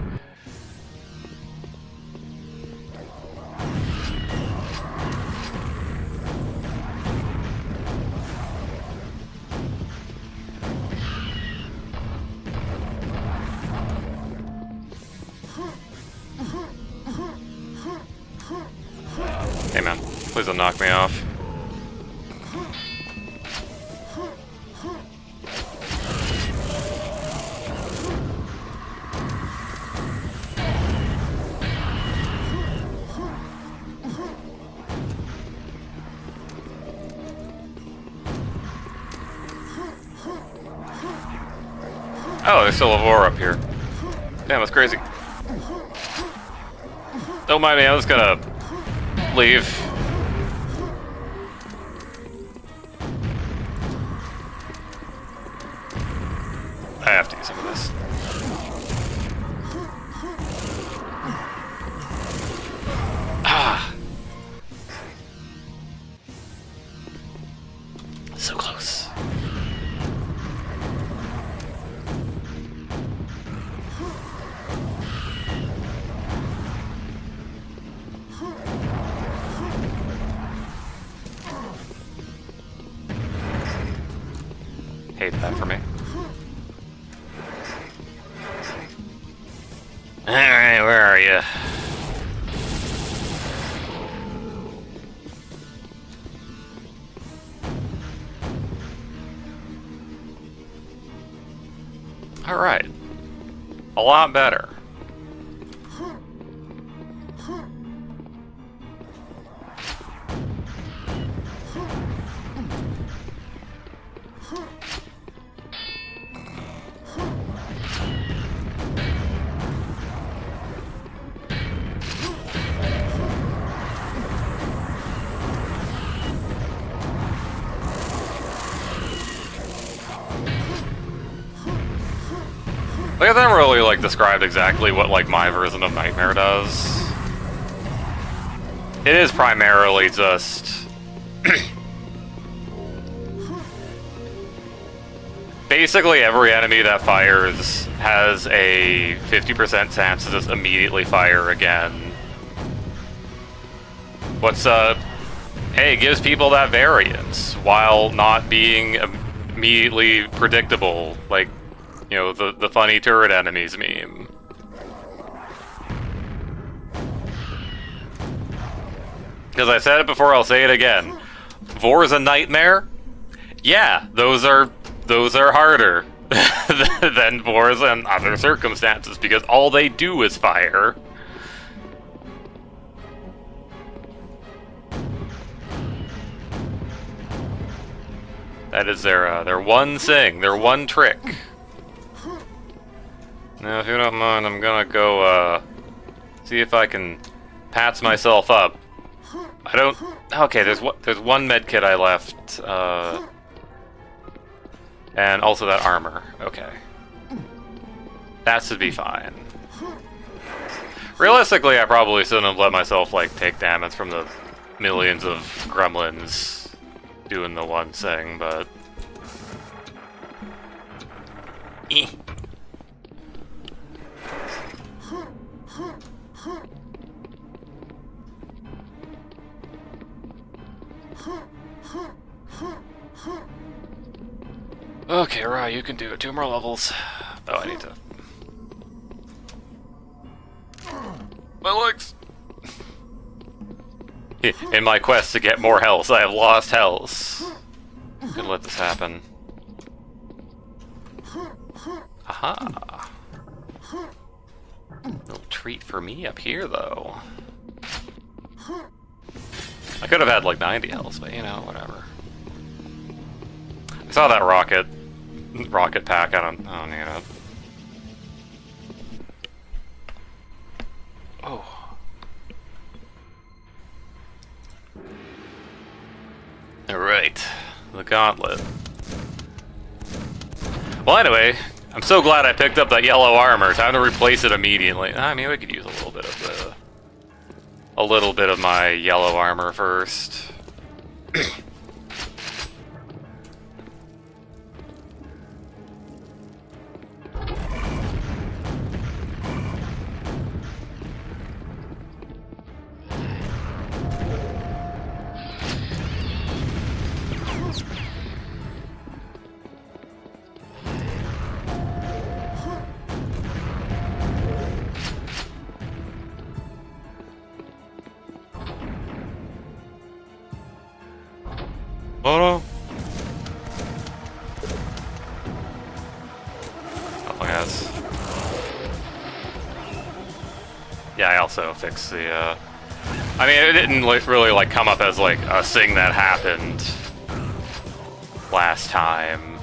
Please don't knock me off. Oh, there's still a Vor up here. Damn, that's crazy. Don't mind me, I'm just gonna leave. I have to use some of this. Ah! So close. Hate that for me. Alright, where are you? Alright. A lot better. Like, I haven't really, like, described exactly what, like, my version of Nightmare does. It is primarily just... basically every enemy that fires has a 50% chance to just immediately fire again. What's, hey, it gives people that variance, while not being immediately predictable, like, you know, the funny turret enemies meme. Because I said it before, I'll say it again. Vor's a nightmare? Yeah, those are harder than Vor's in other circumstances, because all they do is fire. That is their one thing, their one trick. Now, if you don't mind, I'm gonna go, see if I can patch myself up. I don't... Okay, there's one med kit I left, and also that armor. Okay. That should be fine. Realistically, I probably shouldn't have let myself, like, take damage from the millions of gremlins doing the one thing, but... Okay, right, you can do it. 2 more levels. Oh, I need to... My legs! In my quest to get more health, I have lost health. Gonna let this happen. Aha! Little treat for me up here, though. I could have had like 90 health, but you know, whatever. I saw that rocket pack. I don't need it. Oh. Alright. The gauntlet. Well, anyway, I'm so glad I picked up that yellow armor. Time to replace it immediately. I mean, we could use a little bit of my yellow armor first. Oh no! Oh my gosh. Yeah, I also fixed the, I mean, it didn't really, like, come up as, like, a thing that happened last time.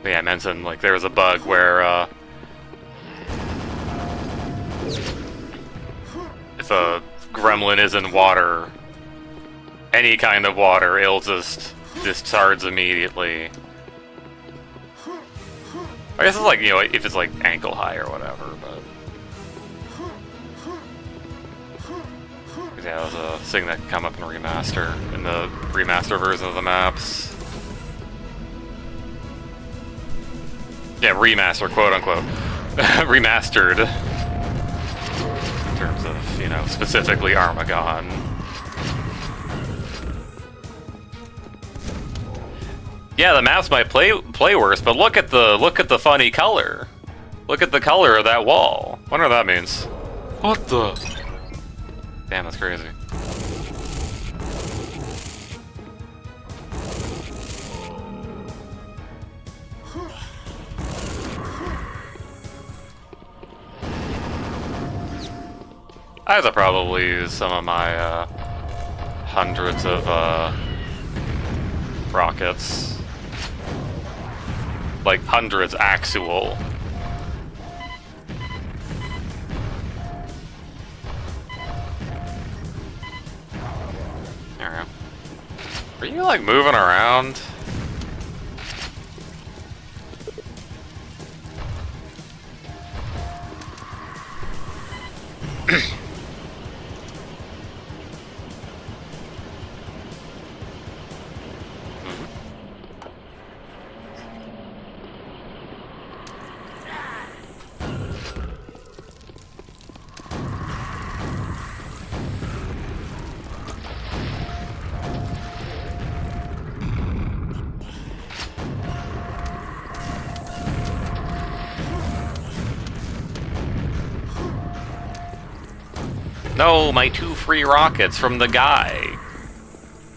But yeah, I mentioned, like, there was a bug where, if a gremlin is in water, any kind of water, it'll just discharge immediately. I guess it's like, you know, if it's like ankle high or whatever, but... yeah, that was a thing that could come up in Remaster, in the Remaster version of the maps. Yeah, Remaster, quote-unquote. Remastered. In terms of, you know, specifically Armagon. Yeah, the maps might play worse, but look at the funny color. Look at the color of that wall. I wonder what that means. What the? Damn, that's crazy. I have to probably use some of my hundreds of rockets. Like hundreds actual. There we go. Are you like moving around? No, my 2 free rockets from the guy.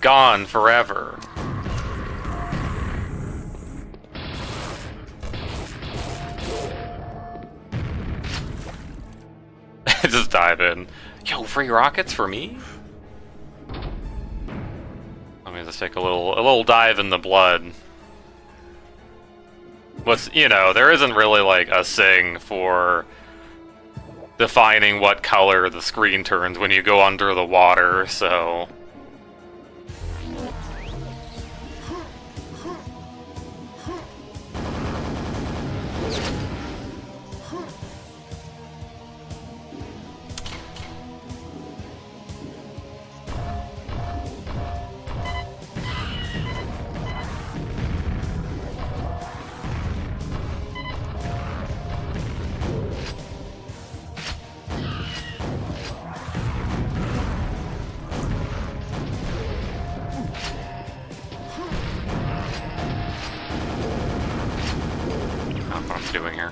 Gone forever. Just dive in. Yo, free rockets for me? Let me just take a little dive in the blood. What's, you know, there isn't really like a thing for defining what color the screen turns when you go under the water, so... doing here.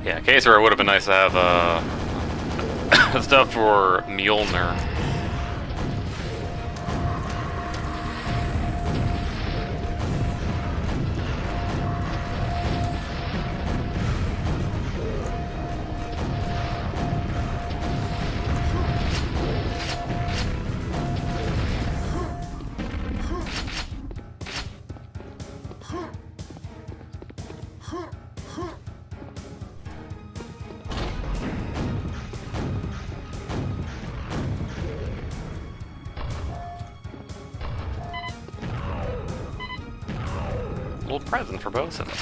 Yeah, case where it would have been nice to have stuff for Mjolnir. Little present for both of them.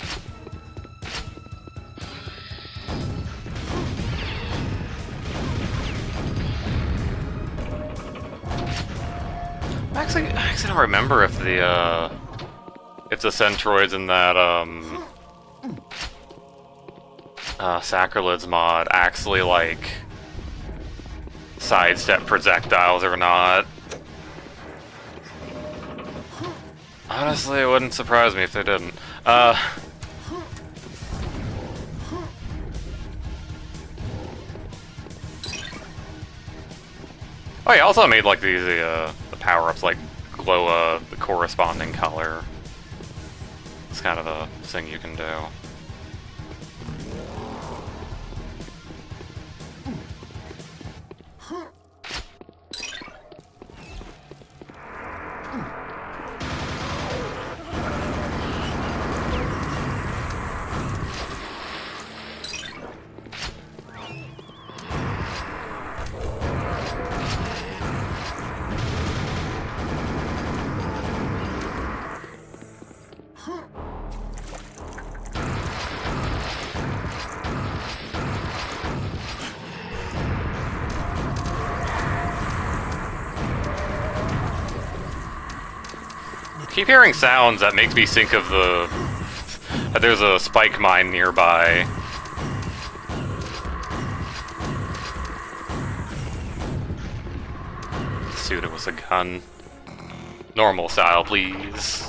I actually don't remember if the Centroids in that Sacrilege mod actually like sidestep projectiles or not. Honestly, it wouldn't surprise me if they didn't. Oh yeah, also made like the power-ups like glow the corresponding color. It's kind of a thing you can do. Keep hearing sounds that makes me think of that there's a spike mine nearby. Shoot it with a gun. Normal style, please.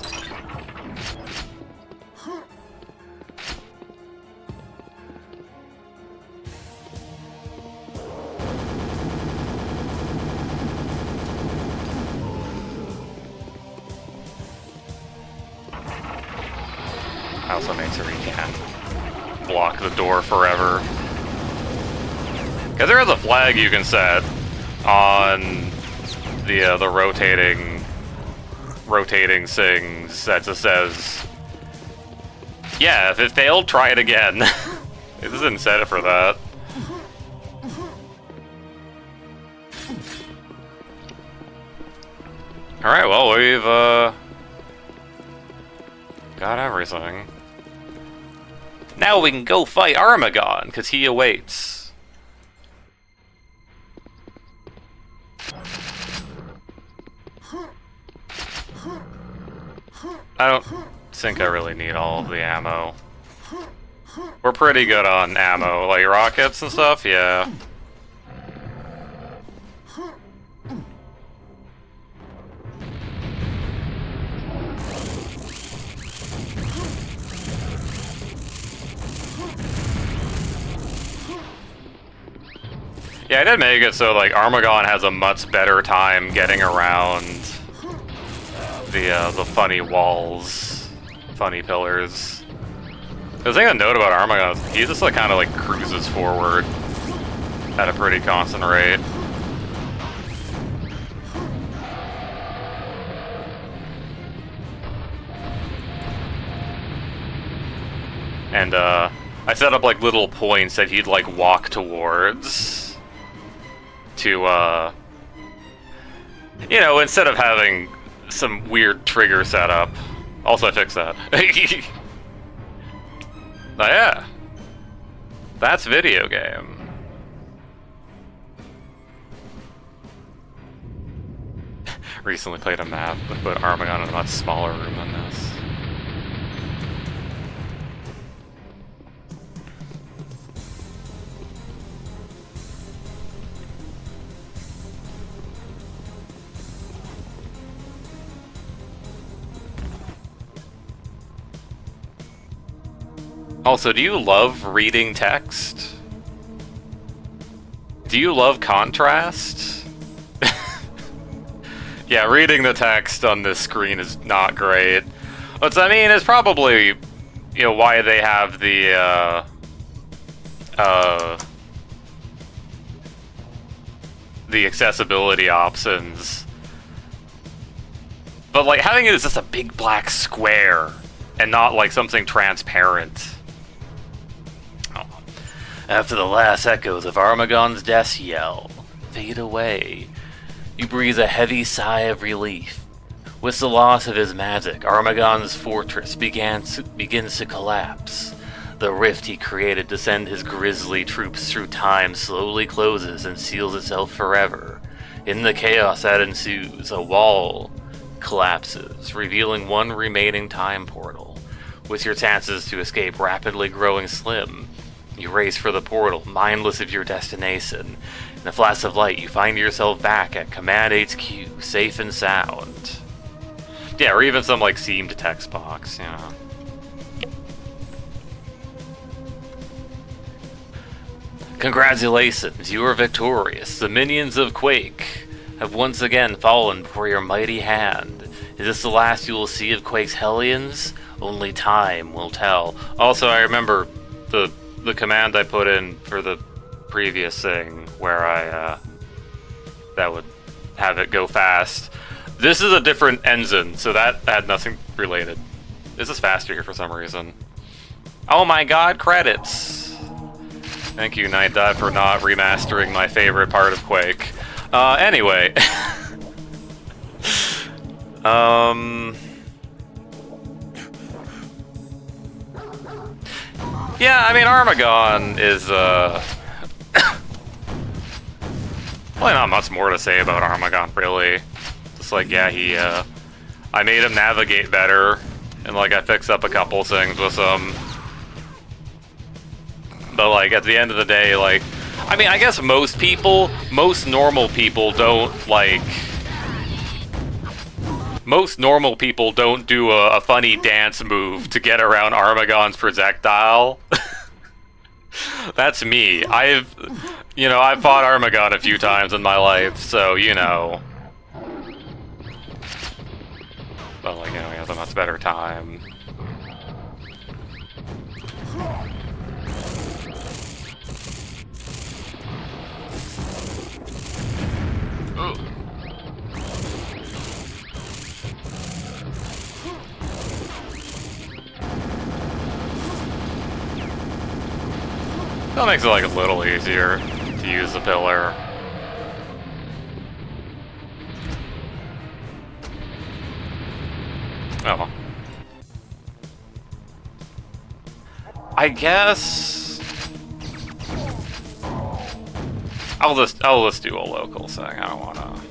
Also makes it where you can't block the door forever. Because there is a flag you can set on the rotating things that just says, yeah, if it failed, try it again. It doesn't set it for that. Alright, well, we've got everything. Now we can go fight Armagon, because he awaits. I don't think I really need all of the ammo. We're pretty good on ammo, like rockets and stuff, yeah. Yeah, I did make it so like Armagon has a much better time getting around the funny walls, funny pillars. The thing to note about Armagon is he just like kind of like cruises forward at a pretty constant rate. And I set up like little points that he'd like walk towards to, you know, instead of having some weird trigger setup. Also, I fixed that. Oh, yeah. That's video game. Recently played a map that put Armagon in a much smaller room than this. Also, do you love reading text? Do you love contrast? Yeah, reading the text on this screen is not great. Which, I mean, is probably, you know, why they have the accessibility options. But, like, having it as just a big black square and not, like, something transparent. After the last echoes of Armagon's death yell fade away, you breathe a heavy sigh of relief. With the loss of his magic, Armagon's fortress begins to collapse. The rift he created to send his grisly troops through time slowly closes and seals itself forever. In the chaos that ensues, a wall collapses, revealing one remaining time portal. With your chances to escape rapidly growing slim, You race for the portal, mindless of your destination. In a flash of light, you find yourself back at Command HQ, safe and sound. Yeah, or even some, like, seamed text box, you know. Congratulations, you are victorious. The minions of Quake have once again fallen before your mighty hand. Is this the last you will see of Quake's Hellions? Only time will tell. Also, I remember the command I put in for the previous thing where that would have it go fast. This is a different engine, so that had nothing related. This is faster here for some reason. Oh my god, credits! Thank you, Night Dive, for not remastering my favorite part of Quake. Anyway. Yeah, I mean, Armagon is, probably not much more to say about Armagon, really. Just like, yeah, I made him navigate better, and, like, I fixed up a couple things with him. But, like, at the end of the day, like, I mean, I guess most normal people don't, like... Most normal people don't do a funny dance move to get around Armagon's projectile. That's me. I've fought Armagon a few times in my life, so, you know. But, like, you know, he has a much better time. Ooh. That makes it, like, a little easier to use the pillar. Oh. I guess I'll just do a local thing. I don't wanna.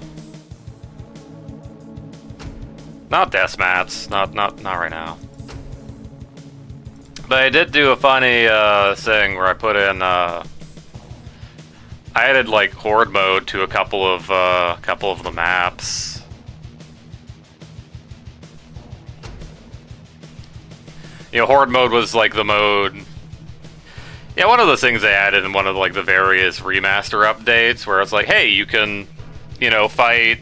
Not deathmatch. Not right now. But I did do a funny thing where I put in I added, like, horde mode to a couple of the maps. You know, horde mode was, like, the mode. Yeah, one of the things they added in one of, like, the various remaster updates where it's like, hey, you can, you know, fight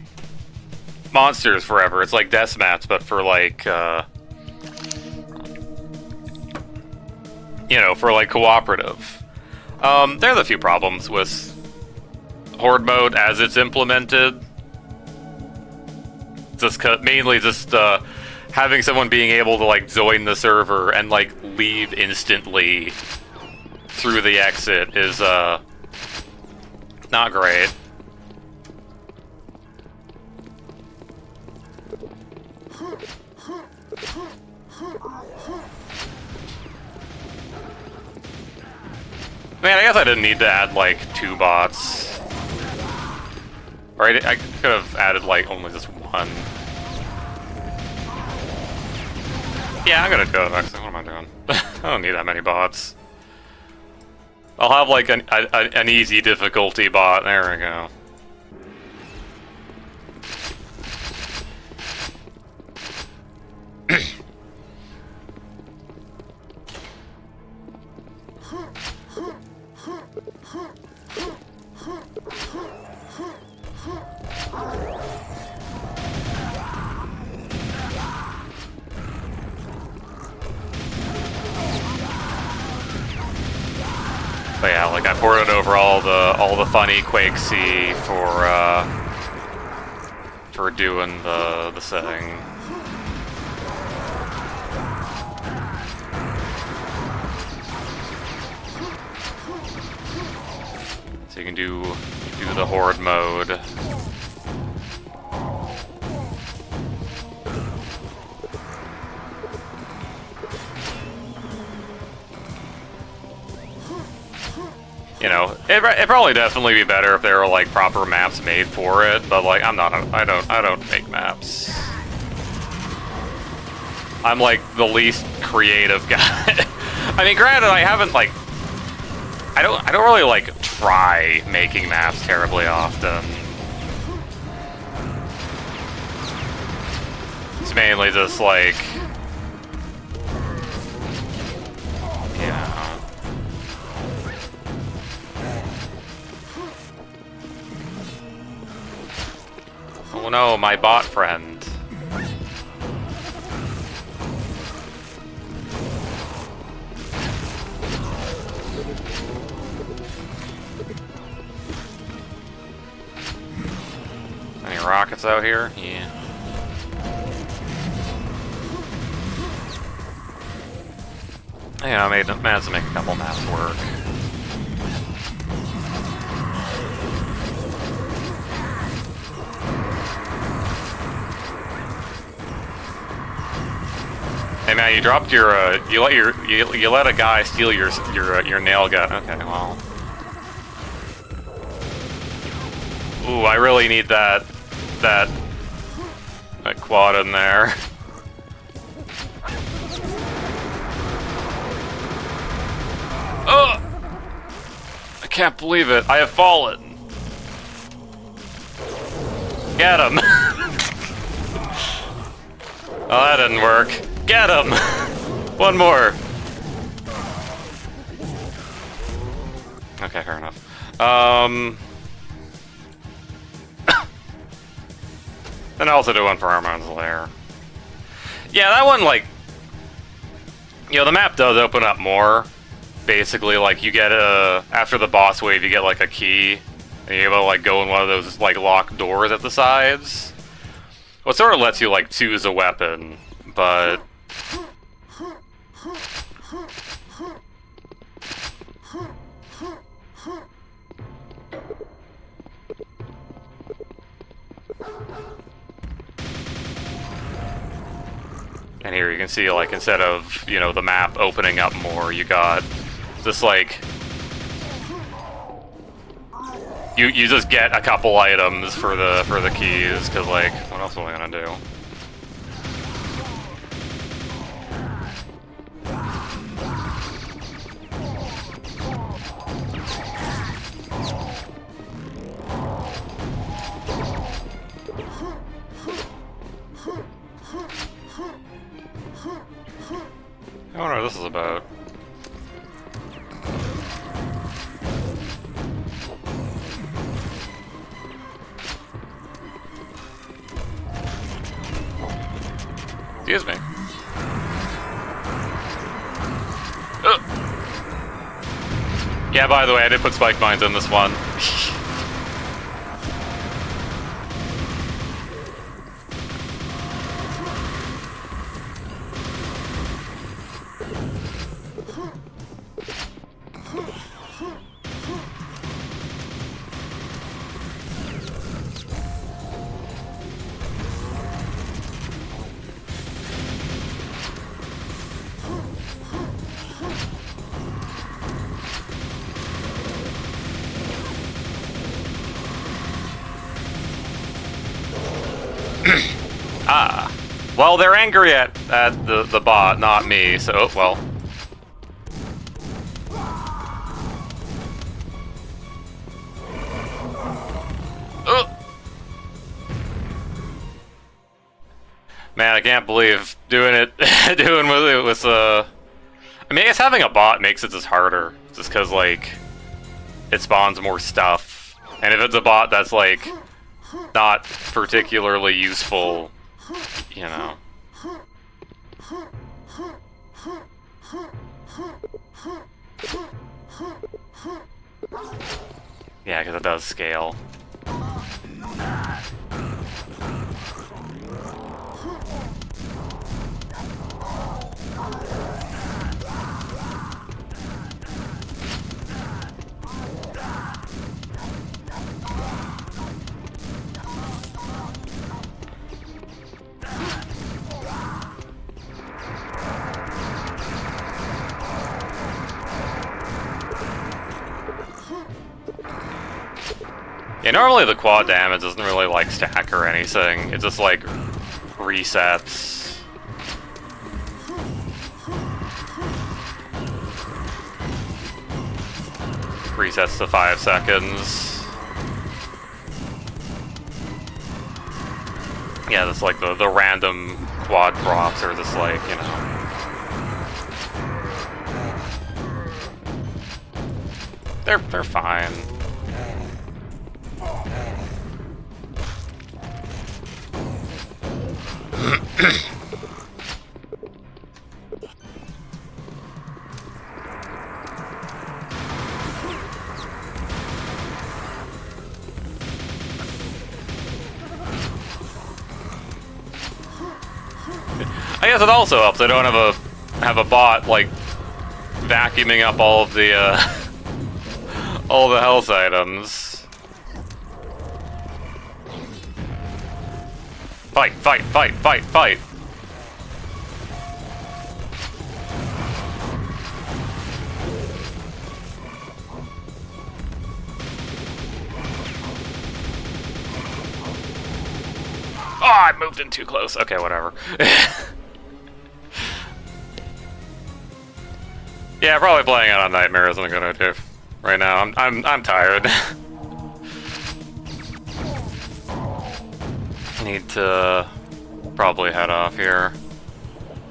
monsters forever. It's like deathmatch, but for, like, you know, for, like, cooperative. There's a few problems with horde mode as it's implemented. Mainly just having someone being able to, like, join the server and, like, leave instantly through the exit is not great. Man, I guess I didn't need to add, like, 2 bots. Or I could have added, like, only just 1. Yeah, I'm gonna go next. What am I doing? I don't need that many bots. I'll have, like, an easy difficulty bot. There we go. But yeah, like, I ported over all the funny Quake C for doing the thing. So you can do the horde mode. You know, it'd probably definitely be better if there were, like, proper maps made for it, but, like, I don't make maps. I'm, like, the least creative guy. I mean, granted, I haven't, like, I don't really like try making maps terribly often. It's mainly just like, you know. Oh no, my bot friend. Any rockets out here? Yeah. Yeah, I managed to make a couple maps work. Hey man, you dropped your you let a guy steal your nail gun. Okay, well. Ooh, I really need that quad in there. Oh! I can't believe it. I have fallen. Get him. Oh, that didn't work. Get him! One more. Okay, fair enough. Then I also do one for Armagon's Lair. Yeah, that one, like, you know, the map does open up more. Basically, like, you get after the boss wave, you get, like, a key, and you're able to, like, go in one of those, like, locked doors at the sides. Well, it sort of lets you, like, choose a weapon, but... And here you can see, like, instead of, you know, the map opening up more, you got this, like... You just get a couple items for the keys, because, like, what else am I gonna do? I wonder what this is about. Excuse me. Yeah, by the way, I did put spike mines in this one. Ah. Well, they're angry at the bot, not me, so, oh, well. Man, I can't believe doing it, doing with it with, I mean, I guess having a bot makes it just harder, just because, like, it spawns more stuff. And if it's a bot that's, like, not particularly useful, you know. Yeah, because it does scale. Yeah, normally the quad damage doesn't really, like, stack or anything. It just, like, resets. resets to 5 seconds. Yeah, that's like the random quad props are just like, you know. They're fine. I guess it also helps. I don't have a bot like vacuuming up all of the all the health items. Fight! Fight! Fight! Fight! Fight! Oh, I moved in too close. Okay, whatever. Yeah, probably playing out on Nightmare isn't a good idea right now. I'm tired. Need to probably head off here.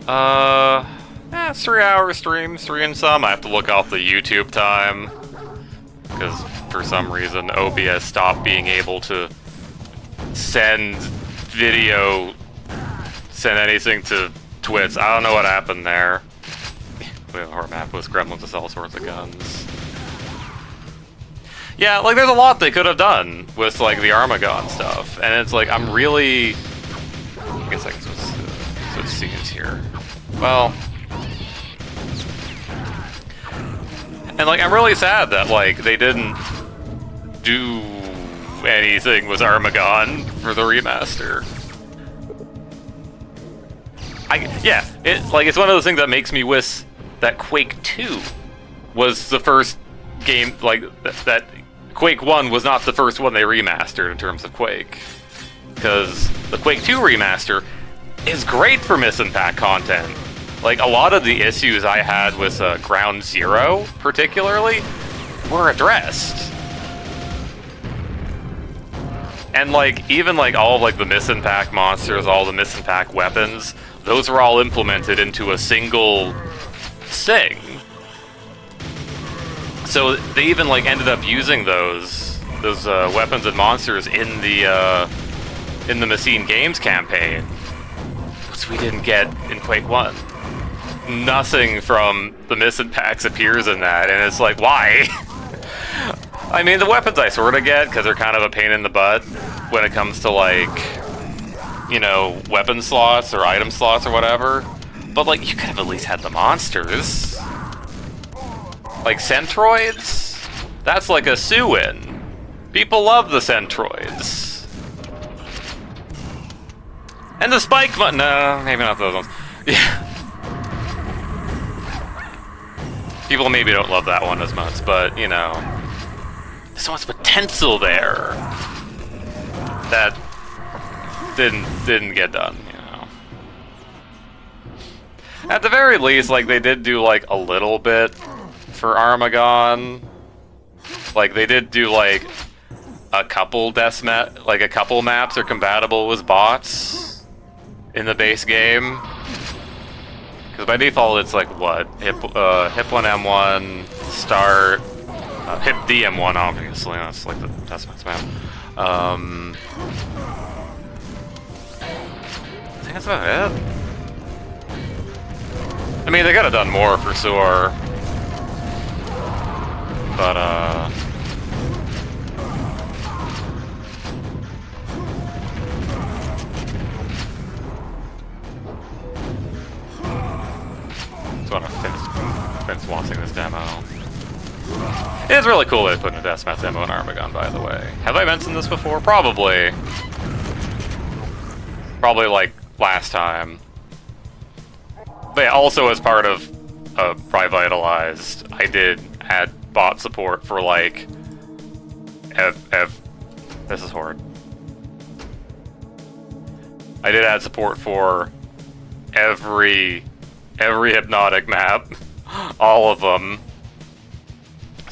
It's 3-hour stream, 3 and some. I have to look off the YouTube time because for some reason OBS stopped being able to send anything to Twitch. I don't know what happened there. Our map was gremlins with all sorts of guns. Yeah, like there's a lot they could have done with like the Armagon stuff, and it's like I'm really. I guess I can switch scenes here. Well, and like I'm really sad that like they didn't do anything with Armagon for the remaster. It's one of those things that makes me wish that Quake 2 was the first game, like, that Quake 1 was not the first one they remastered in terms of Quake. Because the Quake 2 remaster is great for missing pack content. Like, a lot of the issues I had with Ground Zero, particularly, were addressed. And, like, even, like, all of, like, the missing pack monsters, all the missing pack weapons, those were all implemented into a single thing. So they even like ended up using those weapons and monsters in the Machine Games campaign, which we didn't get in Quake 1. Nothing from the missing packs appears in that, and it's like, why? I mean, the weapons I sort of get because they're kind of a pain in the butt when it comes to like, you know, weapon slots or item slots or whatever. But, like, you could have at least had the monsters. Like, Centroids? That's like a sue-in. People love the Centroids. And the Spike no, maybe not those ones. Yeah. People maybe don't love that one as much, but, you know. There's so much potential there that didn't get done. At the very least, like, they did do, like, a little bit for Armagon. Like, they did do, like, a couple a couple maps are compatible with bots in the base game. Because by default, it's, like, what? Hip 1 M1, start, Hip DM1, obviously. That's, like, the deathmatch map. I think that's about it. I mean, they could have done more for sure, but that's what Finn's watching this demo. It is really cool they put in a deathmatch demo in Armagon, by the way. Have I mentioned this before? Probably. Probably like last time. But yeah, also as part of Ry-Vitalized, I did add bot support for like this is horrid. I did add support for every hypnotic map, all of them.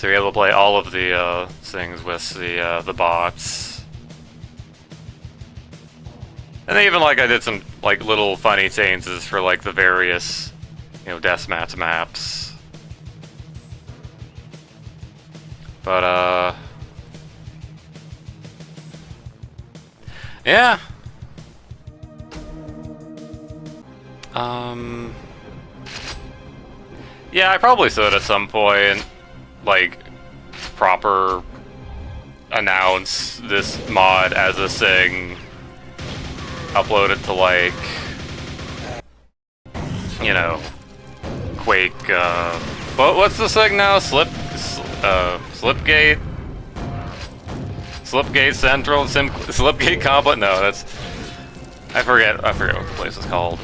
to be able to play all of the things with the bots. And even like I did some like little funny changes for like the various, you know, deathmatch maps. But yeah. Yeah, I probably should at some point, like, proper announce this mod as a thing, upload it to, like, you know, Quake, what's the thing now? Slipgate? Slipgate Central? Slipgate Complex? No, that's, I forget what the place is called.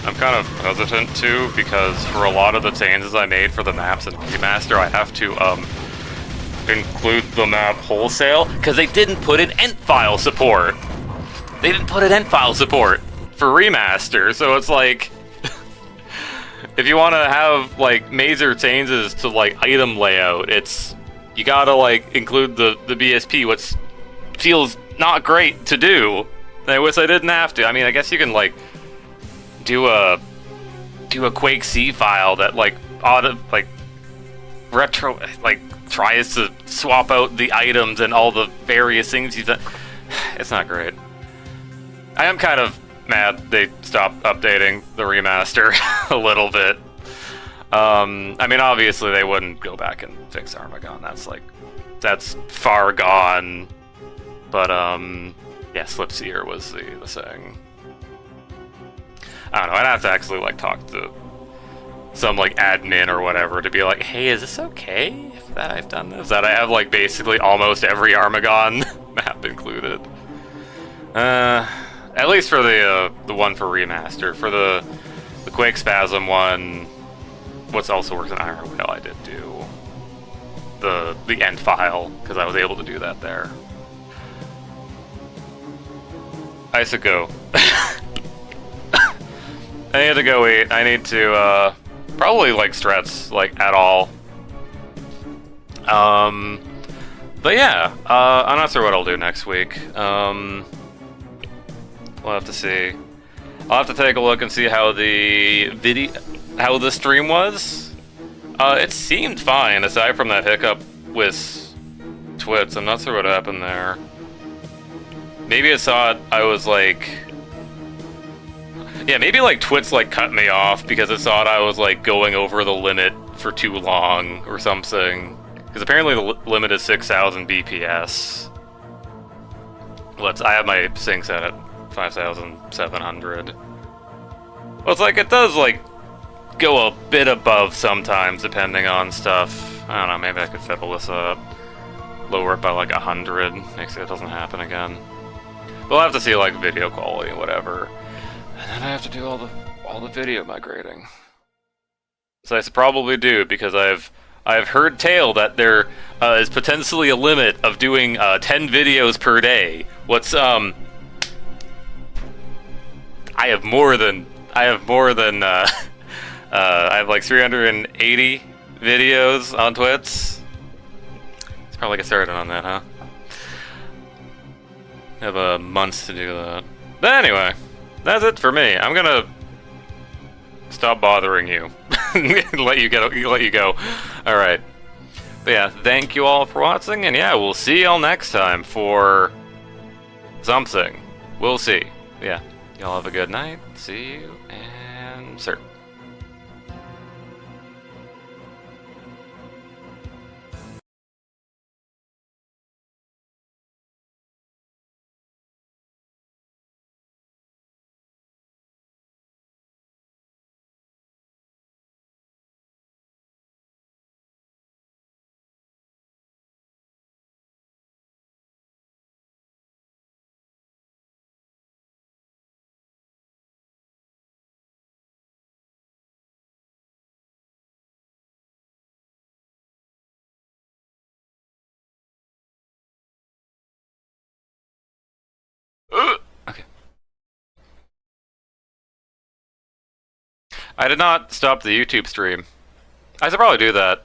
I'm kind of hesitant too, because for a lot of the changes I made for the maps in Remaster, I have to include the map wholesale, because they didn't put in end file support. They didn't put in end file support for Remaster, so it's like, if you want to have like major changes to like item layout, you gotta like include the BSP, which feels not great to do. I wish I didn't have to. I mean, I guess you can like do a Quake C file that like tries to swap out the items and all the various things you've done. It's not great. I am kind of mad they stopped updating the remaster a little bit. I mean, obviously they wouldn't go back and fix Armagon. That's far gone. But yeah, Slipseer was the thing. I don't know, I'd have to actually like talk to some like admin or whatever to be like, hey, is this okay that I've done this? That I have like basically almost every Armagon map included. At least for the one for Remaster. For the Quake Spasm one, what's also works in Iron Whale, I did do the end file, because I was able to do that there. I should go. I need to go eat. I need to, probably, like, stretch, like, at all. But yeah, I'm not sure what I'll do next week. We'll have to see. I'll have to take a look and see how how the stream was. It seemed fine, aside from that hiccup with Twits. I'm not sure what happened there. Maybe I thought I was, like... Yeah, maybe like Twits like cut me off because it thought I was like going over the limit for too long or something. Because apparently the limit is 6,000 BPS. I have my sync set at 5,700. Well, it's like it does like go a bit above sometimes depending on stuff. I don't know, maybe I could fiddle this up. Lower it by like 100, makes it doesn't happen again. We'll have to see like video quality and whatever. And then I have to do all the video migrating. So I should probably do, because I've heard tale that there is potentially a limit of doing 10 videos per day. I have like 380 videos on Twitch. Let's probably get started on that, huh? I have months to do that. But anyway. That's it for me. I'm gonna stop bothering you. let you go. Alright. But yeah, thank you all for watching, and yeah, we'll see y'all next time for something. We'll see. Yeah. Y'all have a good night. See you, and sir. Okay. I did not stop the YouTube stream. I should probably do that.